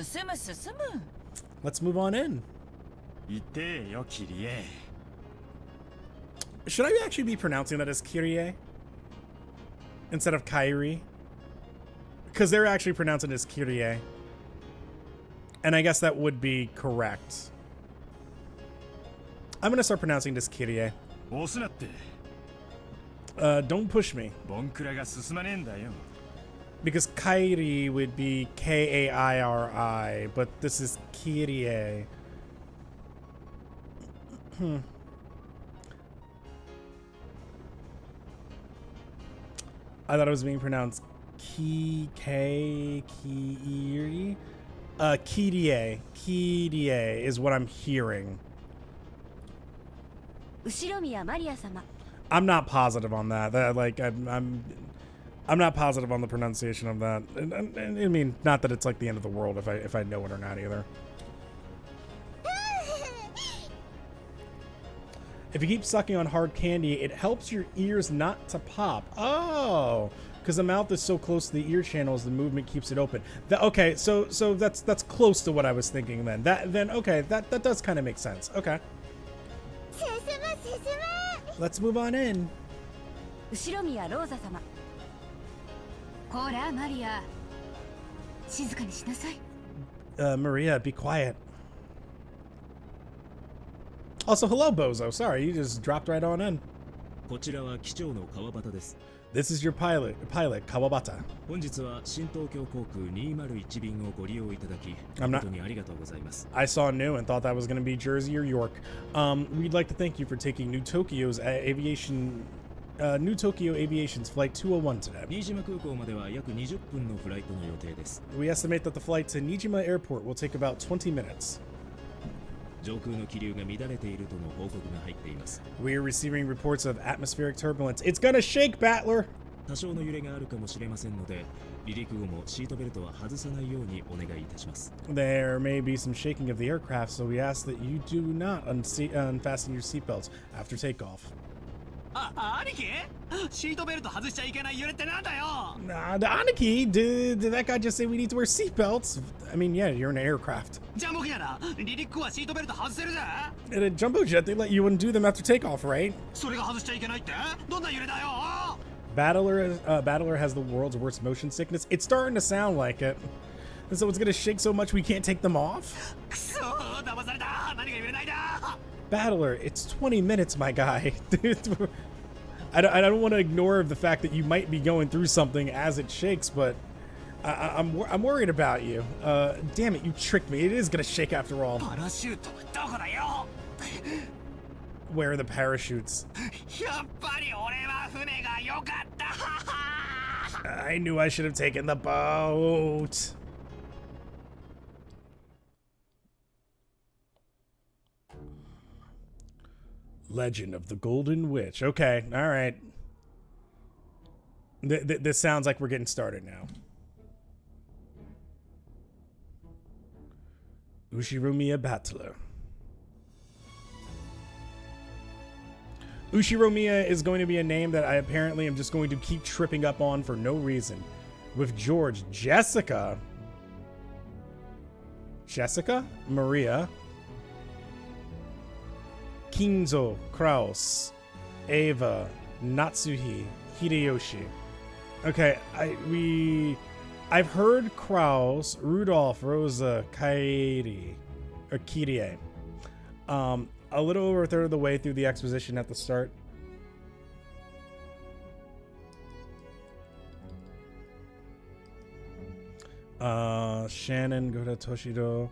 S1: Let's move on in. Should I actually be pronouncing that as Kyrie instead of Kyrie? Because they're actually pronouncing it as Kyrie. And I guess that would be correct. I'm going to start pronouncing this Kyrie. Don't push me. Because Kairi would be Kairi, but this is Kyrie. I thought it was being pronounced Kyrie. Kyrie is what I'm hearing. I'm not positive on that. Like I'm not positive on the pronunciation of that. And I mean, not that it's like the end of the world if I know it or not either. If you keep sucking on hard candy, it helps your ears not to pop. Oh, because the mouth is so close to the ear channels, the movement keeps it open. Okay, so that's close to what I was thinking then. Okay, that does kind of make sense. Okay. Let's move on in. Maria, be quiet. Also, hello, Bozo. Sorry, you just dropped right on in. This is your pilot, Kawabata. I saw new and thought that was going to be Jersey or York. We'd like to thank you for taking New Tokyo Aviation's Flight 201 today. We estimate that the flight to Nijima Airport will take about 20 minutes. We are receiving reports of atmospheric turbulence. It's gonna shake, Battler! There may be some shaking of the aircraft, so we ask that you do not unfasten your seatbelts after takeoff. Aniki, did that guy just say we need to wear seatbelts? I mean, yeah, you're in an aircraft. In a jumbo jet, they let you undo them after takeoff, right? Battler has the world's worst motion sickness. It's starting to sound like it. And so it's gonna shake so much we can't take them off? Battler, it's 20 minutes, my guy. I don't want to ignore the fact that you might be going through something as it shakes, but I'm worried about you. Damn it, you tricked me. It is gonna shake after all. Where are the parachutes? I knew I should have taken the boat. Legend of the Golden Witch. Okay, all right. This sounds like we're getting started now. Ushiromiya Battler. Ushiromiya is going to be a name that I apparently am just going to keep tripping up on for no reason. With George, Jessica, Maria, Kinzo, Kraus, Ava, Natsuhi, Hideyoshi. Okay, I've heard Kraus, Rudolph, Rosa, Kairi, or Kirie. A little over a third of the way through the exposition at the start. Shannon, Goda Toshido,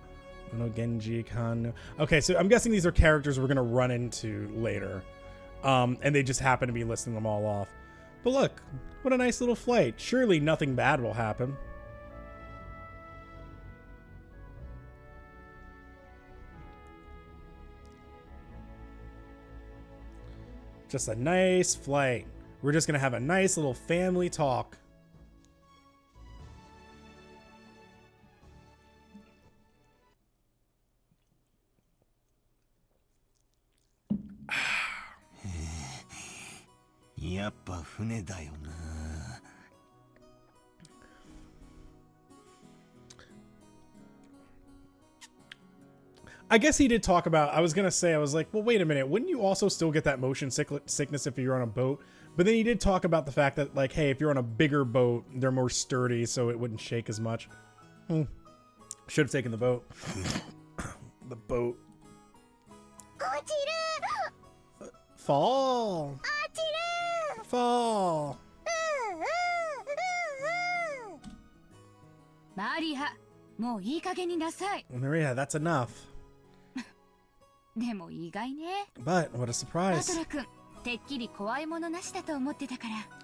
S1: no Genji, Kan. Okay, so I'm guessing these are characters we're gonna run into later. And they just happen to be listing them all off. But look, what a nice little flight. Surely nothing bad will happen. Just a nice flight. We're just gonna have a nice little family talk. I guess he did talk about, I was going to say, I was like, well, wait a minute. Wouldn't you also still get that motion sickness if you're on a boat? But then he did talk about the fact that, like, hey, if you're on a bigger boat, they're more sturdy, so it wouldn't shake as much. Should have taken the boat. The boat. Fall. Fall.
S9: Maria,
S1: Maria, that's enough. But what a surprise.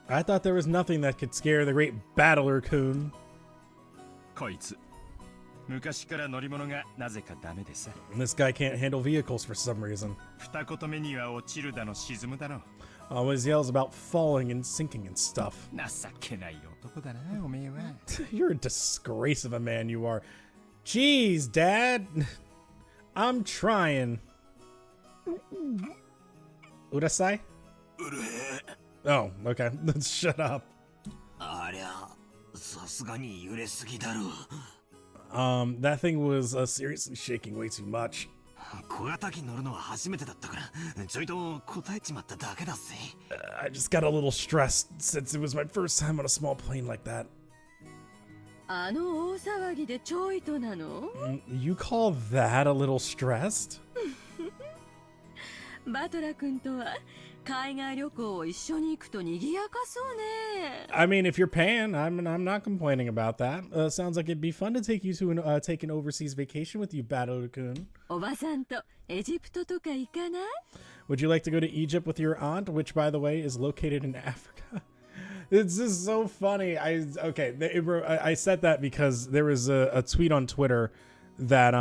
S1: I thought there was nothing that could scare the great Battler-kun.
S6: 昔から乗り物がなぜかダメでさ。
S1: This guy can't handle vehicles for some reason.
S6: 二言目には落ちるだの沈むだの。
S1: Always yells about falling and sinking and stuff.
S6: 情けない男だな、おめえは。
S1: You're a disgrace of a man, you are. Jeez, Dad. I'm trying. Urasai? Oh, okay. Let's shut up.
S5: ありゃ、さすがに揺れすぎだろ。
S1: That thing was seriously shaking way too much.
S5: 小型機乗るのは初めてだったから、ちょいと答えちまっただけだぜ。
S1: I just got a little stressed since it was my first time on a small plane like that.
S4: あの大騒ぎでちょいとなの？
S1: You call that a little stressed?
S4: バトラ君とは海外旅行を一緒に行くと賑やかそうね。
S1: I mean, if you're paying, I'm not complaining about that. Sounds like it'd be fun to take you to take an overseas vacation with you, Battle-kun.
S4: おばさんとエジプトとか行かない？
S1: Would you like to go to Egypt with your aunt, which, by the way, is located in Africa? It's just so funny. I said that because there was a tweet on Twitter that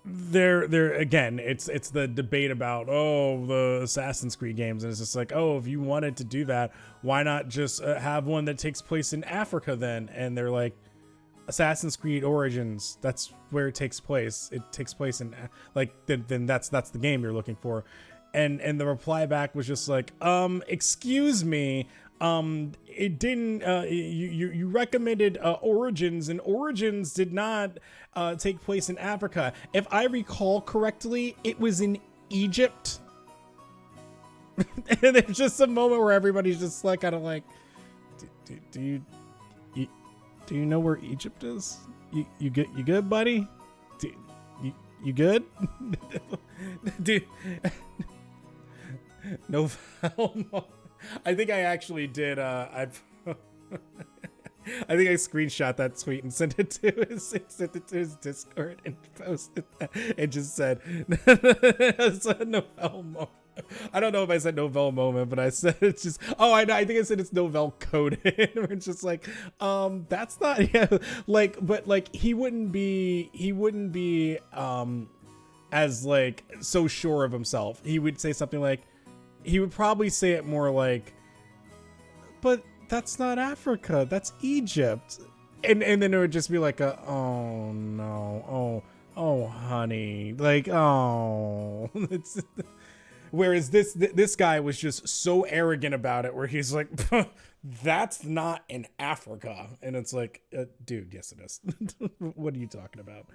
S1: there again, it's the debate about the Assassin's Creed games, and it's just like, if you wanted to do that, why not just have one that takes place in Africa then? And they're like, Assassin's Creed Origins, that's where it takes place. It takes place in then that's the game you're looking for. And the reply back was just like, excuse me, it didn't, you recommended Origins, and Origins did not take place in Africa. If I recall correctly, it was in Egypt. And there's just a moment where everybody's just like, kind of like, do you know where Egypt is? You good, buddy? You good? Dude. No foul. I think I actually did. I think I screenshot that tweet and sent it to his Discord and posted that and just said Novell moment. I don't know if I said Novell moment, but I said it's just. Oh, I think I said it's Novell coded. It's just like, that's not but he wouldn't be as like so sure of himself. He would say something like. He would probably say it more like, but that's not Africa, that's Egypt. And then it would just be like oh no, oh honey, like, oh. Whereas this guy was just so arrogant about it, where he's like, that's not in Africa. And it's like, dude, yes it is. What are you talking about?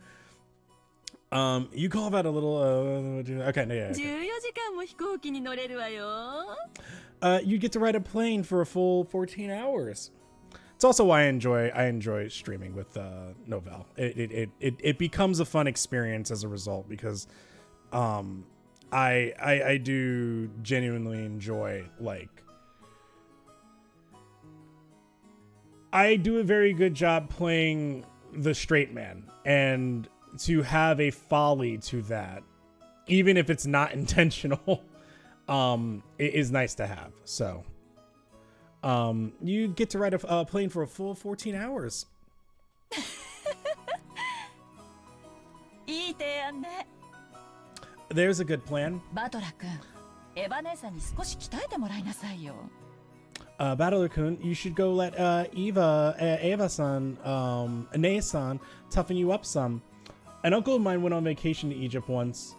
S1: You call that a little, okay, no, yeah.
S4: 14時間も飛行機に乗れるわよ。
S1: You get to ride a plane for a full 14 hours. It's also why I enjoy streaming with Novell. It becomes a fun experience as a result, because I do genuinely enjoy, like, I do a very good job playing the straight man, and to have a folly to that, even if it's not intentional, it is nice to have. So, you get to ride a plane for a full 14 hours.
S7: いい提案ね。
S1: There's a good plan.
S7: バトラ君、エヴァ姉さんに少し鍛えてもらいなさいよ。
S1: Battler-kun, you should go let Eva-san, Ane-san, toughen you up some. An uncle of mine went on vacation to Egypt once.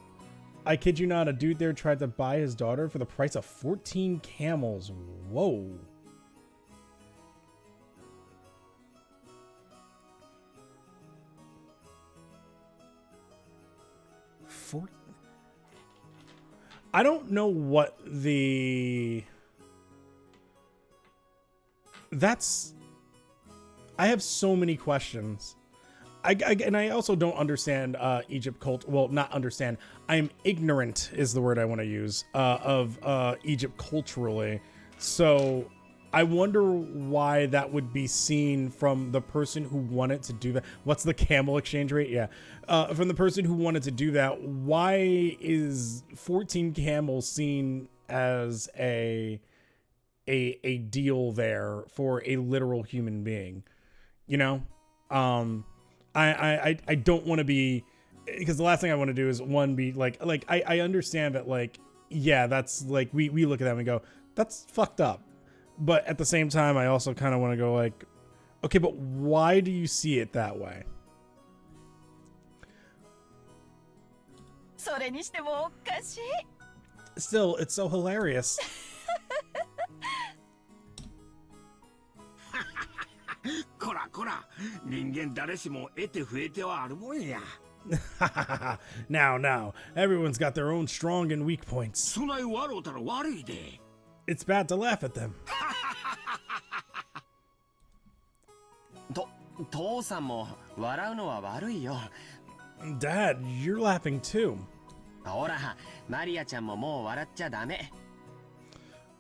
S1: I kid you not, a dude there tried to buy his daughter for the price of 14 camels. Whoa. I don't know what the... That's... I have so many questions. And I also don't understand Egypt cult. Well, not understand. I'm ignorant is the word I want to use of Egypt culturally. So I wonder why that would be seen from the person who wanted to do that. What's the camel exchange rate? Yeah. From the person who wanted to do that. Why is 14 camels seen as a deal there for a literal human being? you know? I don't want to be, because the last thing I want to do is be like I understand that, like, yeah, that's like, we look at that and we go, that's fucked up. But at the same time, I also kind of want to go like, okay, but why do you see it that way?
S7: それにしてもおかしい。
S1: Still, it's so hilarious.
S2: こらこら、人間誰しも得て増えてはあるもんや。
S1: Now, everyone's got their own strong and weak points.
S2: そない笑うたら悪いで。
S1: It's bad to laugh at them.
S8: 父さんも笑うのは悪いよ。
S1: Dad, you're laughing too.
S8: ほら、マリアちゃんももう笑っちゃダメ。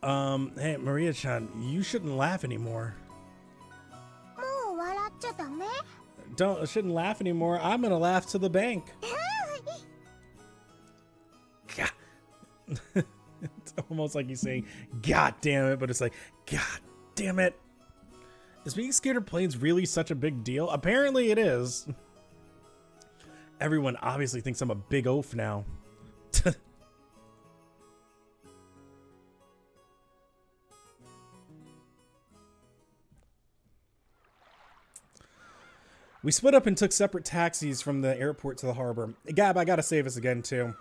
S1: Hey, Maria-chan, you shouldn't laugh anymore.
S9: もう笑っちゃダメ？
S1: Shouldn't laugh anymore. I'm gonna laugh to the bank. God. It's almost like he's saying, God damn it, but it's like, God damn it. Is being scared of planes really such a big deal? Apparently it is. Everyone obviously thinks I'm a big oaf now. We split up and took separate taxis from the airport to the harbor. Gab, I gotta say this again too.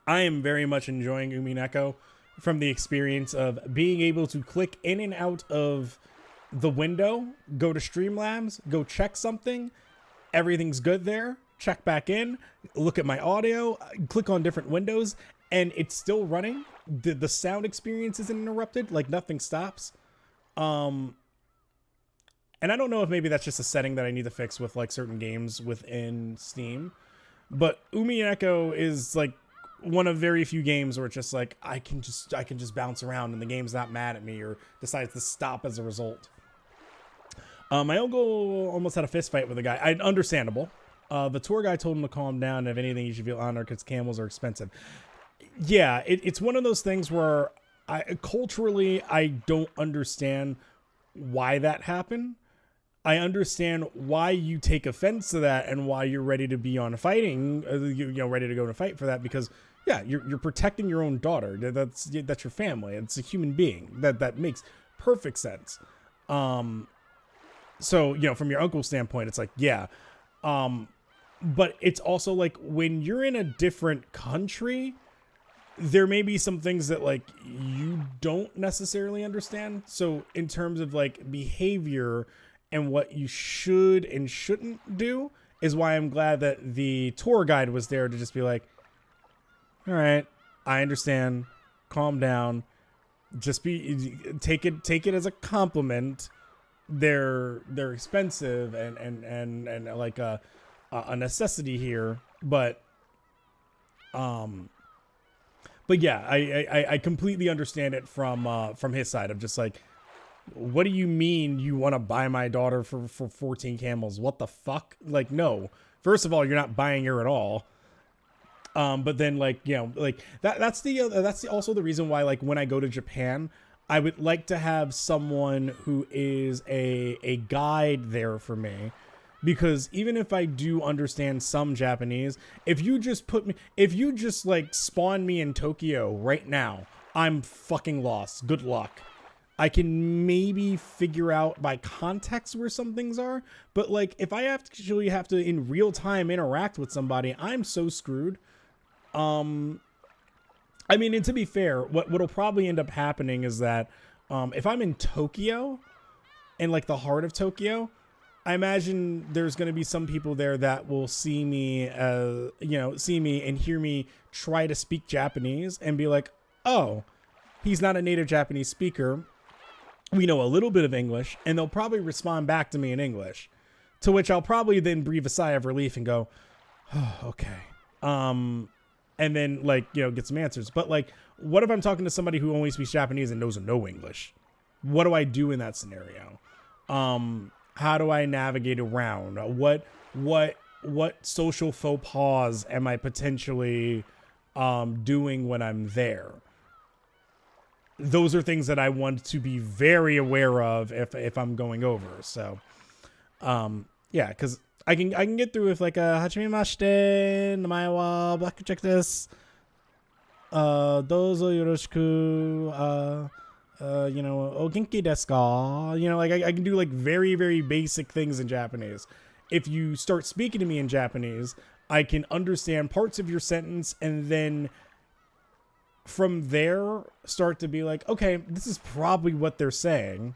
S1: I am very much enjoying UMINEKO from the experience of being able to click in and out of the window, go to Streamlabs, go check something, everything's good there, check back in, look at my audio, click on different windows, and it's still running. The sound experience isn't interrupted, like nothing stops. And I don't know if maybe that's just a setting that I need to fix with like certain games within Steam, but UMINEKO is like one of very few games where it's just like I can just bounce around and the game's not mad at me or decides to stop as a result. My uncle almost had a fist fight with a guy. Understandable. The tour guy told him to calm down. If anything, you should feel honored because camels are expensive. Yeah, it's one of those things where culturally I don't understand why that happened. I understand why you take offense to that and why you're ready to be on fighting, ready to go to fight for that, because yeah, you're protecting your own daughter. That's your family. It's a human being. That makes perfect sense. So, from your uncle's standpoint, it's like, yeah. But it's also like when you're in a different country, there may be some things that like you don't necessarily understand. So in terms of like behavior and what you should and shouldn't do is why I'm glad that the tour guide was there to just be like, all right, I understand. Calm down. Just take it as a compliment. They're expensive and like a necessity here, but yeah, I completely understand it from his side of just like, what do you mean you want to buy my daughter for 14 camels? What the fuck? Like, no. First of all, you're not buying her at all. But then like, like that's also the reason why, like, when I go to Japan, I would like to have someone who is a guide there for me, because even if I do understand some Japanese, if you just like spawn me in Tokyo right now, I'm fucking lost. Good luck. I can maybe figure out by context where some things are, but like if I actually have to in real time interact with somebody, I'm so screwed. I mean, and to be fair, what'll probably end up happening is that if I'm in Tokyo, in like the heart of Tokyo, I imagine there's going to be some people there that will see me and hear me try to speak Japanese and be like, oh, he's not a native Japanese speaker. We know a little bit of English, and they'll probably respond back to me in English, to which I'll probably then breathe a sigh of relief and go, oh, okay. And then like, get some answers. But like, what if I'm talking to somebody who only speaks Japanese and knows no English? What do I do in that scenario? How do I navigate around? What social faux pas am I potentially doing when I'm there? Those are things that I want to be very aware of if I'm going over. So Yeah, because I can get through with like a Hachimemashite, Namae wa check this. Dozo yoroshiku. You know, o genki desu ka? You know, like I can do like very, very basic things in Japanese. If you start speaking to me in Japanese, I can understand parts of your sentence and then from there start to be like, okay, this is probably what they're saying,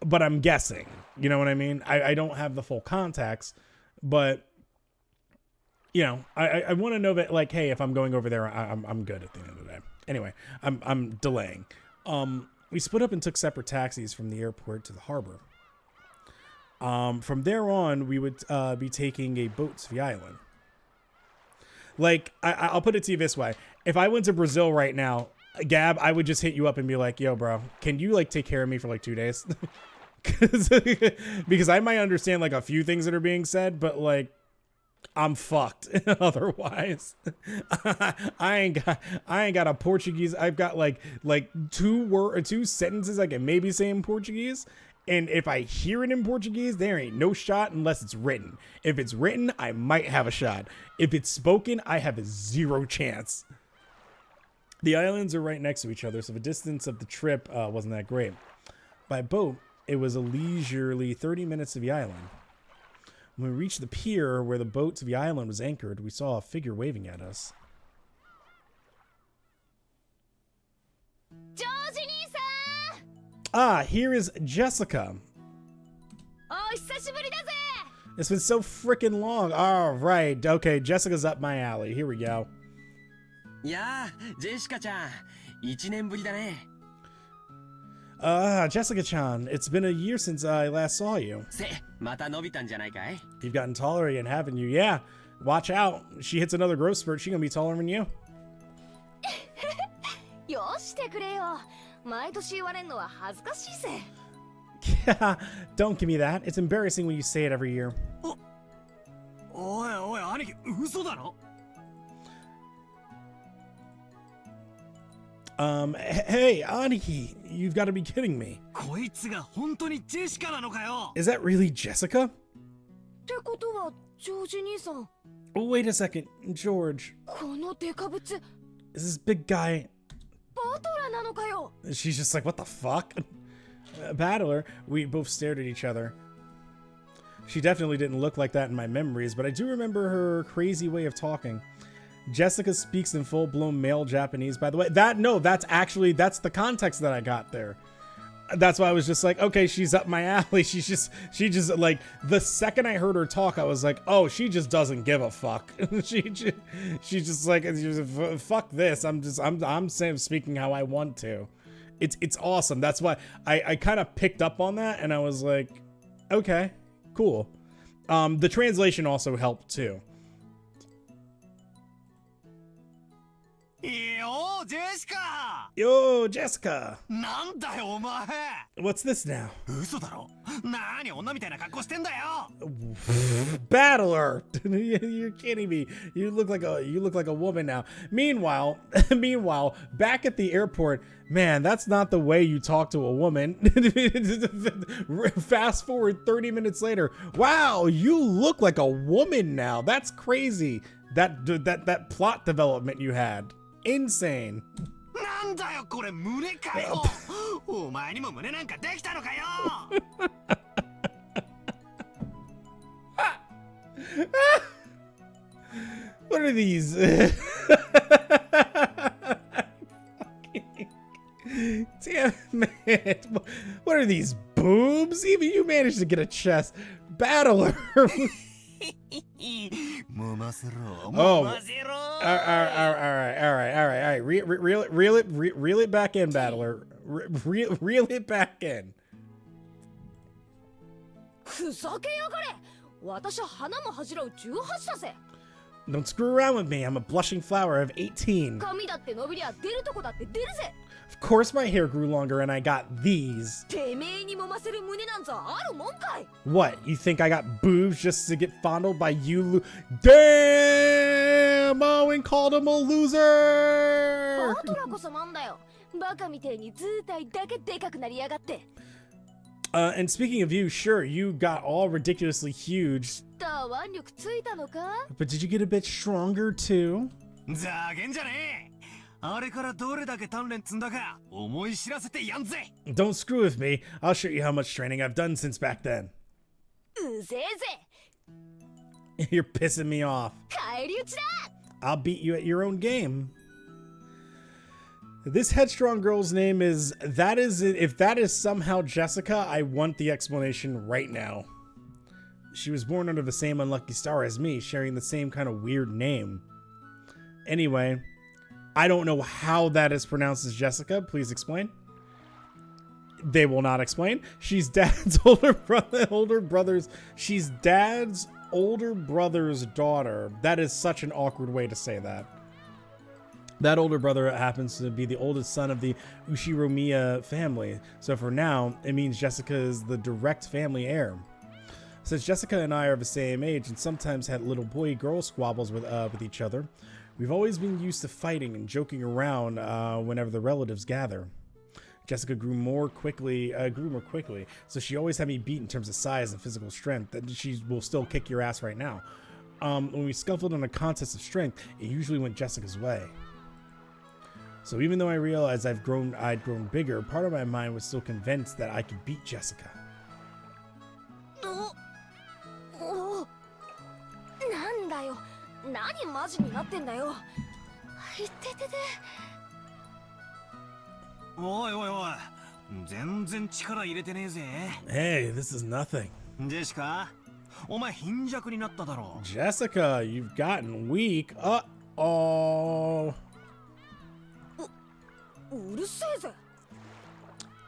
S1: but I'm guessing. You know what I mean? I don't have the full context, but you know, I want to know that, like, hey, if I'm going over there, I'm good at the end of the day. Anyway, I'm delaying. We split up and took separate taxis from the airport to the harbor. From there on, we would be taking a boat to the island. Like, I'll put it to you this way. If I went to Brazil right now, Gab, I would just hit you up and be like, yo, bro, can you, like, take care of me for, like, 2 days? Because I might understand, like, a few things that are being said, but, like, I'm fucked otherwise. I ain't got a Portuguese. I've got, like two sentences I can maybe say in Portuguese. And if I hear it in Portuguese, there ain't no shot unless it's written. If it's written, I might have a shot. If it's spoken, I have a 0 chance. The islands are right next to each other, so the distance of the trip wasn't that great. By boat, it was a leisurely 30 minutes to the island. When we reached the pier where the boat to the island was anchored, we saw a figure waving at us. Ah, here is Jessica. It's been so freaking long. All right. Okay, Jessica's up my alley. Here we go.
S8: Yeah, Jessica-chan. 1年ぶりだね.
S1: Jessica-chan, it's been a year since I last saw you.
S8: また伸びたんじゃないかい?
S1: You've gotten taller again, haven't you? Yeah. Watch out. She hits another growth spurt, she's gonna be taller than you.
S9: よしてくれよ。毎年言われんのは恥ずかしいぜ。
S1: Yeah, don't give me that. It's embarrassing when you say it every year.
S5: おいおい、兄貴、嘘だろ?
S1: Hey, Aniki, you've got to be kidding me.
S5: こいつが本当にジェシカなのかよ?
S1: Is that really Jessica?
S9: ってことは、ジョージ兄さん。
S1: Wait a second, George.
S9: このデカブツ。
S1: Is this big guy?
S9: バトラなのかよ?
S1: She's just like, what the fuck? Battler, we both stared at each other. She definitely didn't look like that in my memories, but I do remember her crazy way of talking. Jessica speaks in full-blown male Japanese, by the way. That's the context that I got there. That's why I was just like, okay, she's up my alley. She just like, the second I heard her talk, I was like, oh, she just doesn't give a fuck. She's just like, fuck this. I'm speaking how I want to. It's awesome. That's why I kind of picked up on that, and I was like, okay, cool. The translation also helped too.
S5: Yo, Jessica!
S1: Yo, Jessica!
S5: なんだよ、お前!
S1: What's this now?
S5: 嘘だろ? 何女みたいな格好してんだよ!
S1: Battler! You're kidding me. You look like a woman now. Meanwhile, back at the airport, man, that's not the way you talk to a woman. Fast forward 30 minutes later. Wow, you look like a woman now. That's crazy. That plot development you had. Insane.
S5: なんだよこれ胸かよお前にも胸なんかできたのかよ
S1: What are these? Damn it. What are these boobs? Even you managed to get a chest. Battler. Oh, all right. Reel it back in, Battler. Reel it back in. Don't screw around with me. I'm a blushing flower of 18. Of course my hair grew longer and I got these. What? You think I got boobs just to get fondled by you? Damn! Owen called him a loser! And speaking of you, sure, you got all ridiculously huge,
S9: 腕力ついたのか
S1: but did you get a bit stronger too?
S5: ざけんじゃねえ。あれからどれだけ鍛錬積んだか思い知らせてやんぜ。
S1: Don't screw with me. I'll show you how much training I've done since back then.
S9: うぜえぜ
S1: You're pissing me off.
S9: 返り討ちだ
S1: I'll beat you at your own game. This headstrong girl's name is, if that is somehow Jessica, I want the explanation right now. She was born under the same unlucky star as me, sharing the same kind of weird name. Anyway, I don't know how that is pronounced as Jessica. Please explain. They will not explain. She's dad's she's dad's older brother's daughter. That is such an awkward way to say that. That older brother happens to be the oldest son of the Ushiromiya family. So for now, it means Jessica is the direct family heir. Since Jessica and I are the same age and sometimes had little boy-girl squabbles with each other, we've always been used to fighting and joking around whenever the relatives gather. Jessica grew more quickly, so she always had me beat in terms of size and physical strength. And she will still kick your ass right now. When we scuffled in a contest of strength, it usually went Jessica's way. So even though I realized I'd grown bigger, part of my mind was still convinced that I could beat Jessica.
S9: なんだよ何マジになってんだよいててて
S5: おいおいおい、全然力入れてねえぜ。
S1: Hey, this is nothing.
S5: ジェシカ、お前貧弱になっただろ。
S1: Jessica, you've gotten weak. Uh-oh.
S9: うるせえぜ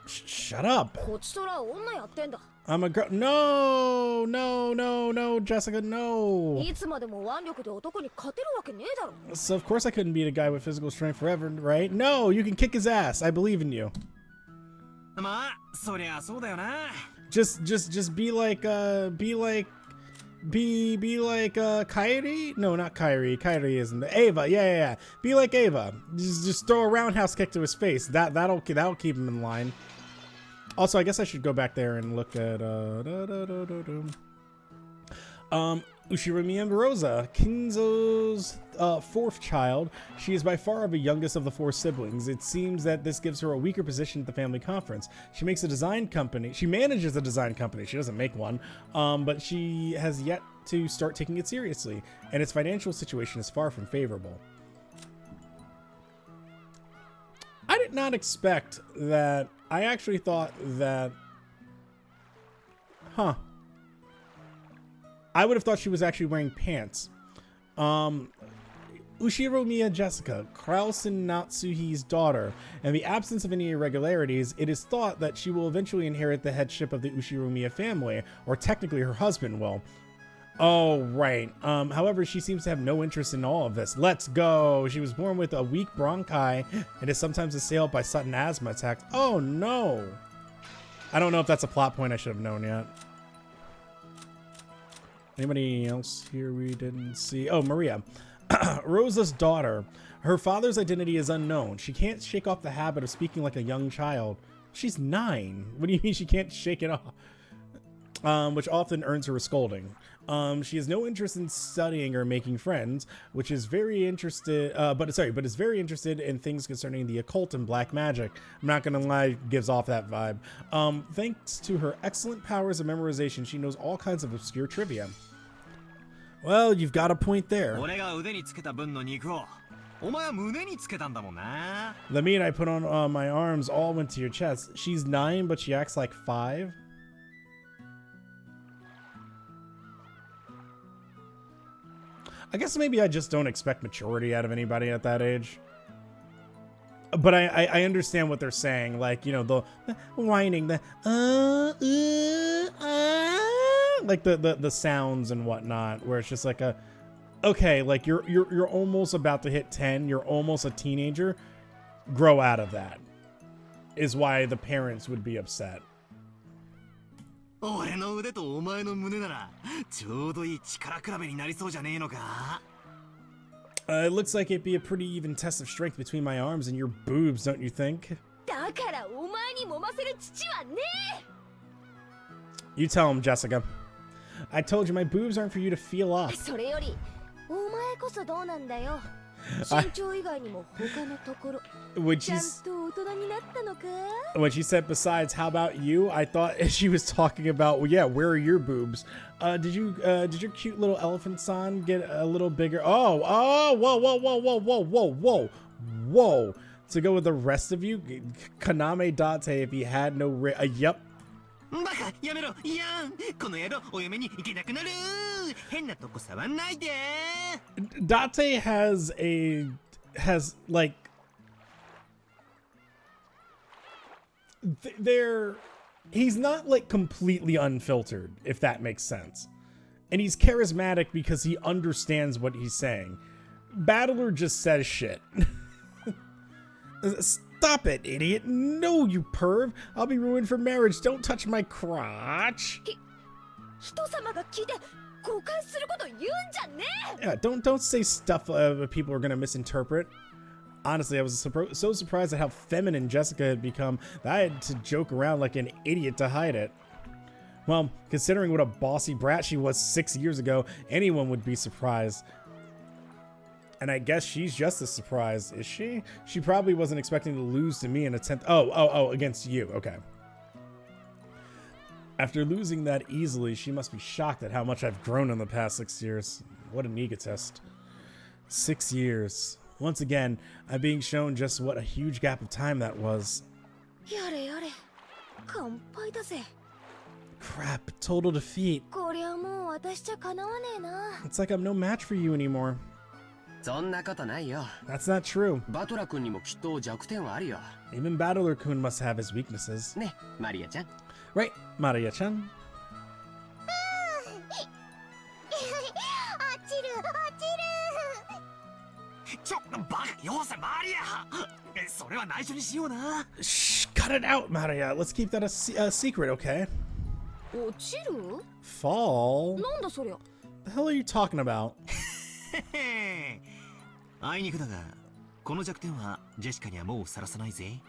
S1: Shut up.
S9: こっちとら女やってんだ
S1: I'm a girl. No, no, no, no, Jessica, no.
S9: いつまでも腕力で男に勝てるわけねえだろ
S1: So of course I couldn't beat a guy with physical strength forever, right? No, you can kick his ass. I believe in you.
S5: まあ、そりゃそうだよな。
S1: Just be like Kairi? No, not Kairi. Kairi isn't. Ava, yeah. Be like Ava. Just throw a roundhouse kick to his face. That'll keep him in line. Also, I guess I should go back there and look at Ushiromi Rosa, Kinzo's fourth child. She is by far the youngest of the four siblings. It seems that this gives her a weaker position at the family conference. She makes a design company. She manages a design company. She doesn't make one, but she has yet to start taking it seriously, and its financial situation is far from favorable. I did not expect that. I actually thought that... Huh. I would have thought she was actually wearing pants. Ushiromiya Jessica, Krausen Natsuhi's daughter. In the absence of any irregularities, it is thought that she will eventually inherit the headship of the Ushiromiya family, or technically her husband will. Oh, right. However, she seems to have no interest in all of this. Let's go. She was born with a weak bronchi and is sometimes assailed by sudden asthma attacks. Oh, no. I don't know if that's a plot point I should have known yet. Anybody else here we didn't see? Oh, Maria. Rosa's daughter. Her father's identity is unknown. She can't shake off the habit of speaking like a young child. She's 9. What do you mean she can't shake it off? Which often earns her a scolding. She has no interest in studying or making friends, which is very interested, but is very interested in things concerning the occult and black magic. I'm not gonna lie, gives off that vibe. Thanks to her excellent powers of memorization, she knows all kinds of obscure trivia. Well, you've got a point there. The meat I put on my arms all went to your chest. She's 9, but she acts like 5. I guess maybe I just don't expect maturity out of anybody at that age. But I understand what they're saying. Like, you know, the whining, like the sounds and whatnot, where it's just like okay, like you're almost about to hit 10. You're almost a teenager. Grow out of that is why the parents would be upset. It looks like it'd be a pretty even test of strength between my arms and your boobs, don't you think? You tell him, Jessica. I told you my boobs aren't for you to feel off.
S10: それよりお前こそどうなんだよ。身長以外にも他のところ
S1: When
S10: ちゃんと大人になったのか
S1: when she said, besides, how about you? I thought she was talking about, well, yeah, where are your boobs? Did your cute little elephant son get a little bigger? Oh, whoa. To go with the rest of you, Kaname Date, if he had no yep.
S5: バカやめろいやんこの野郎お嫁に行けなくなる変なとこ触んないで
S1: Date has like he's not like completely unfiltered, if that makes sense. And he's charismatic because he understands what he's saying. Battler just says shit. Stop it, idiot. No, you perv. I'll be ruined for marriage. Don't touch my crotch.
S10: 人様が聞いて誤解すること言うんじゃねえ
S1: Yeah, don't say stuff people are gonna misinterpret. Honestly, I was so surprised at how feminine Jessica had become that I had to joke around like an idiot to hide it. Well, considering what a bossy brat she was 6 years ago, anyone would be surprised. And I guess she's just as surprised, is she? She probably wasn't expecting to lose to me in a 10th. Oh, against you. Okay. After losing that easily, she must be shocked at how much I've grown in the past 6 years. What an egotist. 6 years. Once again, I'm being shown just what a huge gap of time that was.
S10: やれやれ乾杯だぜ
S1: Crap, total defeat.
S10: こりゃもう私じゃかなわねえな
S1: It's like I'm no match for you anymore.
S8: そんなことないよ。
S1: That's not true.
S8: バトラ君にもきっと弱点はあるよ。
S1: Even Battler-kun must have his weaknesses.
S8: ね、マリアちゃん。
S1: Right, Maria-chan.
S10: 落ちる
S5: ちょバカよせマリアそれは内緒にしような
S1: Shh, cut it out, Maria. Let's keep that a secret, okay?
S10: 落ちる
S1: Fall?
S10: なんだそりゃ
S1: The hell are you talking about?
S5: あいにくだがこの弱点はジェシカにはもうさらさないぜ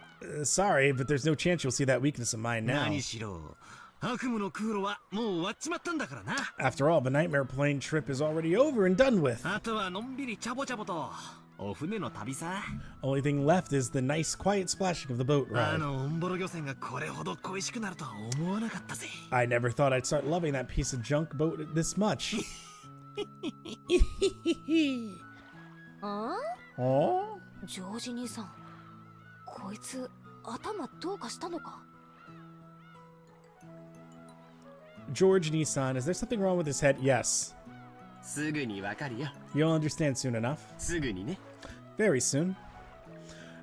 S1: Sorry, but there's no chance you'll see that weakness of mine now.
S5: 何しろ悪夢の空路はもう終わっちまったんだからな
S1: After all, the nightmare plane trip is already over and done with.
S5: あとはのんびりチャボチャボとお船の旅さ
S1: Only thing left is the nice, quiet splashing of the boat
S5: あ
S1: ride.
S5: のオンボロ漁船がこれほど恋しくなるとは思わなかったぜ
S1: I never thought I'd start loving that piece of junk boat this much.
S10: あ
S1: Oh?
S10: ジョージ兄さんこいつ頭どうかしたのか
S1: George Nissan, is there something wrong with his head? Yes.
S8: すぐにわかるよ。
S1: You'll understand soon enough.
S8: すぐにね。
S1: Very soon.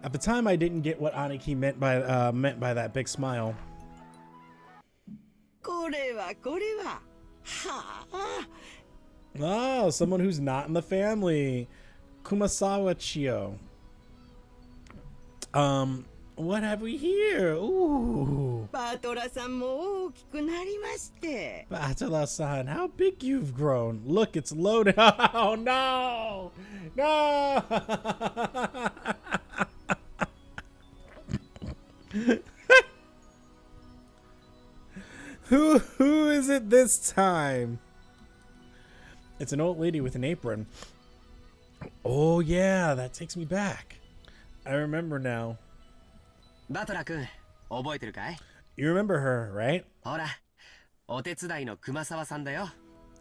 S1: At the time, I didn't get what Aniki meant by that big smile.
S11: これははあ
S1: Oh, someone who's not in the family. Kumasawa Chio. What have we here? Ooh.
S11: バトラさんも大きくなりまして
S1: Batala-san, how big you've grown. Look, it's loaded. Oh, no. No. Who is it this time? It's an old lady with an apron. Oh, yeah, that takes me back. I remember now.
S8: バトラ君、覚えてるかい
S1: You remember her, right?
S8: ほら、お手伝いの熊沢さんだよ。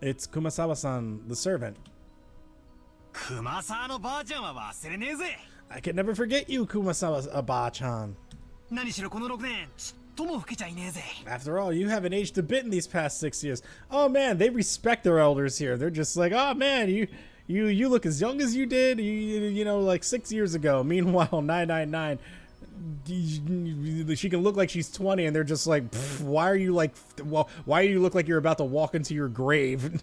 S1: It's Kumasawa-san, the servant.
S5: 熊沢のばあちゃんは忘れねえぜ
S1: I can never forget you, Kumasawa-ba-chan.
S5: 何しろこの6年ちっとも老けちゃいねえぜ
S1: After all, you haven't aged a bit in these past 6 years. Oh man, they respect their elders here. They're just like, oh man, you look as young as you did, you know, like 6 years ago. Meanwhile, 999, she can look like she's 20, and they're just like, why do you look like you're about to walk into your grave?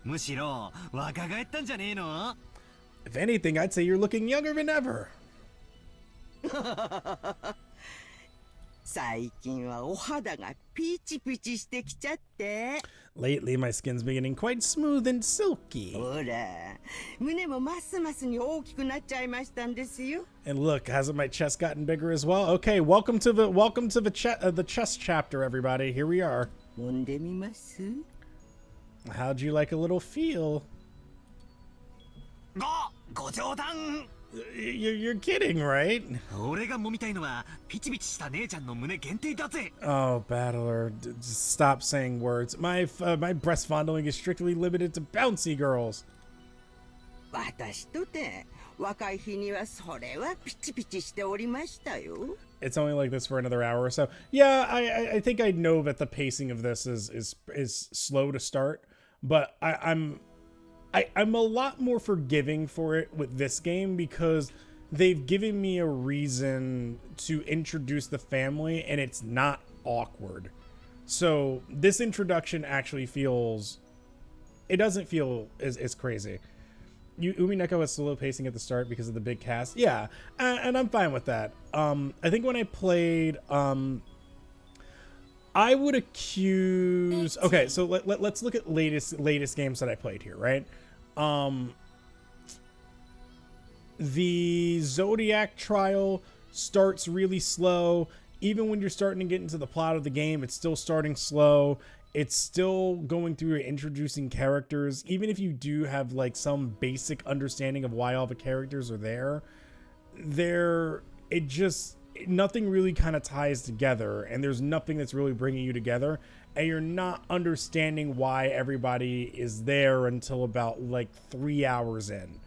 S5: むしろ若返ったんじゃねえの
S1: If anything, I'd say you're looking younger than ever.
S11: 最近はお肌がピチピチしてきちゃって
S1: Lately, my skin's been getting quite smooth and silky.
S11: ほら胸もますますに大きくなっちゃいましたんですよ
S1: And look, hasn't my chest gotten bigger as well? Okay, welcome to the chess chapter, everybody. Here we are.
S11: 揉んでみます？
S1: How'd you like a little feel?
S5: ご冗談。
S1: You're kidding, right?
S5: 俺が揉みたいのはピチピチした姉ちゃんの胸限定だぜ。
S1: Oh, Battler, just stop saying words. My breast fondling is strictly limited to bouncy girls.
S11: 私とて若い日にはそれはピチピチしておりましたよ。
S1: It's only like this for another hour or so. Yeah, I think I know that the pacing of this is slow to start, but I'm a lot more forgiving for it with this game because they've given me a reason to introduce the family and it's not awkward. So this introduction actually feels, it doesn't feel as crazy. UMINEKO has slow pacing at the start because of the big cast. Yeah, and I'm fine with that. I think when I played, I would accuse... Okay, so let's look at latest games that I played here, right? The Zodiac trial starts really slow. Even when you're starting to get into the plot of the game, it's still starting slow. It's still going through introducing characters. Even if you do have like some basic understanding of why all the characters are there, nothing really kind of ties together, and there's nothing that's really bringing you together, and you're not understanding why everybody is there until about like 3 hours in.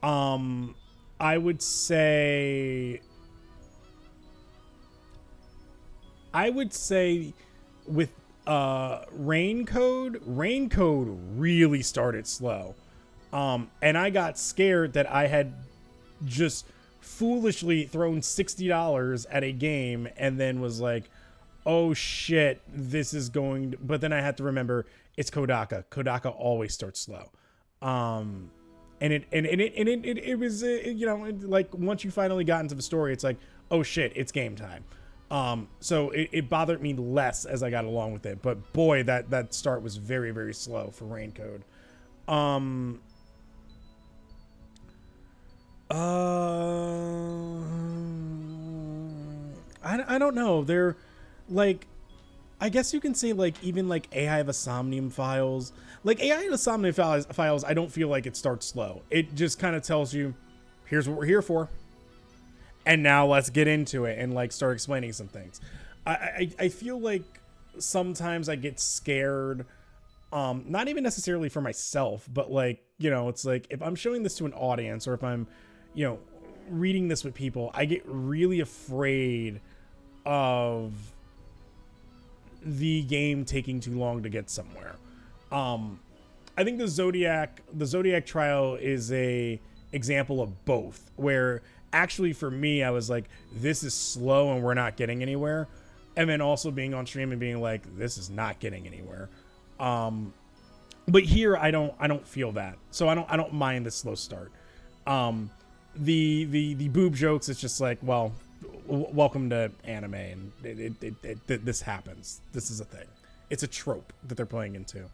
S1: I would say with Rokkenjima really started slow, and I got scared that I had just foolishly thrown $60 at a game and then was like, oh shit, this is going to... But then I had to remember it's Kodaka. Kodaka always starts slow. And it was you know, like once you finally got into the story, it's like, oh shit, it's game time. So it bothered me less as I got along with it, but boy, that start was very, very slow for Rokkenjima. I don't know. They're like, I guess you can say like even like AI of Somnium files, like AI of Somnium files. I don't feel like it starts slow. It just kind of tells you, here's what we're here for. And now let's get into it and like start explaining some things. I feel like sometimes I get scared, not even necessarily for myself, but like, you know, it's like if I'm showing this to an audience or if I'm, you know, reading this with people, I get really afraid of the game taking too long to get somewhere. I think the Zodiac trial is a example of both, where actually for me I was like, this is slow and we're not getting anywhere, and then also being on stream and being like, this is not getting anywhere. But here I don't feel that, so I don't mind the slow start. The boob jokes, it's just like, well, welcome to anime, and this happens. This is a thing. It's a trope that they're playing into.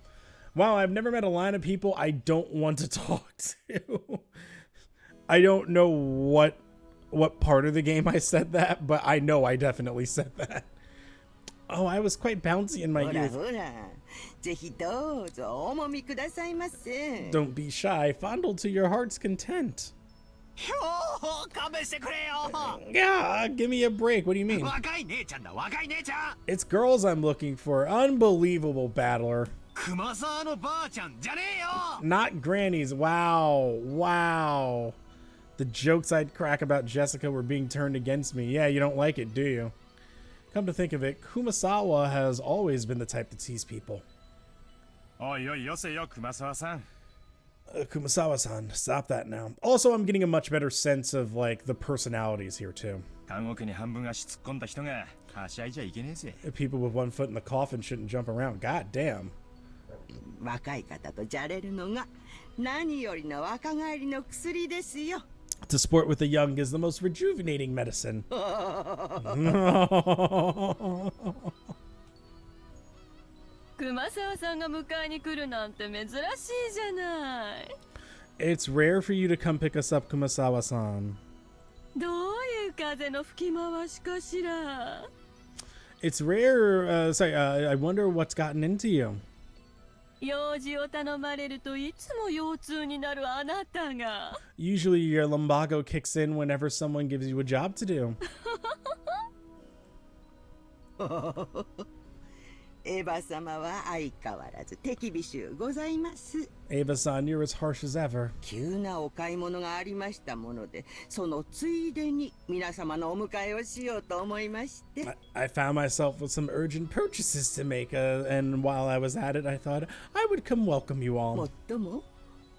S1: Wow, I've never met a line of people I don't want to talk to. I don't know what part of the game I said that, but I know I definitely said that. Oh, I was quite bouncy in my youth. Don't be shy. Fondle to your heart's content. Yeah, give me a break. What do you mean? It's girls I'm looking for. Unbelievable, Battler. Not grannies. Wow. The jokes I'd crack about Jessica were being turned against me. Yeah, you don't like it, do you? Come to think of it, Kumasawa has always been the type to tease people. Kumasawa-san, stop that now. Also, I'm getting a much better sense of like the personalities here too. People with one foot in the coffin shouldn't jump around. God damn. To sport with the young is the most rejuvenating medicine. It's rare for you to come pick us up, Kumasawa-san. It's rare. Sorry, I wonder what's gotten into you.
S4: 用事を頼まれるといつも腰痛になるあなたが。
S1: Usually your lumbago kicks in whenever someone gives you a job to do.
S11: エヴァ様は相変わらず手厳しゅうございます。
S1: Ava-san, you're as harsh as ever.
S11: 急なお買い物がありましたもので、そのついでに皆様のお迎えをしようと思いまして。
S1: I found myself with some urgent purchases to make, and while I was at it, I thought I would come welcome you all.
S11: もっとも、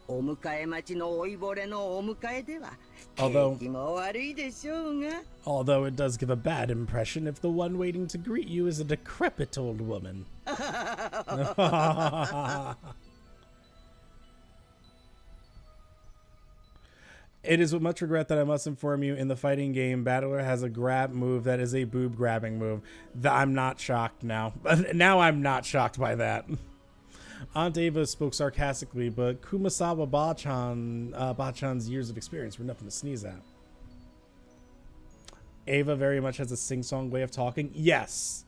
S11: お迎え待ちの老いぼれのお迎えでは、
S1: Although-
S11: 景気も悪いでしょうが。
S1: Although it does give a bad impression if the one waiting to greet you is a decrepit old woman. It is with much regret that I must inform you, in the fighting game, Battler has a grab move that is a boob grabbing move. I'm not shocked now. Now I'm not shocked by that. Aunt Ava spoke sarcastically, but Kumasawa Bachan's years of experience were nothing to sneeze at. Ava very much has a sing-song way of talking. Yes.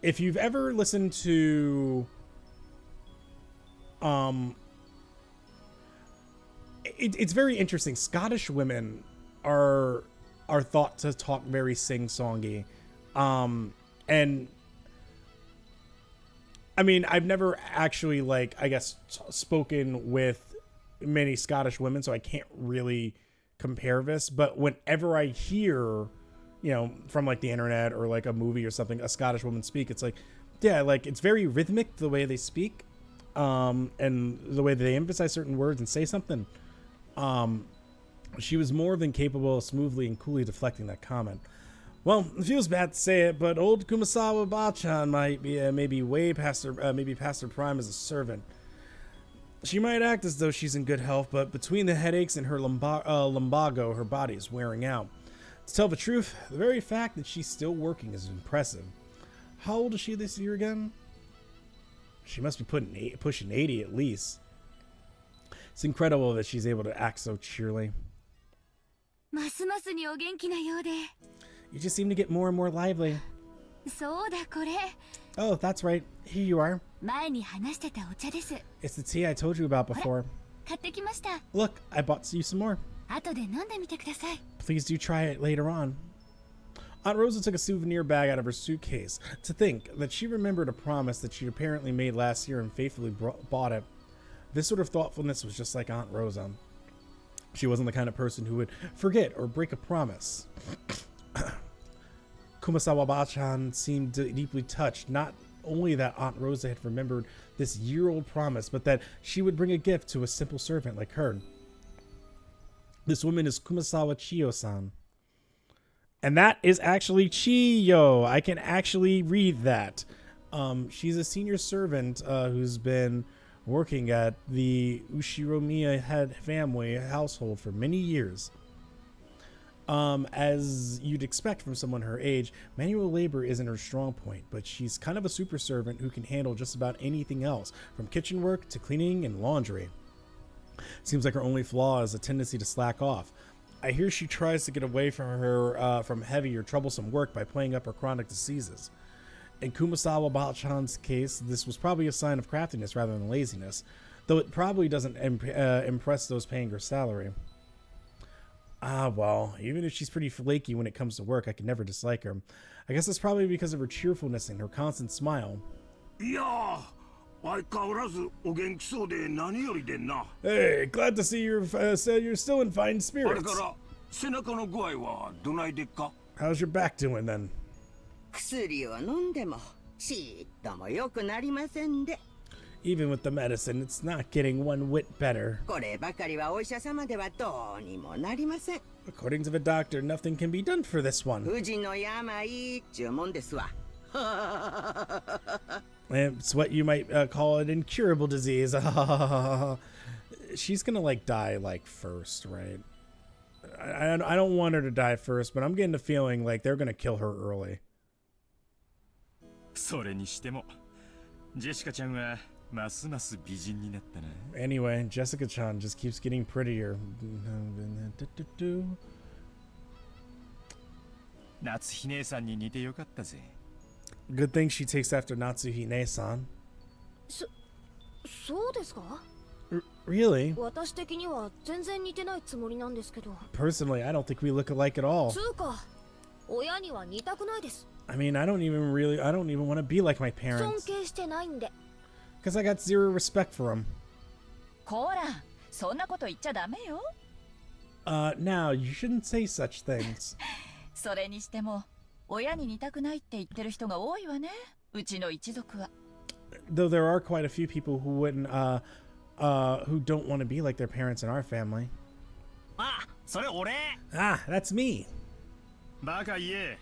S1: If you've ever listened to... It's very interesting. Scottish women are thought to talk very sing-songy. And... I mean, I've never actually, like, I guess, spoken with many Scottish women, so I can't really compare this. But whenever I hear, you know, from, like, the internet or, like, a movie or something, a Scottish woman speak, it's like, yeah, like, it's very rhythmic, the way they speak, and the way they emphasize certain words and say something. She was more than capable of smoothly and coolly deflecting that comment. Well, it feels bad to say it, but old Kumasawa Bachan might be maybe way past her prime as a servant. She might act as though she's in good health, but between the headaches and her lumbago, her body is wearing out. To tell the truth, the very fact that she's still working is impressive. How old is she this year again? She must be pushing 80 at least. It's incredible that she's able to act so cheerily.
S9: ますますにお元気なようで。
S1: You just seem to get more and more lively.
S9: そうだこれ。
S1: Oh, that's right. Here you are.
S9: 前に話してたお茶です。
S1: It's the tea I told you about before.
S9: 買ってきました。
S1: Look, I bought you some more.
S9: 後で飲んでみてください。
S1: Please do try it later on. Aunt Rosa took a souvenir bag out of her suitcase. To think that she remembered a promise that she apparently made last year and faithfully bought it. This sort of thoughtfulness was just like Aunt Rosa. She wasn't the kind of person who would forget or break a promise. Kumasawa Bachan seemed deeply touched, not only that Aunt Rosa had remembered this year-old promise, but that she would bring a gift to a simple servant like her. This woman is Kumasawa Chiyo-san. And that is actually Chiyo. I can actually read that. She's a senior servant who's been working at the Ushiromiya head family household for many years. As you'd expect from someone her age, manual labor isn't her strong point, but she's kind of a super servant who can handle just about anything else, from kitchen work to cleaning and laundry. Seems like her only flaw is a tendency to slack off. I hear she tries to get away from heavy or troublesome work by playing up her chronic diseases. In Kumasawa Bachan's case, this was probably a sign of craftiness rather than laziness, though it probably doesn't impress those paying her salary. Ah, well, even if she's pretty flaky when it comes to work, I can never dislike her. I guess it's probably because of her cheerfulness and her constant smile.
S3: Yeah,
S1: Hey, glad to see you're still in fine spirits. How's your back doing then?
S11: 薬を飲んでもちっとも良くなりませんで。
S1: Even with the medicine, it's not getting one whit better.
S11: こればかりはお医者様ではどうにもなりません。
S1: According to the doctor, nothing can be done for this one.
S11: 不治の病っちゅうもんですわ。
S1: It's what you might call an incurable disease. She's gonna like die like first, right? I don't want her to die first, but I'm getting a feeling like they're gonna kill her early.
S6: それにしてもジェシカちゃんはますます美人になったな。
S1: Anyway, Jessica-chan just keeps getting prettier.
S6: 夏日姉さんに似てよかったぜ。
S1: Good thing she takes after Natsuhine-san.
S10: そうですか？
S1: Really?
S10: 私的には全然似てないつもりなんですけど。
S1: Personally, I don't think we look alike at all.
S10: つうか、親には似たくないです。
S1: I mean, I don't even want to be like my
S10: 尊
S1: parents.
S10: 敬してないんで。
S1: Because I got zero respect for them.
S7: こら、そんなこと言っちゃダメよ。
S1: Now, you shouldn't say such things.
S7: それにしても、親に似たくないって言ってる人が多いわね。うちの一族は。
S1: Though there are quite a few people who wouldn't, who don't want to be like their parents in our family.
S6: あ、それ俺。
S1: Ah, that's me.
S6: バカ言え。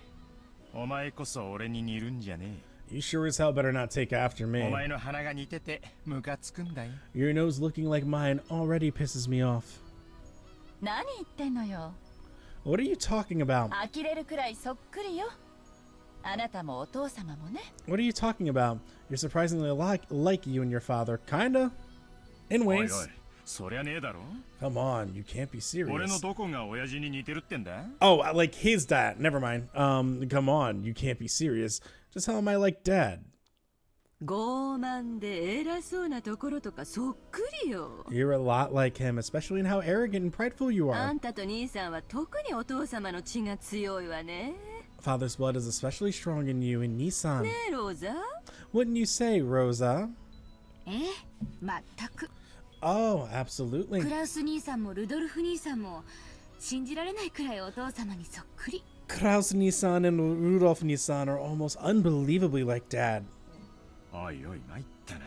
S6: お前こそ俺に似るんじゃね
S1: You sure as hell better not take after
S6: え。お
S1: me.
S6: 前の鼻が似ててムカつくんだよ。
S1: Your nose looking like mine already pisses me off.
S7: 何言ってんのよ。
S1: What are you talking about?
S7: 呆れるくらいそっくりよ。あなたもお父様もね。
S1: What are you talking about? You're surprisingly like you and your father. Kinda. In
S6: おいおい、
S1: ways.
S6: そりゃねえだろ。
S1: Come on, you can't be
S6: 俺の
S1: serious.
S6: どこが親父に似てるってんだ？
S1: Oh, like his dad. Never mind. Come on, you can't be serious. Just how am I like dad?
S4: 傲慢で偉そうなところとかそっくりよ。
S1: You're a lot like him, especially in how arrogant and prideful you
S4: あ
S1: are.
S4: んたと兄さんは特にお父様の血が強いわね。
S1: Father's blood is especially strong in you and Nissan.
S4: ねえ、ローザ。
S1: Wouldn't you say, Rosa?
S9: 全く。
S1: Oh, absolutely.
S9: クラウス兄さんもルドルフ兄さんも信じられないくらいお父様にそっくり。
S1: Kraus Nissan and Rudolph Nissan are almost unbelievably like dad.
S6: おいおい、参ったな。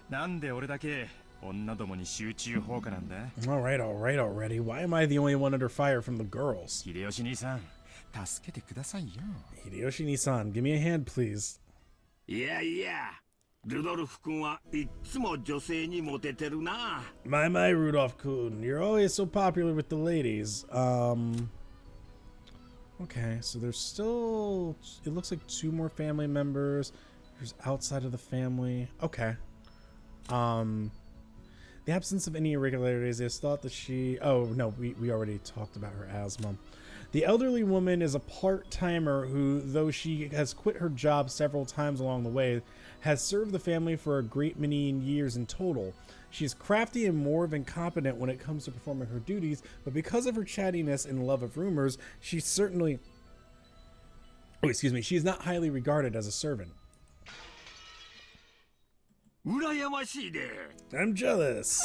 S6: なんで俺だけ女どもに集中放火なんだ？
S1: All right already. Why am I the only one under fire from the girls?
S6: 秀吉兄さん、助けてくださいよ。
S1: Hideyoshi Nissan, give me a hand, please.
S2: いやいや、ルドルフ君はいっつも女性にモテてるな。
S1: My, Rudolph-kun, you're always so popular with the ladies. Okay, so there's still, it looks like 2 more family members. There's outside of the family. Okay. The absence of any irregularities is thought that she... Oh, no, we already talked about her asthma. The elderly woman is a part-timer who, though she has quit her job several times along the way, has served the family for a great many years in total. She is crafty and more than competent when it comes to performing her duties, but because of her chattiness and love of rumors, she's certainly... Oh, excuse me. She is not highly regarded as a servant.
S2: 羨ましいで。
S1: I'm jealous.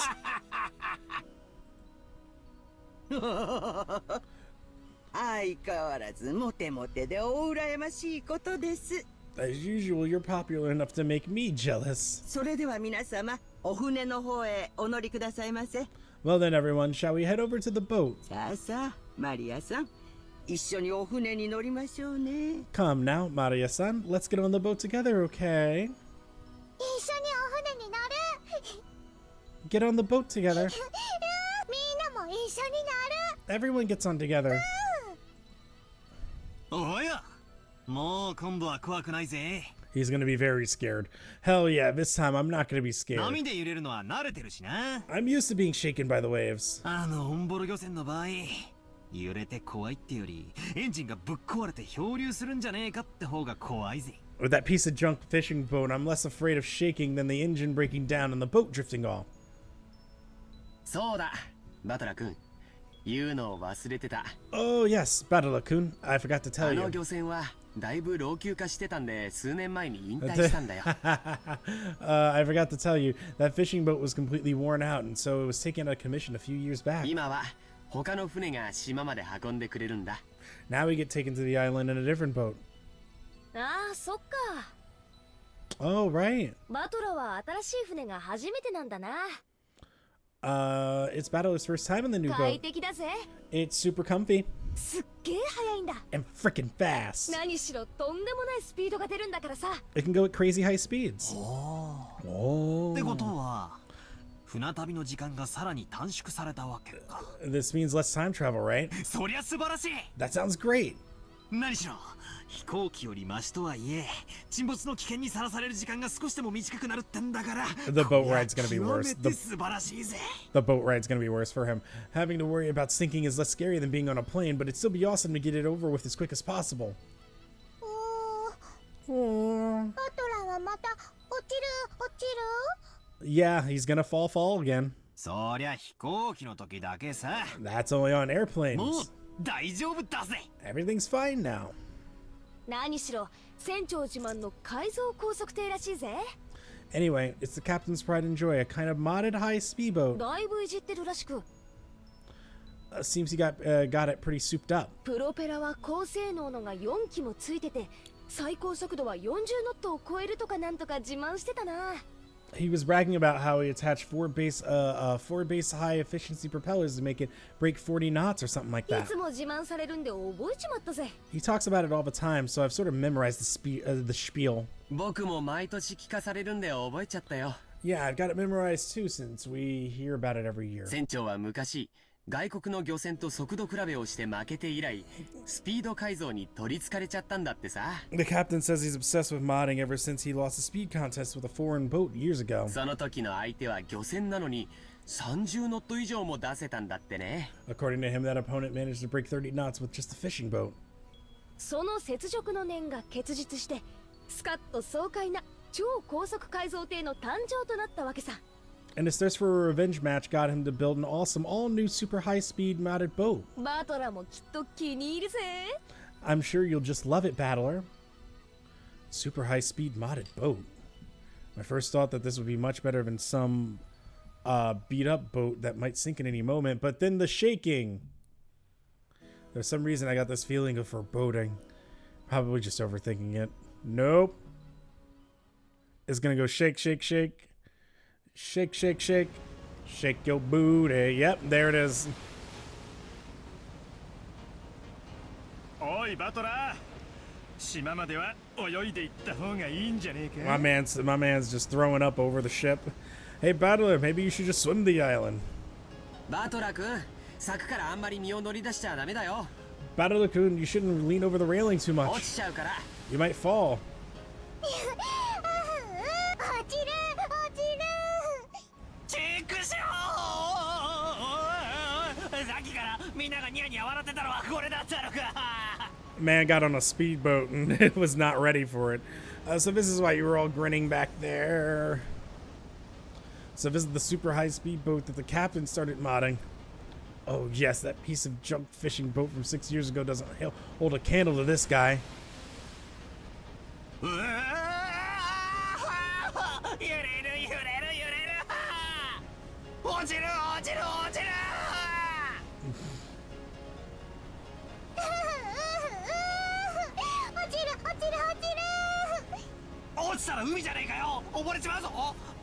S11: 相変わらずモテモテでお羨ましいことです。
S1: As usual, you're popular enough to make me jealous.
S11: それでは皆様、お船の方へお乗りくださいませ。
S1: Well then, everyone, shall we head over to the boat?
S11: さあさあ、マリアさん、一緒にお船に乗りましょうね。
S1: Come now, Maria-san. Let's get on the boat together, okay?
S10: 一緒にお船に乗る。
S1: Get on the boat together.
S10: みんなも一緒に乗る。
S1: Everyone gets on together.
S5: おや、もう今度は怖くないぜ。
S1: He's gonna be very scared. Hell yeah, this time I'm not gonna be scared.
S5: 波で揺れるのは慣れてるしな。
S1: I'm used to being shaken by the waves.
S5: オンボロ漁船の場合、揺れて怖いってより、エンジンがぶっ壊れて漂流するんじゃねえかって方が怖いぜ。
S1: With that piece of junk fishing boat, I'm less afraid of shaking than the engine breaking down and the boat drifting off.
S8: そうだ、バトラ君。言うのを忘れてた。
S1: Oh yes, Badala-kun. I forgot to
S8: あ
S1: tell
S8: の
S1: you.
S8: 漁船はだいぶ老朽化してたんで、数年前に引退したんだよ。
S1: I forgot to tell you, that fishing boat was completely worn out, and so it was taken out of commission a few years back.
S8: 今は他の船が島まで運んでくれるんだ。
S1: Now we get taken to the island in a different boat.
S10: ああ、そっか。
S1: Oh, right.
S10: バトラは新しい船が初めてなんだな。
S1: It's Battler's first time in the new
S10: 快
S1: boat.
S10: 適だぜ。
S1: It's super comfy
S10: すっげえ速いんだ。
S1: and freaking fast.
S10: 何しろとんでもないスピードが出るんだからさ。
S1: It can go at crazy high speeds.
S5: ってことは、船旅の時間がさらに短縮されたわけか。
S1: This means less time travel, right?
S5: そりゃ素晴らしい。
S1: That sounds great.
S5: 何しろ飛行機よりマシとはいえ沈没の危険にさらされる時間が少しでも短くなるってんだから
S1: The boat ride's gonna be worse.
S5: 素晴らしいぜ
S1: The boat ride's gonna be worse for him. Having to worry about sinking is less scary than being on a plane, but it'd still be awesome to get it over with as quick as possible.
S10: バトラはまた落ちる
S1: Yeah, he's gonna fall again.
S5: そりゃ飛行機の時だけさ
S1: That's only on
S5: もう
S1: airplanes.
S5: 大丈夫だぜ
S1: Everything's fine now.
S10: 何しろ船長自慢の改造高速艇らしいぜ
S1: Anyway, it's the captain's pride and joy, a kind of modded high speedboat.
S10: だいぶいじってるらしく
S1: Seems he got it pretty souped up.
S10: プロペラは高性能のが4機もついてて最高速度は40ノットを超えるとかなんとか自慢してたな
S1: He was bragging about how he attached four base high efficiency propellers to make it break 40 knots or something like
S10: い
S1: that.
S10: つも自慢されるんで覚えちまったぜ
S1: He talks about it all the time, so I've sort of memorized the spiel.
S8: 僕も毎年聞かされるんで覚えちゃったよ。
S1: Yeah, I've got it memorized too since we hear about it every year.
S8: 船長は昔外国の漁船と速度比べをして負けて以来スピード改造に取りつかれちゃったんだってさ。
S1: The captain says he's obsessed with modding ever since he lost a speed contest with a foreign boat years ago.
S8: その時の相手は漁船なのに30ノット以上も出せたんだってね。
S1: According to him, that opponent managed to break 30 knots with just a fishing boat.
S10: その雪辱の念が結実してスカッと爽快な超高速改造艇の誕生となったわけさ
S1: And his thirst for a revenge match got him to build an awesome all-new super high-speed modded boat.
S10: バトラもきっと気に入るぜ
S1: I'm sure you'll just love it, Battler. Super high-speed modded boat. My first thought that this would be much better than some beat-up boat that might sink in any moment, but then the shaking. There's some reason I got this feeling of foreboding. Probably just overthinking it. Nope. It's gonna go shake, shake, shake. Shake, shake, shake. Shake your booty. Yep, there it is.
S6: おいバトラー島までは泳いで行った方がいいんじゃねえか
S1: My man's just throwing up over the ship. Hey, Battler, maybe you should just swim the island.
S8: バトラ君、柵からあんまり身を乗り出しちゃダメだよ。
S1: Battler-kun, you shouldn't lean over the railing too
S8: 落
S1: much.
S8: ちちゃうから。
S1: You might fall.
S10: 落ちる
S5: チェックしろさっきからみんながニヤニヤ笑ってたのはこれだったのか
S1: Man got on a speedboat and it was not ready for it. So this is why you were all grinning back there. So this is the super high speedboat that the captain started modding. Oh yes, that piece of junk fishing boat from 6 years ago doesn't hold a candle to this guy.
S5: 揺れる揺れる揺れる落ちる落ちる落ちる落ちたら海じゃねえかよ溺れちまうぞ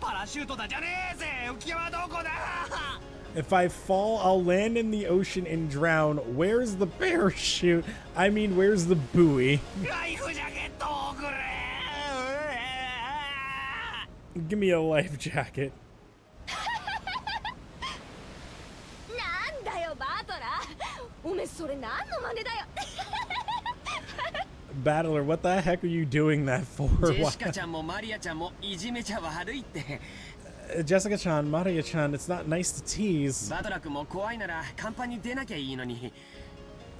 S5: パラシュートだじゃねえぜ浮き輪どこだ
S1: If I fall, I'll land in the ocean and drown. Where's the parachute? I mean, where's the buoy?
S5: ライフジャケットをくれ
S1: Give me a life jacket.
S10: なんだよバトラおめえそれ何の真似だよ
S1: Battler, what the heck are you doing that for?
S8: ジェシカちゃんもマリアちゃんもいじめちゃ悪いって。
S1: Jessica-chan, Maria-chan, it's not nice to tease.
S8: バトラ君も怖いなら甲板に出なきゃいいのに。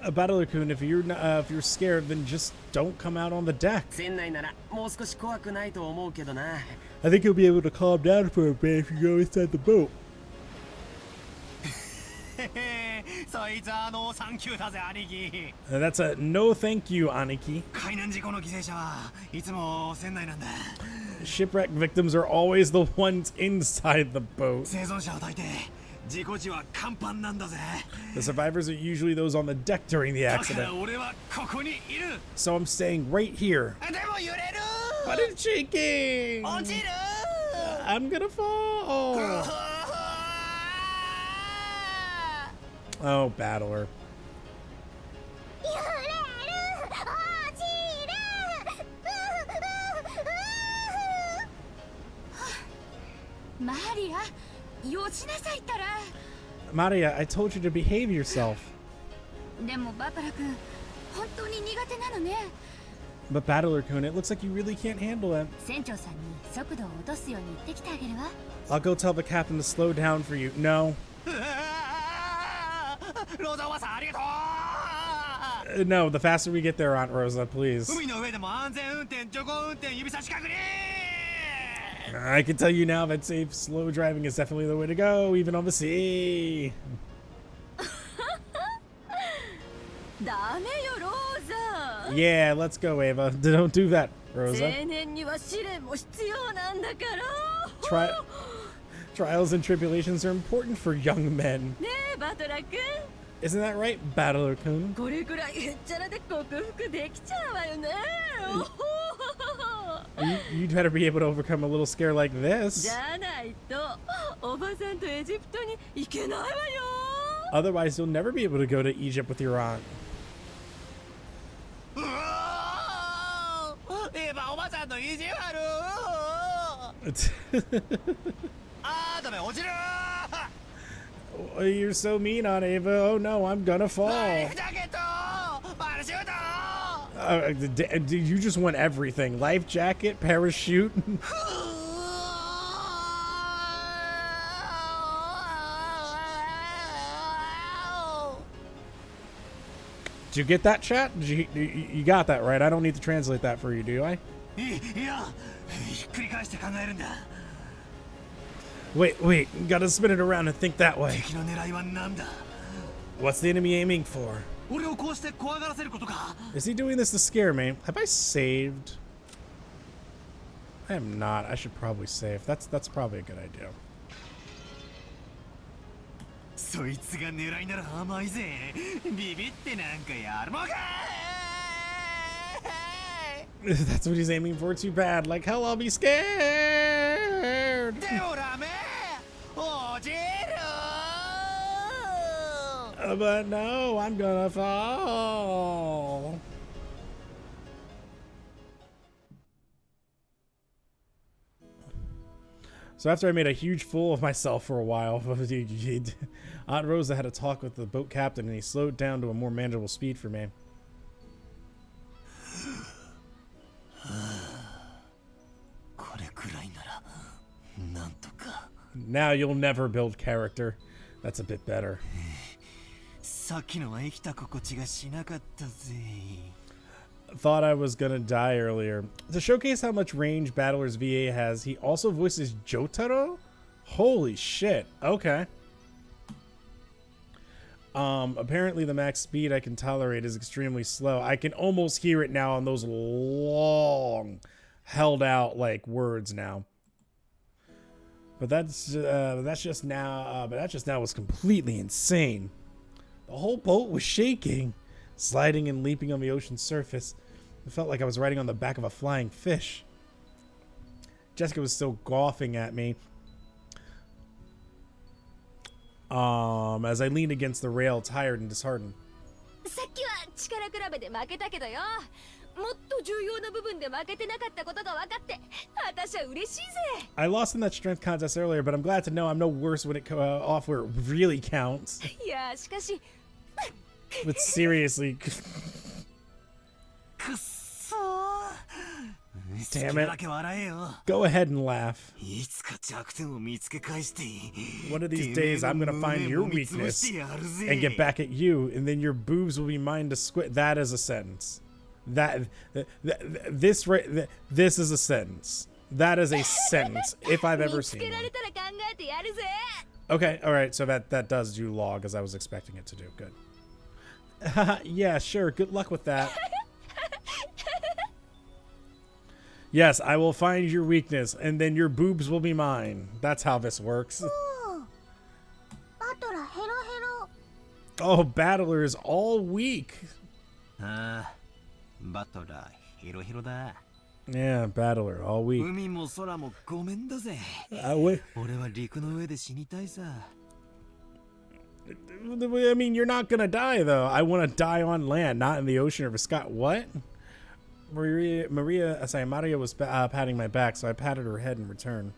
S1: Battler-kun, if you're scared, then just don't come out on the deck.
S8: 船内ならもう少し怖くないと思うけどな。
S1: I think you'll be able to calm down for a bit if you go inside the boat.
S5: そいつはノーサンキューだぜ兄貴
S1: That's a no thank you, Aniki.
S5: 海難事故の犠牲者はいつも船内なんだ
S1: Shipwreck victims are always the ones inside the boat.
S5: 生存者は大抵事故時は甲板なんだぜ
S1: The survivors are usually those on the deck during the
S5: だから
S1: accident.
S5: 俺はここにいる
S1: So I'm staying right here.
S5: でも揺れる
S1: But it's shaking!
S5: 落ちる
S1: I'm gonna fall! Oh, Battler.
S10: 揺れる落ちる
S7: マリアよしなさいったら
S1: Maria, I told you to behave yourself.
S7: でもバトラ君
S9: 本当に苦手なのね。
S1: But Battler-kun, it looks like you really can't handle it.
S9: 船長さんに速度を落とすように言ってきてあげるわ。
S1: I'll go tell the captain to slow down for you. No.
S5: ローザおばさんありがとう。
S1: No, the faster we get there, Aunt Rosa, please.
S5: 海の上でも安全運転、徐行運転、指差し確認。
S1: I can tell you now that safe, slow driving is definitely the way to go, even on the sea.
S4: ダメよローザ。
S1: Yeah, let's go, Ava. Don't do that,
S4: 青
S1: Rosa.
S4: 年には試練も必要なんだから。
S1: Trials and tribulations are important for young men.
S4: ねえバトラ君。
S1: Isn't that right, Battler-kun?
S4: これくらいへっちゃらで克服できちゃうわよね。
S1: You'd better be able to overcome a little scare like
S4: じ
S1: this.
S4: ゃないとおばさんとエジプトに行けないわよ。
S1: Otherwise, you'll never be able to go to Egypt with your aunt.
S5: エヴァおばさんの意地悪。あーダメ落ちる。
S1: You're so mean on Ava. Oh no, I'm gonna fall.
S5: ライフジャケット、パラシュート。
S1: You just want everything. Life jacket, parachute. Did you get that, chat? You got that, right? I don't need to translate that for you, do I?
S5: いや、ひっくり返して考えるんだ。
S1: Wait, gotta spin it around and think that way.
S5: 敵の狙いは何だ。
S1: What's the enemy aiming for?
S5: 俺をこうして怖がらせることか。
S1: Is he doing this to scare me? Have I saved? I am not. I should probably save. That's probably a good idea.
S5: そいつが狙いなら甘いぜ。ビビってなんかやるもんか。
S1: That's what he's aiming for. Too bad. Like hell, I'll be scared.
S5: でもダメ。落ちる。
S1: But no, I'm gonna fall. So after I made a huge fool of myself for a while, Aunt Rosa had a talk with the boat captain and he slowed down to a more manageable speed for me. Now you'll never build character. That's a bit better.
S5: さっきのは生きた心地がしなかったぜ。
S1: Thought I was gonna die earlier. To showcase how much range Battler's VA has, he also voices Jotaro? Holy shit. Okay. Apparently the max speed I can tolerate is extremely slow. I can almost hear it now on those long held out like words now. But that just now was completely insane. The whole boat was shaking, sliding and leaping on the ocean's surface. It felt like I was riding on the back of a flying fish. Jessica was still gawping at me as I leaned against the rail, tired and disheartened.
S10: さっきは力比べで負けたけどよ。もっと重要な部分で負けてなかったことが分かって、私は嬉しいぜ。
S1: I lost in that strength contest earlier, but I'm glad to know I'm no worse when it off where it really counts.
S10: いや、しかし。
S1: But seriously.
S5: くっそー。
S1: Damn
S5: 好きな
S1: it.
S5: だけ笑えよ。
S1: Go ahead and laugh.
S5: いつか弱点を見つけ返して。
S1: One of these days, I'm gonna find your weakness and get back at you, and then your boobs will be mine to squint. That is a sentence. This is a sentence. That is a sentence if I've ever seen one. Okay, all right. So that does do log as I was expecting it to do. Good. Yeah, sure. Good luck with that. Yes, I will find your weakness, and then your boobs will be mine. That's how this works. Oh, Battler is all weak.
S5: ああ、バトラー、ヒロヒロだ。
S1: Yeah, Battler, all weak.
S5: 海も空もごめんだぜ。
S1: Wait.
S5: 俺は陸の上で死にたいさ。
S1: I mean, you're not gonna die, though. I want to die on land, not in the ocean or the sky. What? Maria was patting my back, so I patted her head in return.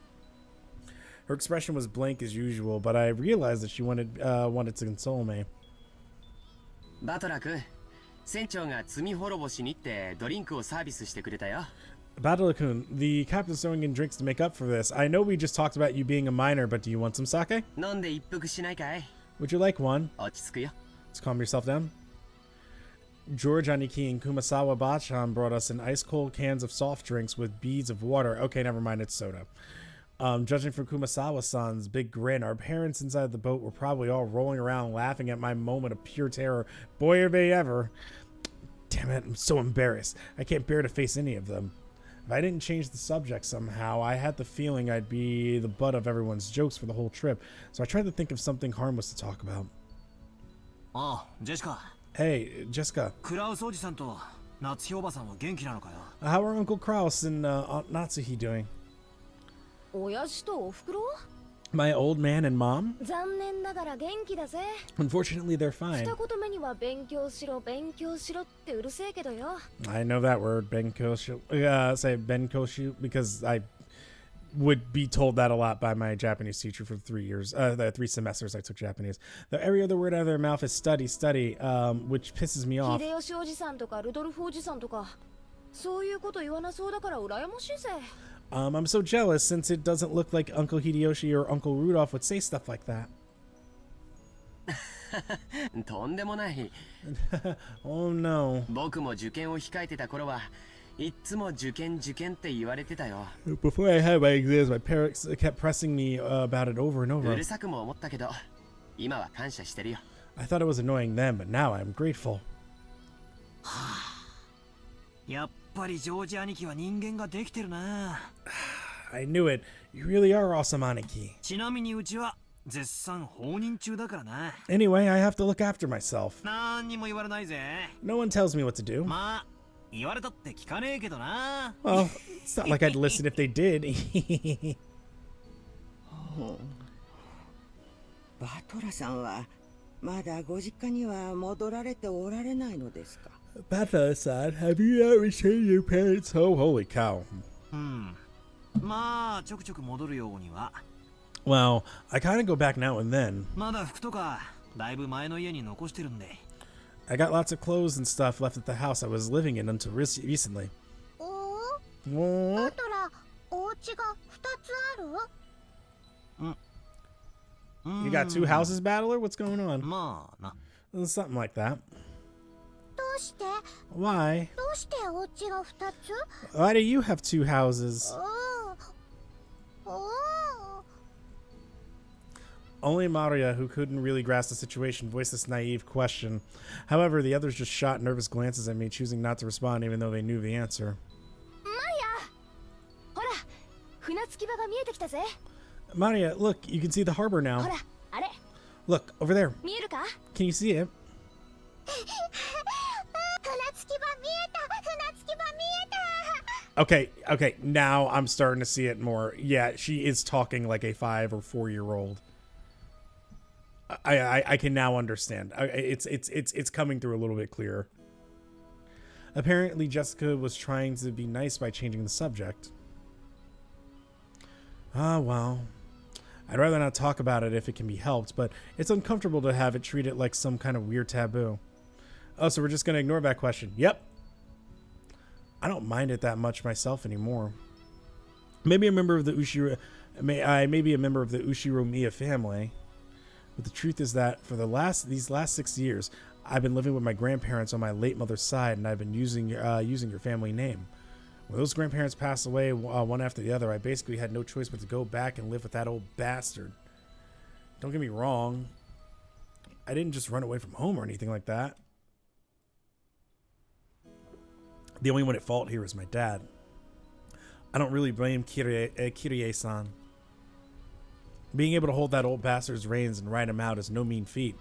S1: Her expression was blank as usual, but I realized that she wanted to console me.
S8: バトラー君、船長が罪滅ぼしにってドリンクをサービスしてくれたよ。
S1: Badala-kun, the captain's throwing in drinks to make up for this. I know we just talked about you being a miner, but do you want some sake?
S8: 飲んで一服しないかい？
S1: Would you like one?
S8: 落ち着くよ。
S1: Let's calm yourself down. George, Aniki, and Kumasawa Bachan brought us in ice-cold cans of soft drinks with beads of water. Okay, never mind, it's soda. Judging from Kumasawa-san's big grin, our parents inside the boat were probably all rolling around laughing at my moment of pure terror. Boy, are they ever. Damn it, I'm so embarrassed. I can't bear to face any of them. If I didn't change the subject somehow, I had the feeling I'd be the butt of everyone's jokes for the whole trip, so I tried to think of something harmless to talk about.
S5: Oh, Jessica.
S1: Hey, Jessica.
S5: Kraus-oji-san to Natsuhi-oba-san wa genki nano ka yo?
S1: How are Uncle Kraus and Aunt Natsuhi doing?
S10: 親父とおふくろ
S1: My old man and mom?
S10: 残念ながら元気だぜ。
S1: Unfortunately, they're fine.
S10: 二言目には勉強しろ勉強しろってうるせえけどよ。
S1: I know that word, benkoshu. Say benkoshu because I would be told that a lot by my Japanese teacher for 3 years, the 3 semesters I took Japanese. Though every other word out of their mouth is study, study, which pisses me off.
S10: 秀吉おじさんとかルドルフおじさんとかそういうこと言わなそうだから羨ましいぜ。
S1: I'm so jealous since it doesn't look like Uncle Hideyoshi or Uncle Rudolph would say stuff like that.
S8: とんでもない。
S1: Oh no.
S8: 僕も受験を控えてた頃はいっつも受験って言われてたよ。
S1: Before I had my exams, my parents kept pressing me about it over and
S8: う
S1: over.
S8: るさくも思ったけど、今は感謝してるよ。
S1: I thought it was annoying then, but now I'm grateful.
S5: やっぱりジョージ兄貴は人間ができてるな。
S1: I knew it. You really are awesome, Aniki.
S5: ちなみにうちは絶賛放任中だからな。
S1: Anyway, I have to look after myself.
S5: なんにも言われないぜ。
S1: No one tells me what to do.
S5: まあ、言われたって聞かねえけどな。
S1: Well, it's not like I'd listen if they did.
S11: バトラさんはまだご実家には戻られておられないのですか？
S1: Bata-san, have you not returned your parents' home? Holy cow.
S5: まあ、ちょくちょく戻るようには。
S1: Well, I kind of go back now and then.
S5: まだ服とか、だいぶ前の家に残してるんで。
S1: I got lots of clothes and stuff left at the house I was living in until recently.
S9: バトラ、お家が2つある？
S1: You got 2 houses, Battler? What's going on?
S5: まあな。
S1: Something like that.
S9: どうして？
S1: Why?
S9: どうしてお家が2つ？
S1: Why do you have 2 houses? Only Maria, who couldn't really grasp the situation, voiced this naive question. However, the others just shot nervous glances at me, choosing not to respond even though they knew the answer.
S10: マヤ、ほら、船着き場が見えてきたぜ。
S1: Maria, look, you can see the harbor
S10: ほ
S1: now.
S10: ら、あれ、
S1: Look, over there.
S10: 見えるか？
S1: Can you see it?
S9: 船着き場見えた！船着き場見えた！
S1: Okay, now I'm starting to see it more. Yeah, she is talking like a 5 or 4-year-old. I can now understand. It's coming through a little bit clearer. Apparently, Jessica was trying to be nice by changing the subject. Ah, well. I'd rather not talk about it if it can be helped, but it's uncomfortable to have it treated like some kind of weird taboo. Oh, so we're just going to ignore that question. Yep. I don't mind it that much myself anymore. Maybe a member of the Ushiro... I may be a member of the Ushiromiya family. But the truth is that for these last 6 years, I've been living with my grandparents on my late mother's side, and I've been using your family name. When those grandparents passed away one after the other, I basically had no choice but to go back and live with that old bastard. Don't get me wrong. I didn't just run away from home or anything like that. The only one at fault here is my dad. I don't really blame Kirie-san. Being able to hold that old bastard's reins and ride him out is no mean feat.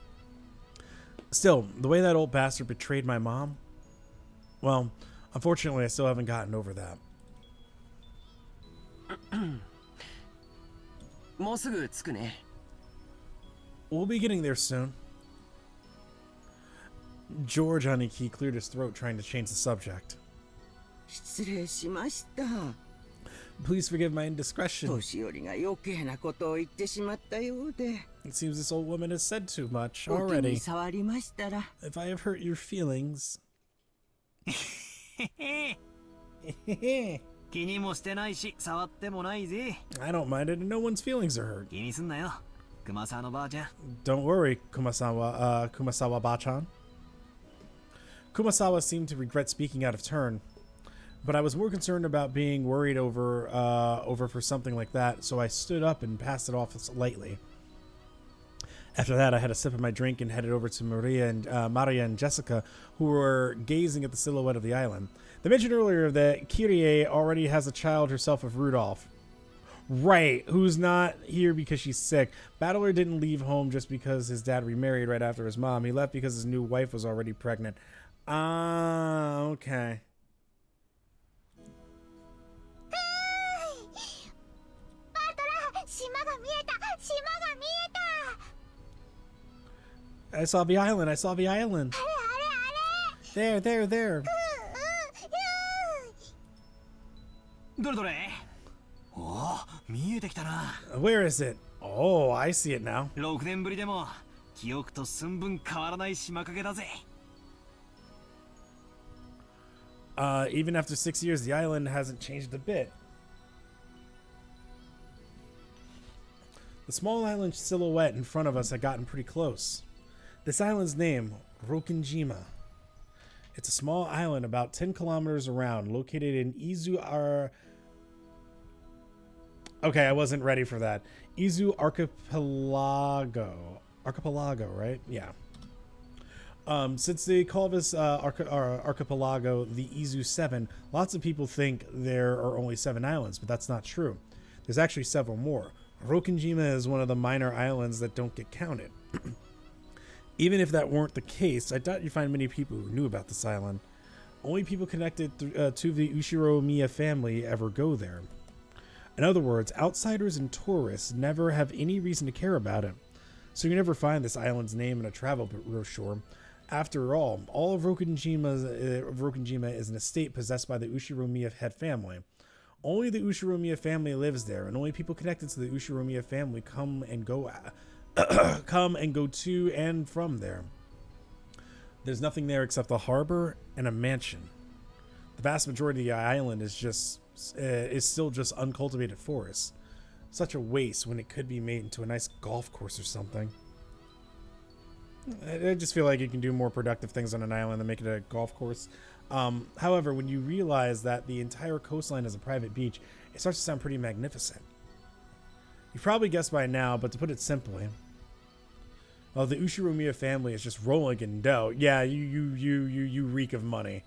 S1: Still, the way that old bastard betrayed my mom, well, unfortunately, I still haven't gotten over that.
S8: もうすぐ着くね。
S1: We'll be getting there soon. George Aniki cleared his throat trying to change the subject.
S11: 失礼しました。
S1: Please forgive my indiscretion.
S11: 年寄りが余計なことを言ってしまったようで。
S1: It seems this old woman has said too much
S11: お気に
S1: already.
S11: 触りましたら。
S1: If I have hurt your feelings,
S5: 気にもしてないし、触ってもないぜ。
S1: I don't mind it, and no one's feelings are hurt.
S5: 気にすんなよ、熊沢のばあちゃん。
S1: Don't worry, Kumasawa Bachan. Kumasawa seemed to regret speaking out of turn, but I was more concerned about being worried over for something like that, so I stood up and passed it off lightly. After that, I had a sip of my drink and headed over to Maria and Jessica, who were gazing at the silhouette of the island. They mentioned earlier that Kyrie already has a child herself of Rudolph. Right, who's not here because she's sick. Battler didn't leave home just because his dad remarried right after his mom. He left because his new wife was already pregnant. Ah, okay. I saw the island. I saw the island. There.
S5: どれどれ。おお、見えてきたな。
S1: Where is it? Oh, I see it now.
S5: 6年ぶりでも記憶と寸分変わらない島影だぜ。
S1: Even after 6 years, the island hasn't changed a bit. The small island silhouette in front of us had gotten pretty close. This island's name, Rokkenjima. It's a small island about 10 kilometers around, located in Okay, I wasn't ready for that. Izu Archipelago. Archipelago, right? Yeah. Since they call this archipelago the Izu 7, lots of people think there are only 7 islands, but that's not true. There's actually several more. Rokkenjima is one of the minor islands that don't get counted. Even if that weren't the case, I doubt you'd find many people who knew about this island. Only people connected to the Ushiromiya family ever go there. In other words, outsiders and tourists never have any reason to care about it. So you never find this island's name in a travel brochure. After all of Rokkenjima is an estate possessed by the Ushiromiya head family. Only the Ushiromiya family lives there, and only people connected to the Ushiromiya family come and go to and from there. There's nothing there except the harbor and a mansion. The vast majority of the island is still just uncultivated forest. Such a waste when it could be made into a nice golf course or something. I just feel like you can do more productive things on an island than make it a golf course. However, when you realize that the entire coastline is a private beach, it starts to sound pretty magnificent. You've probably guessed by now, but to put it simply, well, the Ushiromiya family is just rolling in dough. Yeah, you reek of money.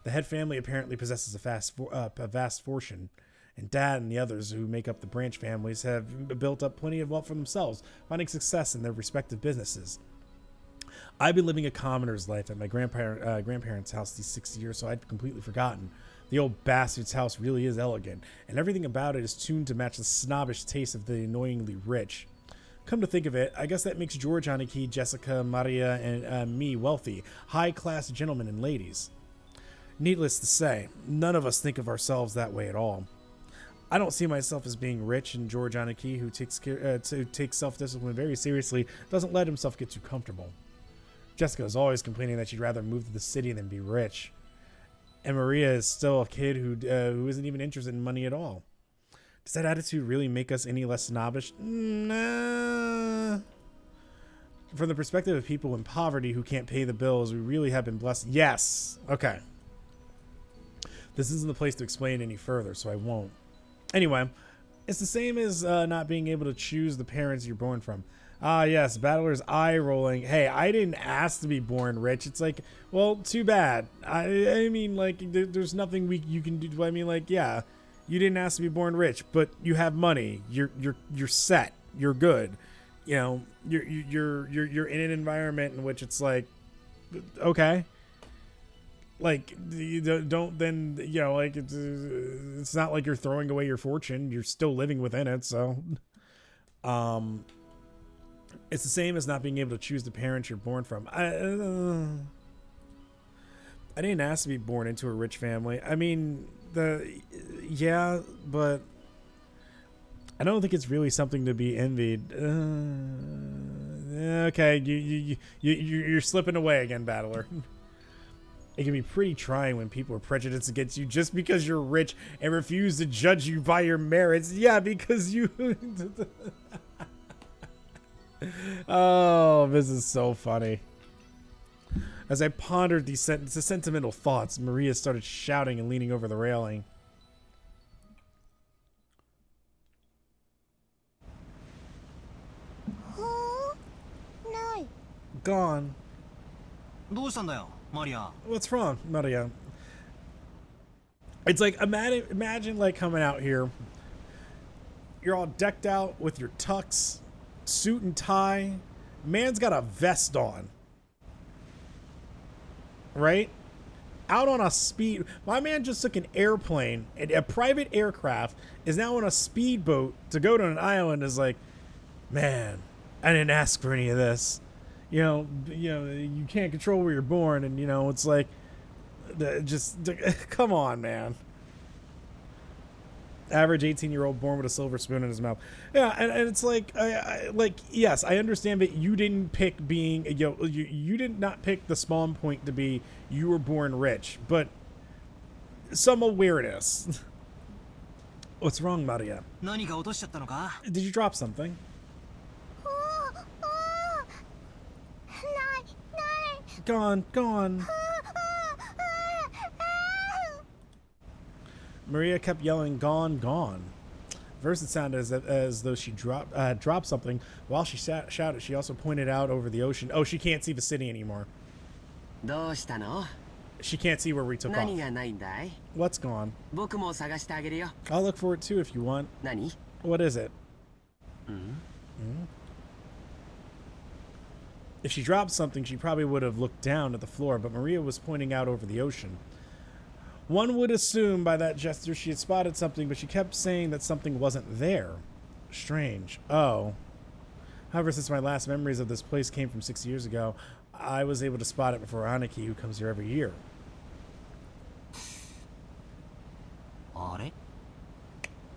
S1: The head family apparently possesses a vast fortune, and Dad and the others who make up the branch families have built up plenty of wealth for themselves, finding success in their respective businesses. I've been living a commoner's life at my grandparents' house these 6 years, so I'd completely forgotten. The old bastard's house really is elegant, and everything about it is tuned to match the snobbish taste of the annoyingly rich. Come to think of it, I guess that makes George, Aniki, Jessica, Maria, and me wealthy, high-class gentlemen and ladies. Needless to say, none of us think of ourselves that way at all. I don't see myself as being rich, and George Aniki, who takes self-discipline very seriously, doesn't let himself get too comfortable. Jessica is always complaining that she'd rather move to the city than be rich. And Maria is still a kid who isn't even interested in money at all. Does that attitude really make us any less snobbish? Nah. From the perspective of people in poverty who can't pay the bills, we really have been blessed. Yes. Okay. This isn't the place to explain any further, so I won't. Anyway, it's the same as not being able to choose the parents you're born from. Ah, yes, Battler's eye rolling. Hey, I didn't ask to be born rich. It's like, well, too bad. I mean, like, there's nothing you can do. I mean, like, yeah, you didn't ask to be born rich, but you have money. You're set. You're good. You know, you're in an environment in which it's like, okay. Like, you don't then, you know, like, it's not like you're throwing away your fortune. You're still living within it, so. It's the same as not being able to choose the parents you're born from. I didn't ask to be born into a rich family. I mean, yeah, but I don't think it's really something to be envied. Okay, you're slipping away again, Battler. It can be pretty trying when people are prejudiced against you just because you're rich and refuse to judge you by your merits. Yeah, because you... Oh, this is so funny. As I pondered these sentimental thoughts, Maria started shouting and leaning over the railing. Gone. What's wrong, Maria? It's like, imagine like coming out here. You're all decked out with your tux, suit and tie. Man's got a vest on. Right? Out on a speed. My man just took an airplane, a private aircraft, is now on a speedboat to go to an island. Is like, man, I didn't ask for any of this. You know, you can't control where you're born, and it's like, just come on, man. Average 18-year-old born with a silver spoon in his mouth. Yeah, and it's like, yes, I understand that you didn't pick being, you did not pick the spawn point to be you were born rich, but some awareness. What's wrong, Maria? Did you drop something? Gone. Maria kept yelling, gone. First, it sounded as though she dropped something. While she shouted, she also pointed out over the ocean. Oh, she can't see the city anymore. She can't see where we took off. What's gone? I'll look for it too if you want. What is it? If she dropped something, she probably would have looked down at the floor, but Maria was pointing out over the ocean. One would assume by that gesture she had spotted something, but she kept saying that something wasn't there. Strange. Oh. However, since my last memories of this place came from 6 years ago, I was able to spot it before Aniki, who comes here every year.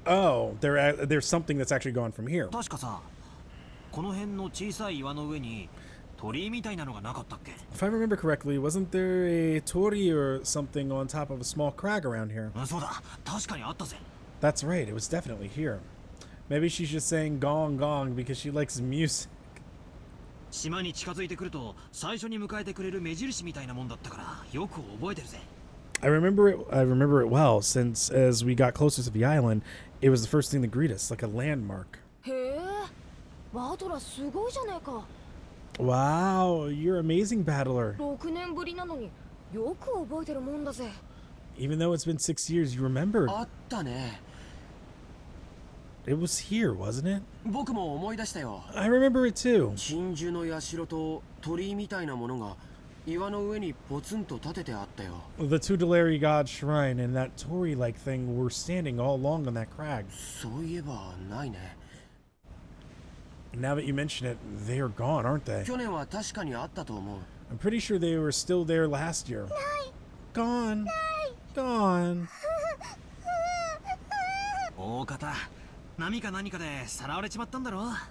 S1: Oh, there's something that's actually gone from here. If I remember correctly, wasn't there a tori or something on top of a small crag around here? That's right, it was definitely here. Maybe she's just saying gong because she likes music. I remember it well, since as we got closer to the island, it was the first thing to greet us, like a landmark. Wow, you're an amazing battler. Even though it's been 6 years, you remembered. It was here, wasn't it? I remember it too. The Tutelary God Shrine and that Tori-like thing were standing all along on that crag. Now that you mention it, they are gone, aren't they? I'm pretty sure they were still there last year. Gone.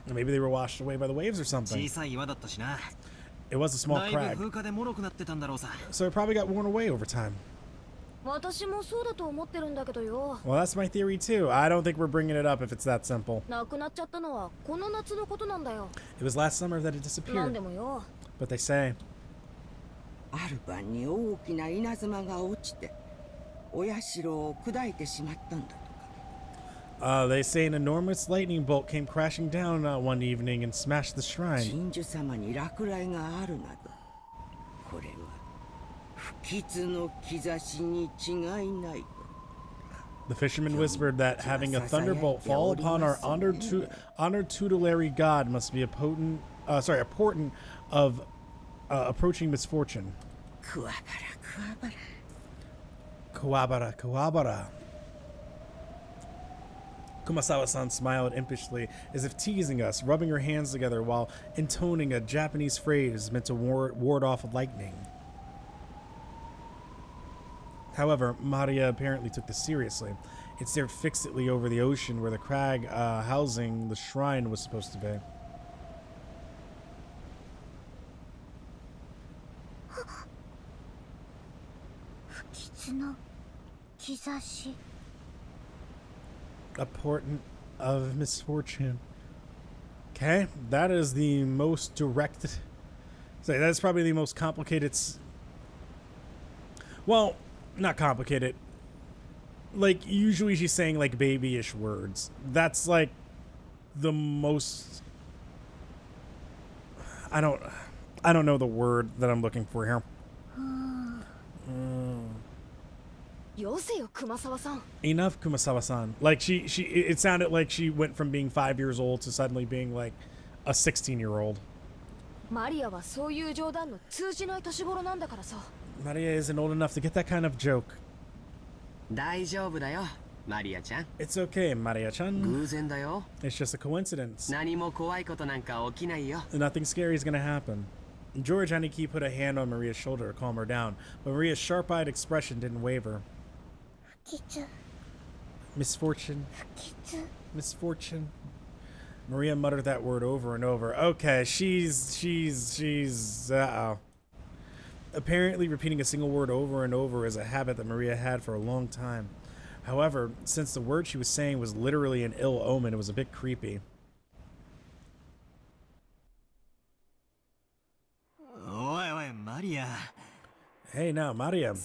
S1: Maybe they were washed away by the waves or something. It was a small crag, so it probably got worn away over time. Well, that's my theory too. I don't think we're bringing it up if it's that simple. It was last summer that it disappeared. But they say... they say an enormous lightning bolt came crashing down one evening and smashed the shrine. The fisherman whispered that having a thunderbolt fall upon our honored tutelary god must be a portent of approaching misfortune. Kuwabara. Kumasawa-san smiled impishly, as if teasing us, rubbing her hands together while intoning a Japanese phrase meant to ward off lightning. However, Maria apparently took this seriously. It stared fixedly over the ocean where the crag housing the shrine was supposed to be. A portent of misfortune. Okay, that is the most directed. So that's probably the most complicated. Well, not complicated. Like, usually she's saying like babyish words. That's like the most. I don't know the word that I'm looking for here. Enough, Kumasawa-san. Like it sounded like she went from being 5 years old to suddenly being like a 16-year-old. Maria isn't old enough to get that kind of joke. It's okay, Maria-chan. It's just a coincidence. Nothing scary is gonna happen. George Aniki put a hand on Maria's shoulder to calm her down, but Maria's sharp-eyed expression didn't waver. Misfortune. Misfortune. Maria muttered that word over and over. Okay, she's uh-oh. Apparently repeating a single word over and over is a habit that Maria had for a long time. However, since the word she was saying was literally an ill omen, it was a bit creepy. Hey now, Maria.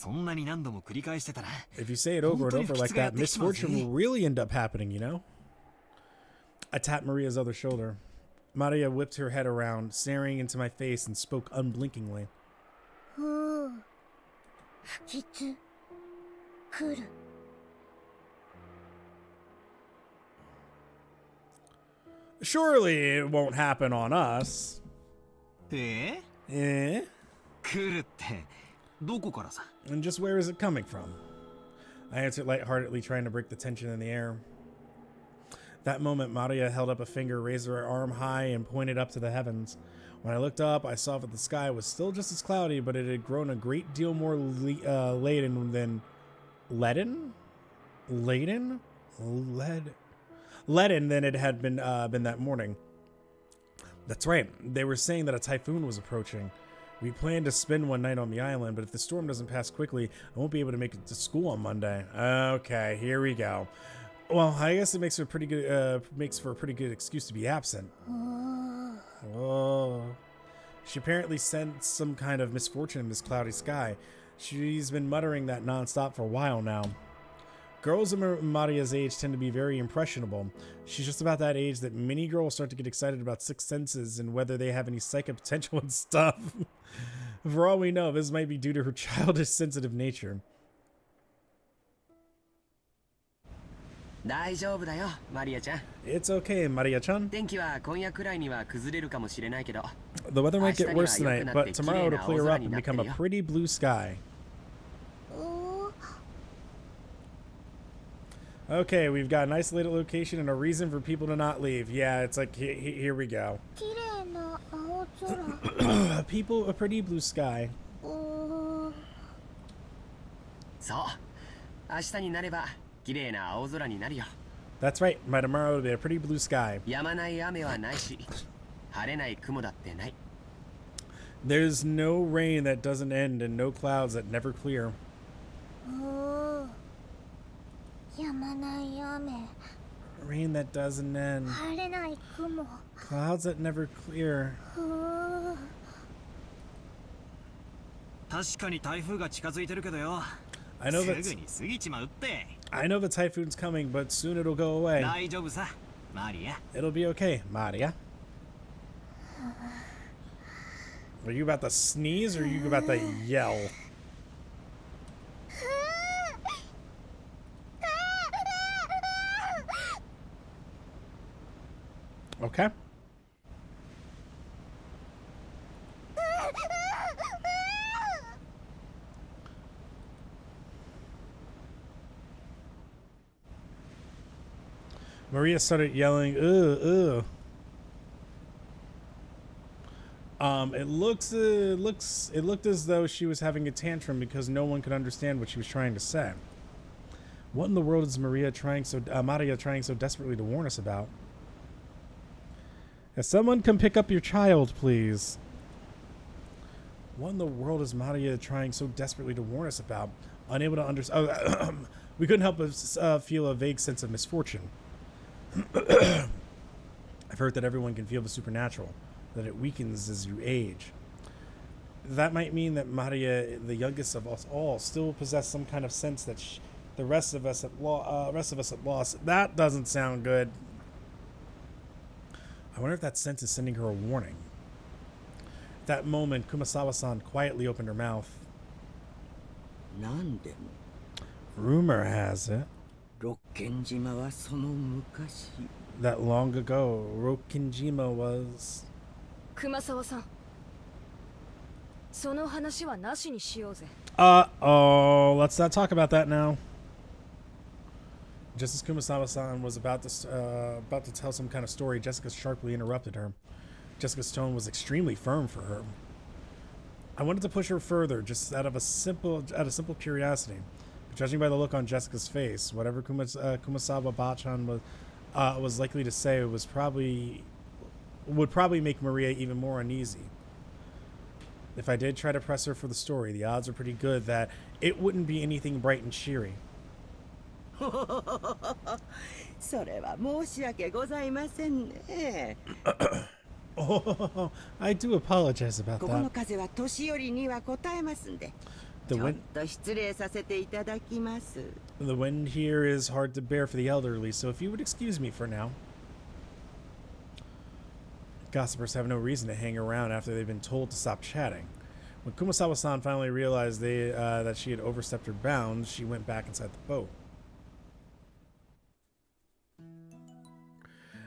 S1: If you say it over and over like that, misfortune will really end up happening, you know? I tapped Maria's other shoulder. Maria whipped her head around, staring into my face, and spoke unblinkingly. Surely it won't happen on us. Eh? And just where is it coming from? I answered lightheartedly, trying to break the tension in the air. That moment, Maria held up a finger, raised her arm high, and pointed up to the heavens. When I looked up, I saw that the sky was still just as cloudy, but it had grown a great deal more leaden than... Leaden than it had been that morning. That's right. They were saying that a typhoon was approaching. We planned to spend one night on the island, but if the storm doesn't pass quickly, I won't be able to make it to school on Monday. Okay, here we go. Well, I guess it makes for a pretty good excuse to be absent. Oh. She apparently sensed some kind of misfortune in this cloudy sky. She's been muttering that nonstop for a while now. Girls of Maria's age tend to be very impressionable. She's just about that age that many girls start to get excited about sixth senses and whether they have any psychic potential and stuff. For all we know, this might be due to her childish, sensitive nature. It's okay, Maria-chan. The weather might get worse tonight, but tomorrow it'll clear up and become a pretty blue sky. Okay, we've got an isolated location and a reason for people to not leave. Yeah, it's like, here we go. A pretty blue sky. That's right, by tomorrow it'll be a pretty blue sky. There's no rain that doesn't end and no clouds that never clear. Rain that doesn't end. Clouds that never clear. I know the typhoon's coming, but soon it'll go away. It'll be okay, Maria. Are you about to sneeze or are you about to yell? Okay. Maria started yelling, ugh. It looked as though she was having a tantrum because no one could understand what she was trying to say. What in the world is Maria trying so desperately to warn us about? Has someone come pick up your child, please? What in the world is Maria trying so desperately to warn us about? Unable to understand. Oh, we couldn't help but feel a vague sense of misfortune. I've heard that everyone can feel the supernatural, that it weakens as you age. That might mean that Maria, the youngest of us all, still possess some kind of sense that the rest of us have lost. That doesn't sound good. I wonder if that sense is sending her a warning. At that moment, Kumasawa-san quietly opened her mouth. Rumor has it that long ago, Rokkenjima was...
S10: 熊沢さん、その話はなしにしようぜ。
S1: Uh-oh, let's not talk about that now. Just as Kumasawa-san was about to tell some kind of story, Jessica sharply interrupted her. Jessica's tone was extremely firm for her. I wanted to push her further, just out of simple curiosity. But judging by the look on Jessica's face, whatever Kumasawa-bachan was likely to say would probably make Maria even more uneasy. If I did try to press her for the story, the odds are pretty good that it wouldn't be anything bright and cheery.
S11: それは申し訳ございませんね。
S1: Oh, I do apologize about
S11: ここの
S1: that.
S11: 風は年寄りには応えますんで、
S1: The
S11: ちょっ
S1: wind,
S11: と失礼させていただきます。
S1: the wind here is hard to bear for the elderly, so if you would excuse me for now. Gossipers have no reason to hang around after they've been told to stop chatting. When Kumasawa-san finally realized that she had overstepped her bounds, she went back inside the boat.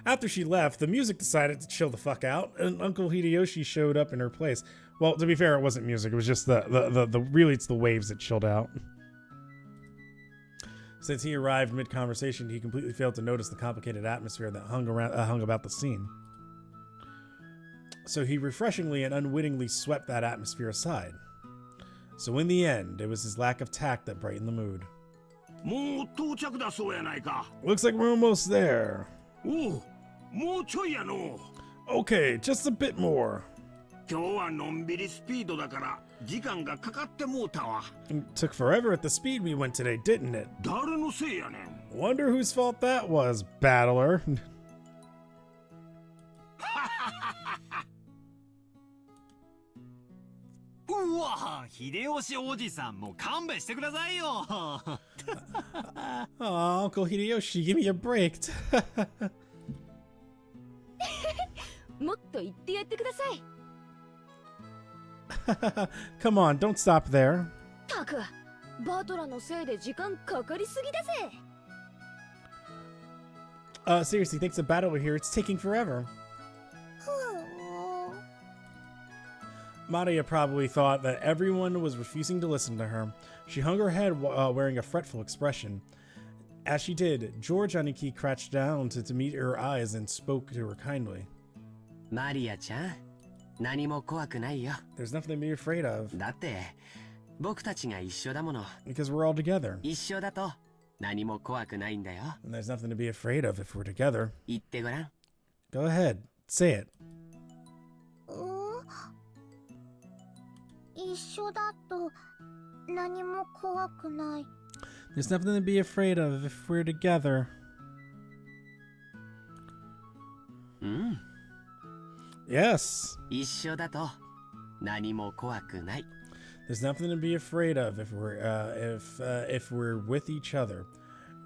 S1: After she left, the music decided to chill the fuck out, and Uncle Hideyoshi showed up in her place. Well, to be fair, it wasn't music. It was just really it's the waves that chilled out. Since he arrived mid-conversation, he completely failed to notice the complicated atmosphere that hung about the scene. So he refreshingly and unwittingly swept that atmosphere aside. So in the end, it was his lack of tact that brightened the mood.
S3: もう到着だそうやないか。
S1: Looks like we're almost there.
S3: おう、もうちょいやの。
S1: Okay, just a bit more.
S3: 今日はのんびりスピードだから時間がかかってもうたわ。
S1: It took forever at the speed we went today, didn't it?
S3: 誰のせいやねん。
S1: Wonder whose fault that was, battler.
S5: うわ、秀吉おじさんもう勘弁してくださいよ。
S1: Oh, Uncle Hideyoshi, give me a break.
S10: もっと言ってやってください。
S1: Come on, don't stop there.
S10: たく、バトラのせいで時間かかりすぎだぜ。
S1: Seriously, thanks to battler here, it's taking forever. Maria probably thought that everyone was refusing to listen to her. She hung her head wearing a fretful expression. As she did, George Aniki crouched down to meet her eyes and spoke to her kindly.
S8: Maria-chan, 何も怖くないよ。
S1: There's nothing to be afraid of.
S8: だって、僕たちが一緒だもの。
S1: Because we're all together.
S8: 一緒だと何も怖くないんだよ。
S1: And there's nothing to be afraid of if we're together.
S8: 言ってごらん。
S1: Go ahead, say it.
S9: 一緒だと何も怖くない。
S1: There's nothing to be afraid of if we're together.
S8: うん。
S1: Yes.
S8: 一緒だと何も怖くない。
S1: There's nothing to be afraid of if we're with each other.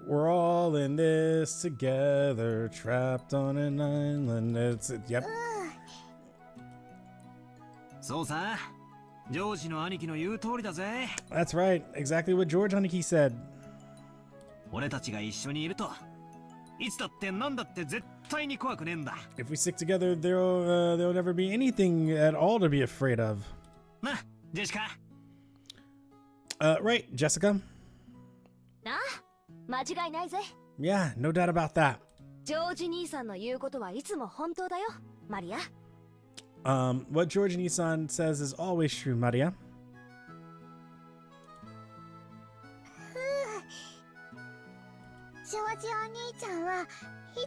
S1: We're all in this together, trapped on an island. Yep.
S5: そうさ。ジョージの兄貴の言う通りだぜ。
S1: That's right. Exactly what George Aniki said.
S5: 俺たちが一緒にいると、いつだってなんだって絶対に怖くねえんだ。
S1: If we stick together, there'll never be anything at all to be afraid of.
S5: な、ジェシカ。
S1: Right, Jessica?
S10: なあ、間違いないぜ。
S1: Yeah, no doubt about that.
S10: ジョージ兄さんの言うことはいつも本当だよ、マリア。
S1: What George Nissan says is always true, Maria.
S9: ジョージお兄ちゃんはい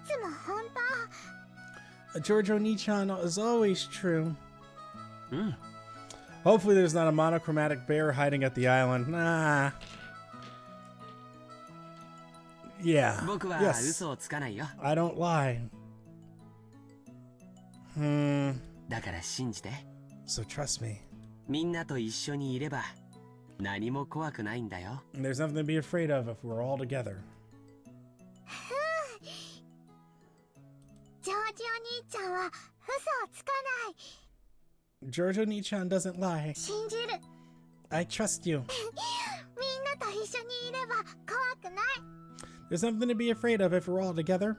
S9: つも本当。
S1: George Oni-chan is always true. Hopefully there's not a monochromatic bear hiding at the island. Nah. Yeah. Yes. I don't lie. So trust me. There's nothing to be afraid of if we're all together. Giorgio Nichan doesn't lie. I trust you. There's nothing to be afraid of if we're all together.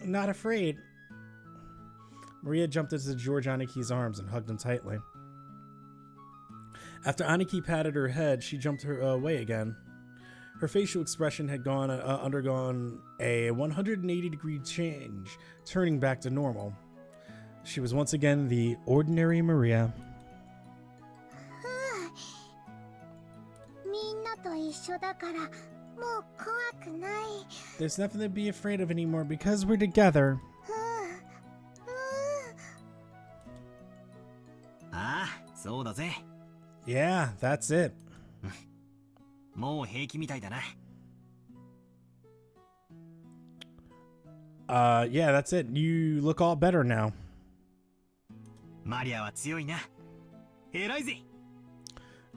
S1: Not afraid. Maria jumped into George Aniki's arms and hugged him tightly. After Aniki patted her head, she jumped her away again. Her facial expression had undergone a 180-degree change, turning back to normal. She was once again the ordinary Maria. There's nothing to be afraid of anymore because we're together. Yeah, that's it. Yeah, that's it. You look all better now.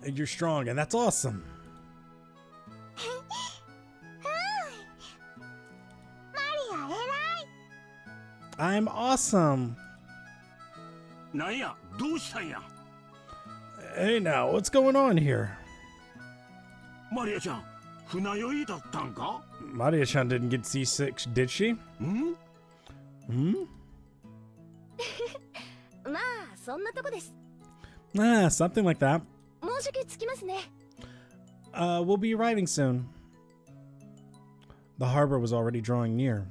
S1: You're strong, and that's awesome. I'm awesome. Hey now, what's going on here? Maria-chan didn't get seasick, did she? Something like that. We'll be arriving soon. The harbor was already drawing near.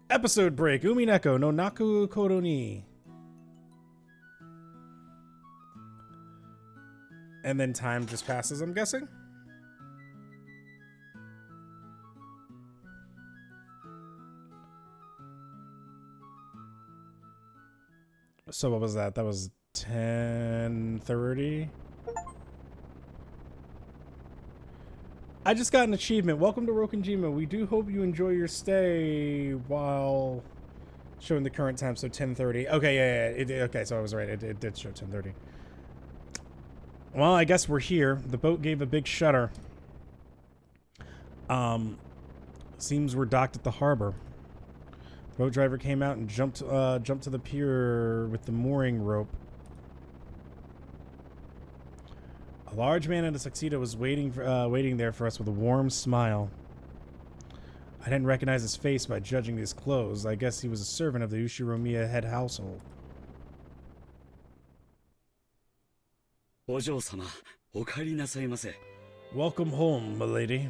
S1: Episode break. UMINEKO no Naku Koro ni. And then time just passes, I'm guessing. So what was that? That was 10:30. I just got an achievement. Welcome to Rokkenjima. We do hope you enjoy your stay while showing the current time. So 10:30. Okay, yeah. Okay, so I was right. It did show 10:30. Well, I guess we're here. The boat gave a big shudder. Seems we're docked at the harbor. The boat driver came out and jumped to the pier with the mooring rope. A large man in a tuxedo was waiting there for us with a warm smile. I didn't recognize his face by judging his clothes. I guess he was a servant of the Ushiromiya head household. Welcome home, milady.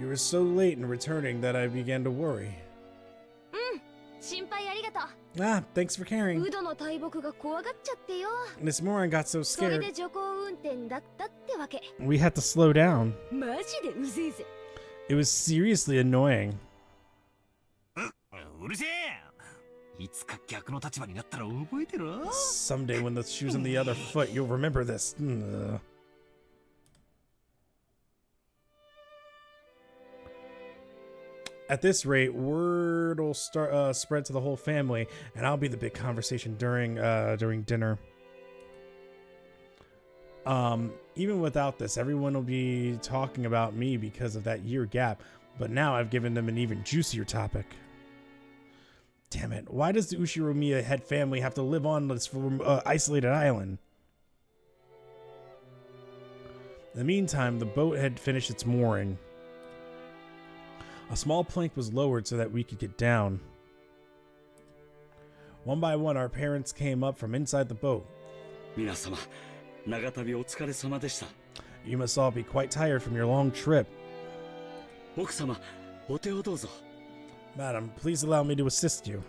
S1: You were so late in returning that I began to worry. Thanks for caring. This morning got so scared. We had to slow down. It was seriously annoying. Someday when the shoe's on the other foot, you'll remember this. At this rate, word will spread to the whole family, and I'll be the big conversation during dinner. Even without this, everyone will be talking about me because of that year gap. But now I've given them an even juicier topic. Damn it! Why does the Ushiromiya head family have to live on this isolated island? In the meantime, the boat had finished its mooring. A small plank was lowered so that we could get down. One by one, our parents came up from inside the boat. You must all be quite tired from your long trip. Madam, please allow me to assist you.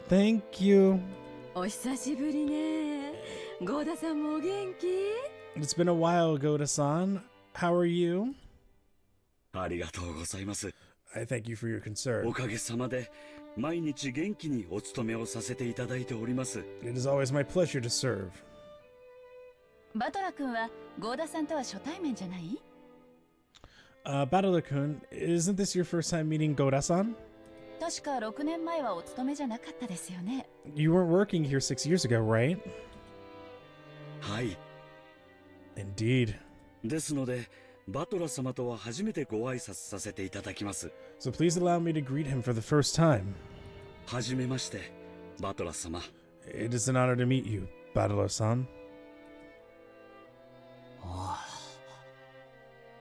S1: Thank you.
S4: ゴーダさんもお元気？
S1: It's been a while, Goda-san. How are you?
S2: ありがとうございます。
S1: I thank you for your concern.
S2: おかげさまで毎日元気にお勤めをさせていただいております。
S1: It is always my pleasure to serve.
S7: バトラ君はゴーダさんとは初対面じゃない？
S1: Battler-kun, isn't this your first time meeting Goda-san?
S7: 確か6年前はお勤めじゃなかったですよね。
S1: You weren't working here 6 years ago, right?
S2: はい。
S1: Indeed.
S2: ですので、バトラ様とは初めてご挨拶させていただきます。
S1: So please allow me to greet him for the first time.
S2: はじめまして、バトラ様。
S1: It is an honor to meet you, Battler-san.
S5: ああ、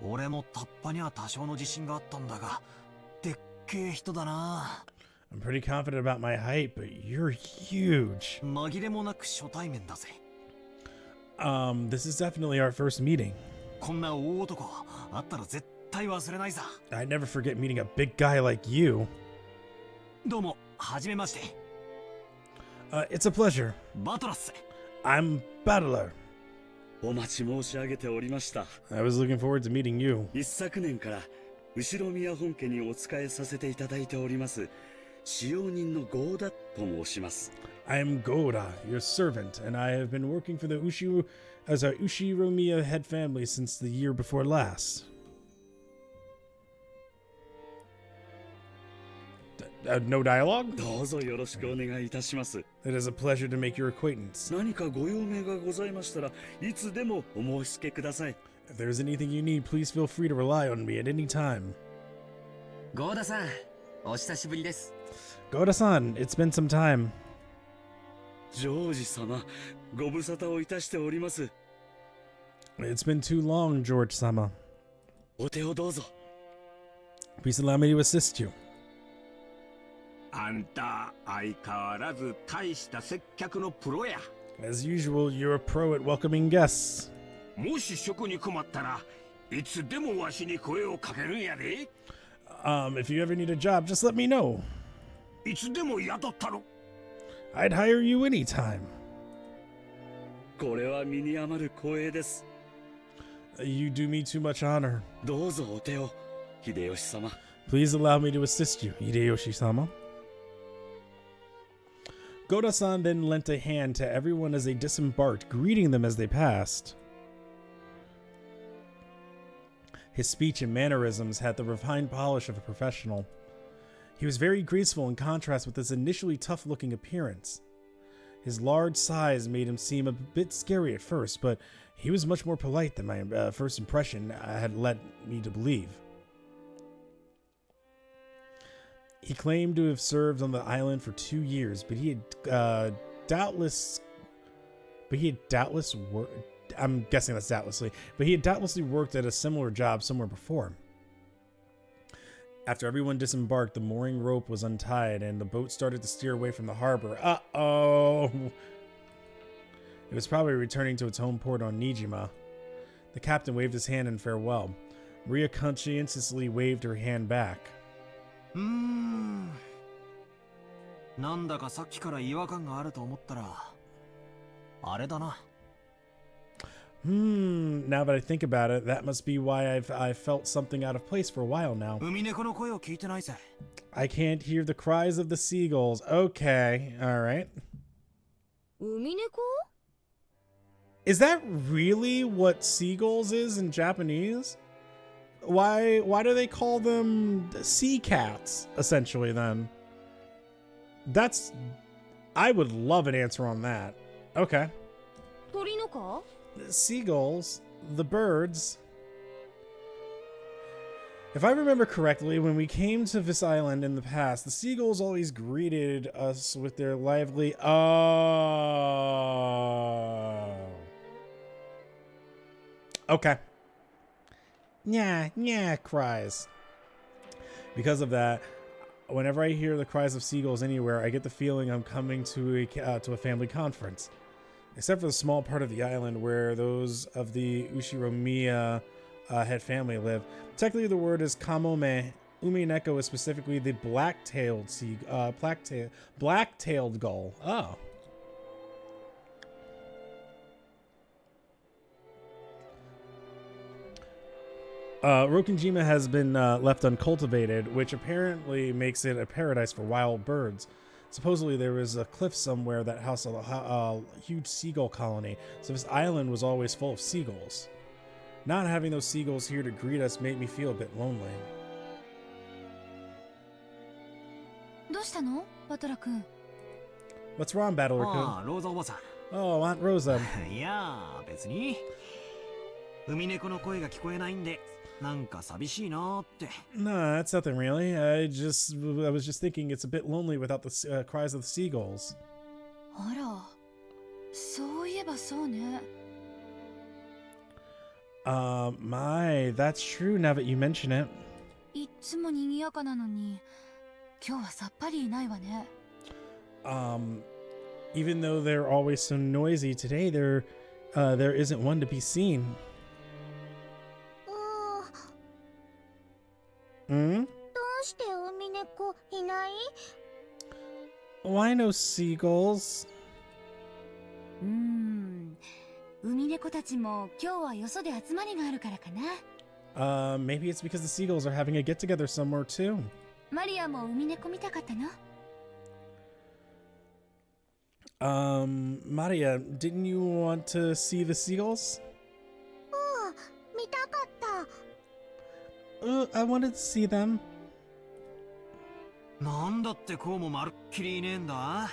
S5: 俺もタッパには多少の自信があったんだが、でっけえ人だな。
S1: I'm pretty confident about my height, but you're huge.
S5: 紛れもなく初対面だぜ。
S1: This is definitely our first meeting.
S5: こんな大男あったら絶対忘れないさ。
S1: I never forget meeting a big guy like you.
S5: どうも、はじめまして。
S1: It's a pleasure.
S5: バトラっす。
S1: I'm Battler.
S2: お待ち申し上げておりました。
S1: I was looking forward to meeting you.
S2: 一昨年から後ろ宮本家にお仕えさせていただいております使用人のゴーダと申します。
S1: I am Goda, your servant, and I have been working for the Ushiromiya head family since the year before last. No dialogue?
S2: どうぞよろしくお願いいたします。
S1: It is a pleasure to make your acquaintance.
S2: 何かご用命がございましたらいつでもお申し付けください。
S1: If there's anything you need, please feel free to rely on me at any time.
S8: ゴーダさん、お久しぶりです。
S1: Goda-san, it's been some time.
S2: ジョージ様、ご無沙汰をいたしております。
S1: It's been too long, George-sama.
S2: お手をどうぞ。
S1: Please allow me to assist you.
S3: あんた相変わらず大した接客のプロや。
S1: As usual, you're a pro at welcoming guests.
S3: もし職に困ったらいつでもわしに声をかけるんやで。
S1: If you ever need a job, just let me know.
S3: いつでも雇ったろ。
S1: I'd hire you anytime.
S2: これは身に余る光栄です。
S1: You do me too much honor.
S2: どうぞお手を、秀吉様。
S1: Please allow me to assist you, Hideyoshi-sama. Goda-san then lent a hand to everyone as they disembarked, greeting them as they passed. His speech and mannerisms had the refined polish of a professional. He was very graceful in contrast with his initially tough-looking appearance. His large size made him seem a bit scary at first, but he was much more polite than my first impression had led me to believe. He claimed to have served on the island for 2 years, but he had doubtless worked. I'm guessing that's doubtlessly, but he had doubtlessly worked at a similar job somewhere before. After everyone disembarked, the mooring rope was untied and the boat started to steer away from the harbor. Uh-oh! It was probably returning to its home port on Nijima. The captain waved his hand in farewell. Maria conscientiously waved her hand back.
S5: なんだかさっきから違和感があると思ったら、あれだな。
S1: Now that I think about it, that must be why I've felt something out of place for a while now.
S5: 海猫の声を聞いてないぜ。
S1: I can't hear the cries of the seagulls. Okay, alright.
S10: 海猫？
S1: Is that really what seagulls is in Japanese? Why do they call them sea cats, essentially, then? I would love an answer on that. Okay.
S10: 鳥のか？
S1: Seagulls, the birds. If I remember correctly, when we came to this island in the past, the seagulls always greeted us with their lively "oh." Okay. Yeah, cries. Because of that, whenever I hear the cries of seagulls anywhere, I get the feeling I'm coming to a family conference. Except for the small part of the island where those of the Ushiromiya head family live. Technically, the word is kamome. UMINEKO is specifically the black-tailed black-tailed gull. Oh. Rokkenjima has been left uncultivated, which apparently makes it a paradise for wild birds. Supposedly there was a cliff somewhere that housed a huge seagull colony, so this island was always full of seagulls. Not having those seagulls here to greet us made me feel a bit lonely.
S7: どうしたのバトラ君
S1: What's wrong, Battler
S5: ああ、
S1: Kun?
S5: ローザおばさん。
S1: Oh, Aunt Rosa.
S5: いやー、別に。海猫の声が聞こえないんで、なんか寂しいなーって。
S1: No, that's nothing really. I was just thinking it's a bit lonely without the cries of the seagulls.
S7: あら、そういえばそうね。
S1: My, that's true now that you mention it.
S7: いっつも賑やかなのに、今日はさっぱりいないわね。
S1: Even though they're always so noisy, today there isn't one to be seen.
S9: どうして海猫いない？
S1: Why no seagulls?
S7: 海猫たちも今日はよそで集まりがあるからかな。
S1: Maybe it's because the seagulls are having a get-together somewhere too.
S7: マリアも海猫見たかったの？
S1: Maria, didn't you want to see the seagulls?
S9: 見たかった。
S1: I wanted to see them.
S5: なんだってこうもまるっきりいねえんだ。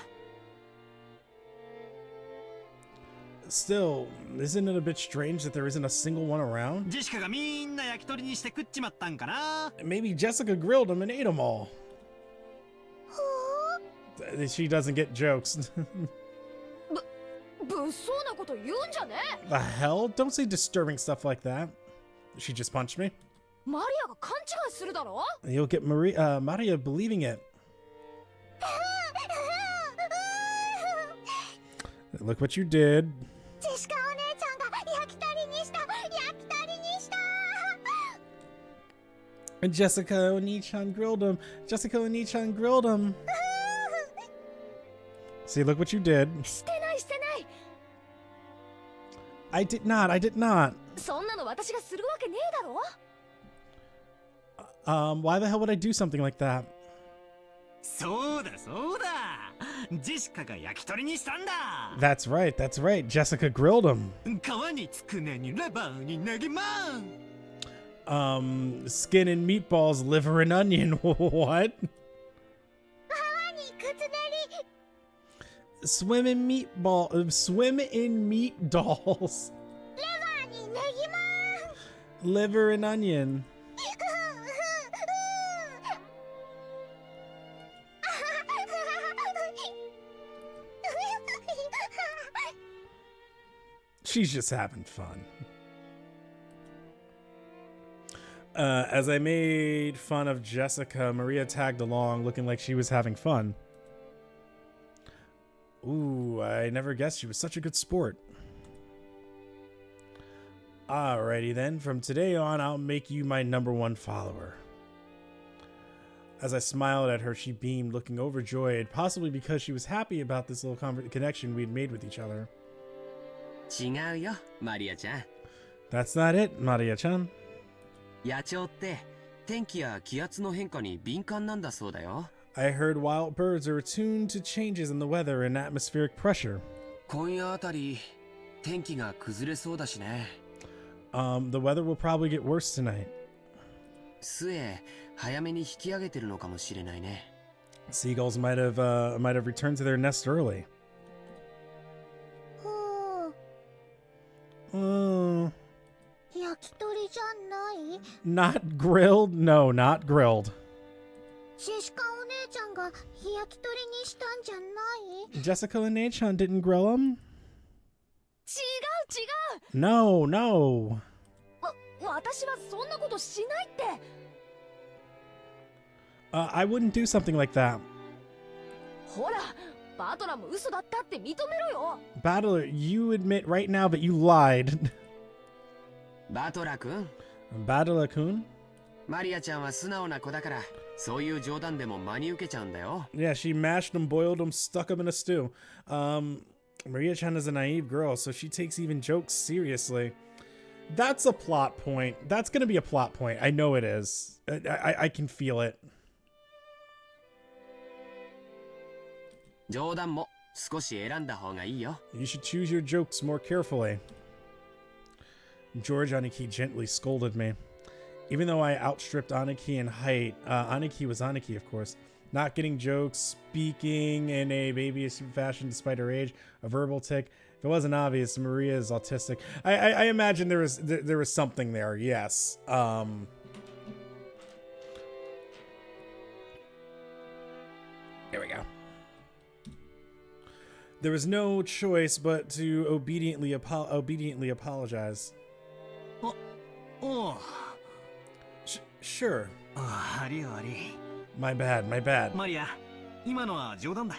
S1: Still, isn't it a bit strange that there isn't a single one around?
S5: ジェシカがみんな焼き鳥にして食っちまったんかな。
S1: Maybe Jessica grilled them and ate them all. She doesn't get jokes.
S10: 物騒なこと言うんじゃねえ。
S1: The hell? Don't say disturbing stuff like that. She just punched me.
S10: マリアが勘違いするだろ。
S1: You'll get Maria believing it. Look what you did.
S9: ジェシカお姉ちゃんが焼き鳥にした。焼き鳥にした。
S1: And Jessica Oni-chan grilled him. Jessica Oni-chan grilled him. See, look what you did.
S10: してないしてない。
S1: I did not. I did not.
S10: そんなの私がするわけねえだろ。
S1: Why the hell would I do something like that?
S5: そうだそうだ。ジェシカが焼き鳥にしたんだ。
S1: That's right. That's right. Jessica grilled him.
S5: 皮につくねにレバーにネギマン。
S1: Skin and meatballs, liver and onion. What?
S9: 泡にくつねり。
S1: Swim in meat dolls.
S9: レバーにネギマン。
S1: Liver and onion. She's just having fun. As I made fun of Jessica, Maria tagged along looking like she was having fun. Ooh, I never guessed she was such a good sport. Alrighty then, from today on, I'll make you my #1 follower. As I smiled at her, she beamed, looking overjoyed, possibly because she was happy about this little connection we'd made with each other.
S8: 違うよ、マリアちゃん。
S1: That's not it, Maria-chan.
S8: 野鳥って天気や気圧の変化に敏感なんだそうだよ。
S1: I heard wild birds are attuned to changes in the weather and atmospheric pressure.
S8: 今夜あたり天気が崩れそうだしね。
S1: The weather will probably get worse tonight.
S8: 末早めに引き上げてるのかもしれないね。
S1: Seagulls might have returned to their nest early.
S9: 焼き鳥じゃない？
S1: Not grilled? No, not grilled.
S9: ジェシカお姉ちゃんが焼き鳥にしたんじゃない？
S1: Jessica and Nachan didn't grill them?
S10: 違う違う。
S1: No, no.
S10: 私はそんなことしないって。
S1: I wouldn't do something like that.
S10: ほら、バトラも嘘だったって認めろよ。
S1: Battler, you admit right now that you lied.
S8: バトラ君。
S1: Battler-kun?
S8: マリアちゃんは素直な子だから、そういう冗談でも真に受けちゃうんだよ。
S1: Yeah, she mashed them, boiled them, stuck them in a stew. Maria-chan is a naive girl, so she takes even jokes seriously. That's a plot point. That's gonna be a plot point. I know it is. I can feel it.
S8: 冗談も少し選んだ方がいいよ。
S1: You should choose your jokes more carefully. George Aniki gently scolded me. Even though I outstripped Aniki in height, Aniki was Aniki, of course. Not getting jokes, speaking in a babyish fashion despite her age, a verbal tic. If it wasn't obvious, Maria is autistic. I imagine there was something there. Yes. There we go. There was no choice but to obediently apologize.
S5: Oh.
S1: Sure.
S5: ありあり。
S1: My bad, my bad.
S5: マリア、今のは冗談だ。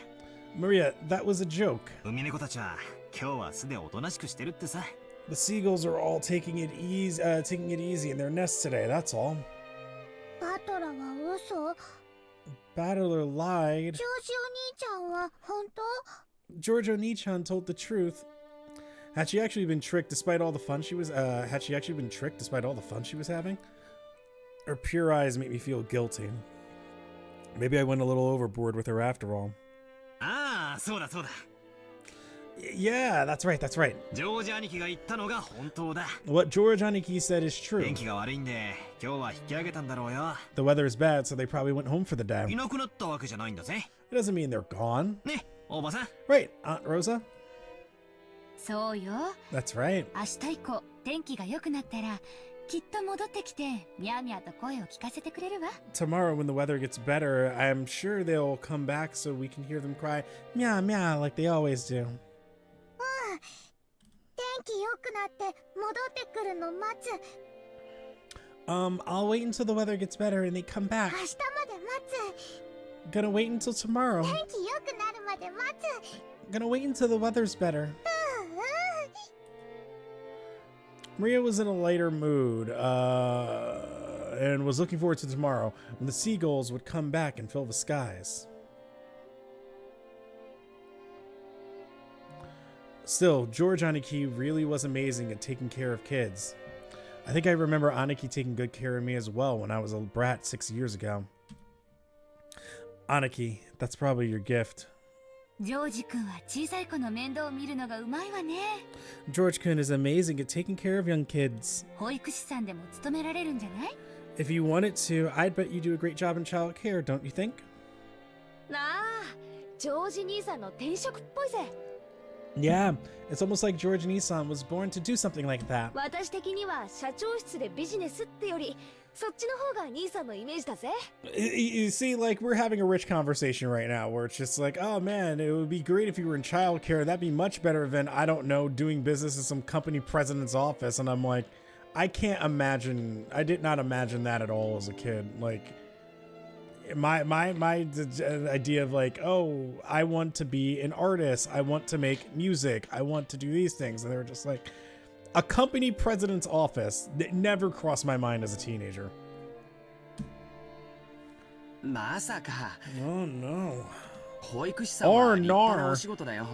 S1: Maria, that was a joke.
S5: ウミネコたちは今日は素でおとなしくしてるってさ。
S1: The seagulls are all taking it easy in their nests today, that's all.
S9: バトラは嘘。
S1: Battler lied.
S9: ジョージお兄ちゃんは本当？
S1: George Oni-chan told the truth. Had she actually been tricked despite all the fun she was having? Her pure eyes make me feel guilty. Maybe I went a little overboard with her after all.
S5: ああ、そうだそうだ。
S1: Yeah, that's right, that's right.
S5: ジョージ兄貴が言ったのが本当だ。
S1: What George Aniki said is true.
S5: 天気が悪いんで、今日は引き上げたんだろうよ。
S1: The weather is bad, so they probably went home for the day.
S5: いなくなったわけじゃないんだぜ。
S1: It doesn't mean they're gone.
S5: ね、おばさん。
S1: Right, Aunt Rosa?
S7: そうよ。
S1: That's right.
S7: 明日以降天気が良くなったらきっと戻ってきてミャーミャーと声を聞かせてくれるわ。
S1: Tomorrow when the weather gets better, I'm sure they'll come back so we can hear them cry meow meow like they always do.
S9: 天気良くなって戻ってくるの待つ。
S1: I'll wait until the weather gets better and they come back.
S9: 明日まで待つ。
S1: Gonna wait until tomorrow.
S9: 天気良くなるまで待つ。
S1: Gonna wait until the weather's better. Maria was in a lighter mood, and was looking forward to tomorrow when the seagulls would come back and fill the skies. Still, George Aniki really was amazing at taking care of kids. I think I remember Aniki taking good care of me as well when I was a brat 6 years ago. Aniki, that's probably your gift.
S7: ジョージ君は小さい子の面倒を見るのがうまいわね。
S1: George-kun is amazing at taking care of young kids.
S7: 保育士さんでも務められるんじゃない？
S1: If you wanted to, I'd bet you do a great job in child care, don't you think?
S10: なあ、ジョージ兄さんの転職っぽいぜ。
S1: Yeah, it's almost like George Nissan was born to do something like that.
S10: 私的には社長室でビジネスってよりそっちの方が兄さんのイメージだぜ。
S1: You see, like, we're having a rich conversation right now where it's just like, oh man, it would be great if you were in childcare. That'd be much better than, I don't know, doing business in some company president's office. And I'm like, I can't imagine, I did not imagine that at all as a kid. Like, my idea of like, oh, I want to be an artist. I want to make music. I want to do these things. And they were just like, a company president's office. It never crossed my mind as a teenager.
S8: まさか。
S1: Oh no.
S8: 保育士さんは立派なお仕事だよ。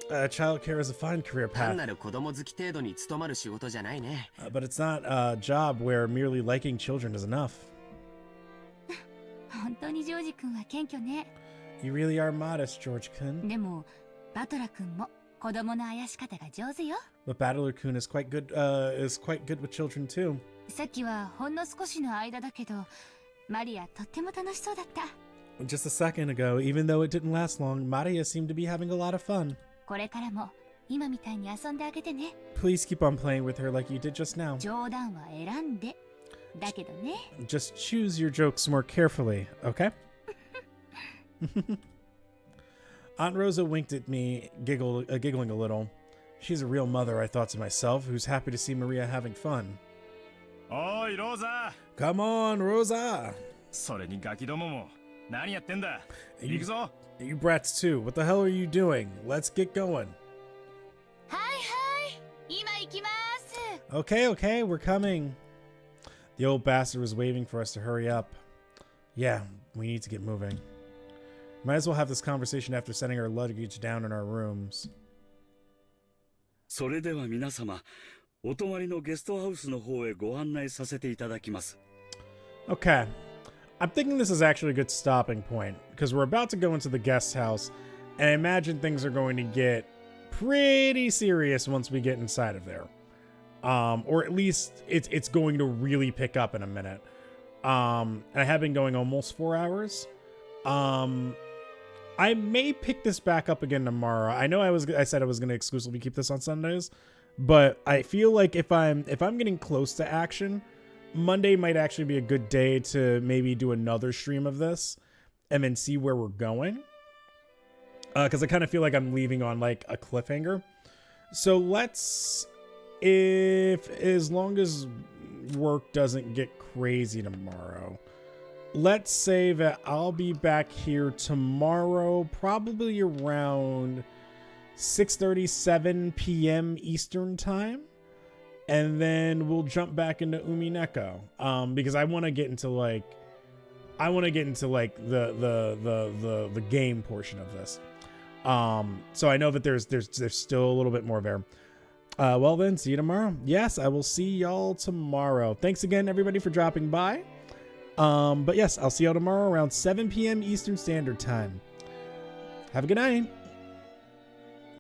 S1: Child care is a fine career
S8: 単
S1: path.
S8: なる子供好き程度に務まる仕事じゃないね。
S1: But it's not a job where merely liking children is enough.
S7: 本当にジョージ君は謙虚ね。
S1: You really are modest, George-kun.
S7: でもバトラ君も子供のあやし方が上手よ。
S1: But Battler-kun is quite good with children too.
S7: さっきはほんの少しの間だけどマリアとっても楽しそうだった。
S1: Just a second ago, even though it didn't last long, Maria seemed to be having a lot of fun.
S7: これからも今みたいに遊んであげてね。
S1: Please keep on playing with her like you did just now.
S7: 冗談は選んで。だけどね。
S1: Just choose your jokes more carefully, okay? Aunt Rosa winked at me, giggling a little. She's a real mother, I thought to myself, who's happy to see Maria having fun.
S6: おいローザ
S1: Come on, Rosa!
S6: それにガキどもも何やってんだ
S1: You-
S6: 行くぞ
S1: You brats too, what the hell are you doing? Let's get going.
S7: はいはい今行きます。
S1: Okay, we're coming. The old bastard was waving for us to hurry up. Yeah, we need to get moving. Might as well have this conversation after setting our luggage down in our rooms.
S12: それでは皆様、お泊まりのゲストハウスの方へご案内させていただきます。
S1: Okay. I'm thinking this is actually a good stopping point because we're about to go into the guest house and I imagine things are going to get pretty serious once we get inside of there. Or at least it's going to really pick up in a minute. And I have been going almost 4 hours. I may pick this back up again tomorrow. I know I said I was going to exclusively keep this on Sundays, but I feel like if I'm getting close to action, Monday might actually be a good day to maybe do another stream of this and then see where we're going. Because I kind of feel like I'm leaving on like a cliffhanger. So let's, as long as work doesn't get crazy tomorrow, let's say that I'll be back here tomorrow, probably around 6:37 p.m. Eastern time. And then we'll jump back into UMINEKO, because I want to get into like, the game portion of this. So I know that there's still a little bit more there. Well then, see you tomorrow. Yes, I will see y'all tomorrow. Thanks again, everybody, for dropping by. But yes, I'll see y'all tomorrow around 7 p.m. Eastern Standard Time. Have a good night.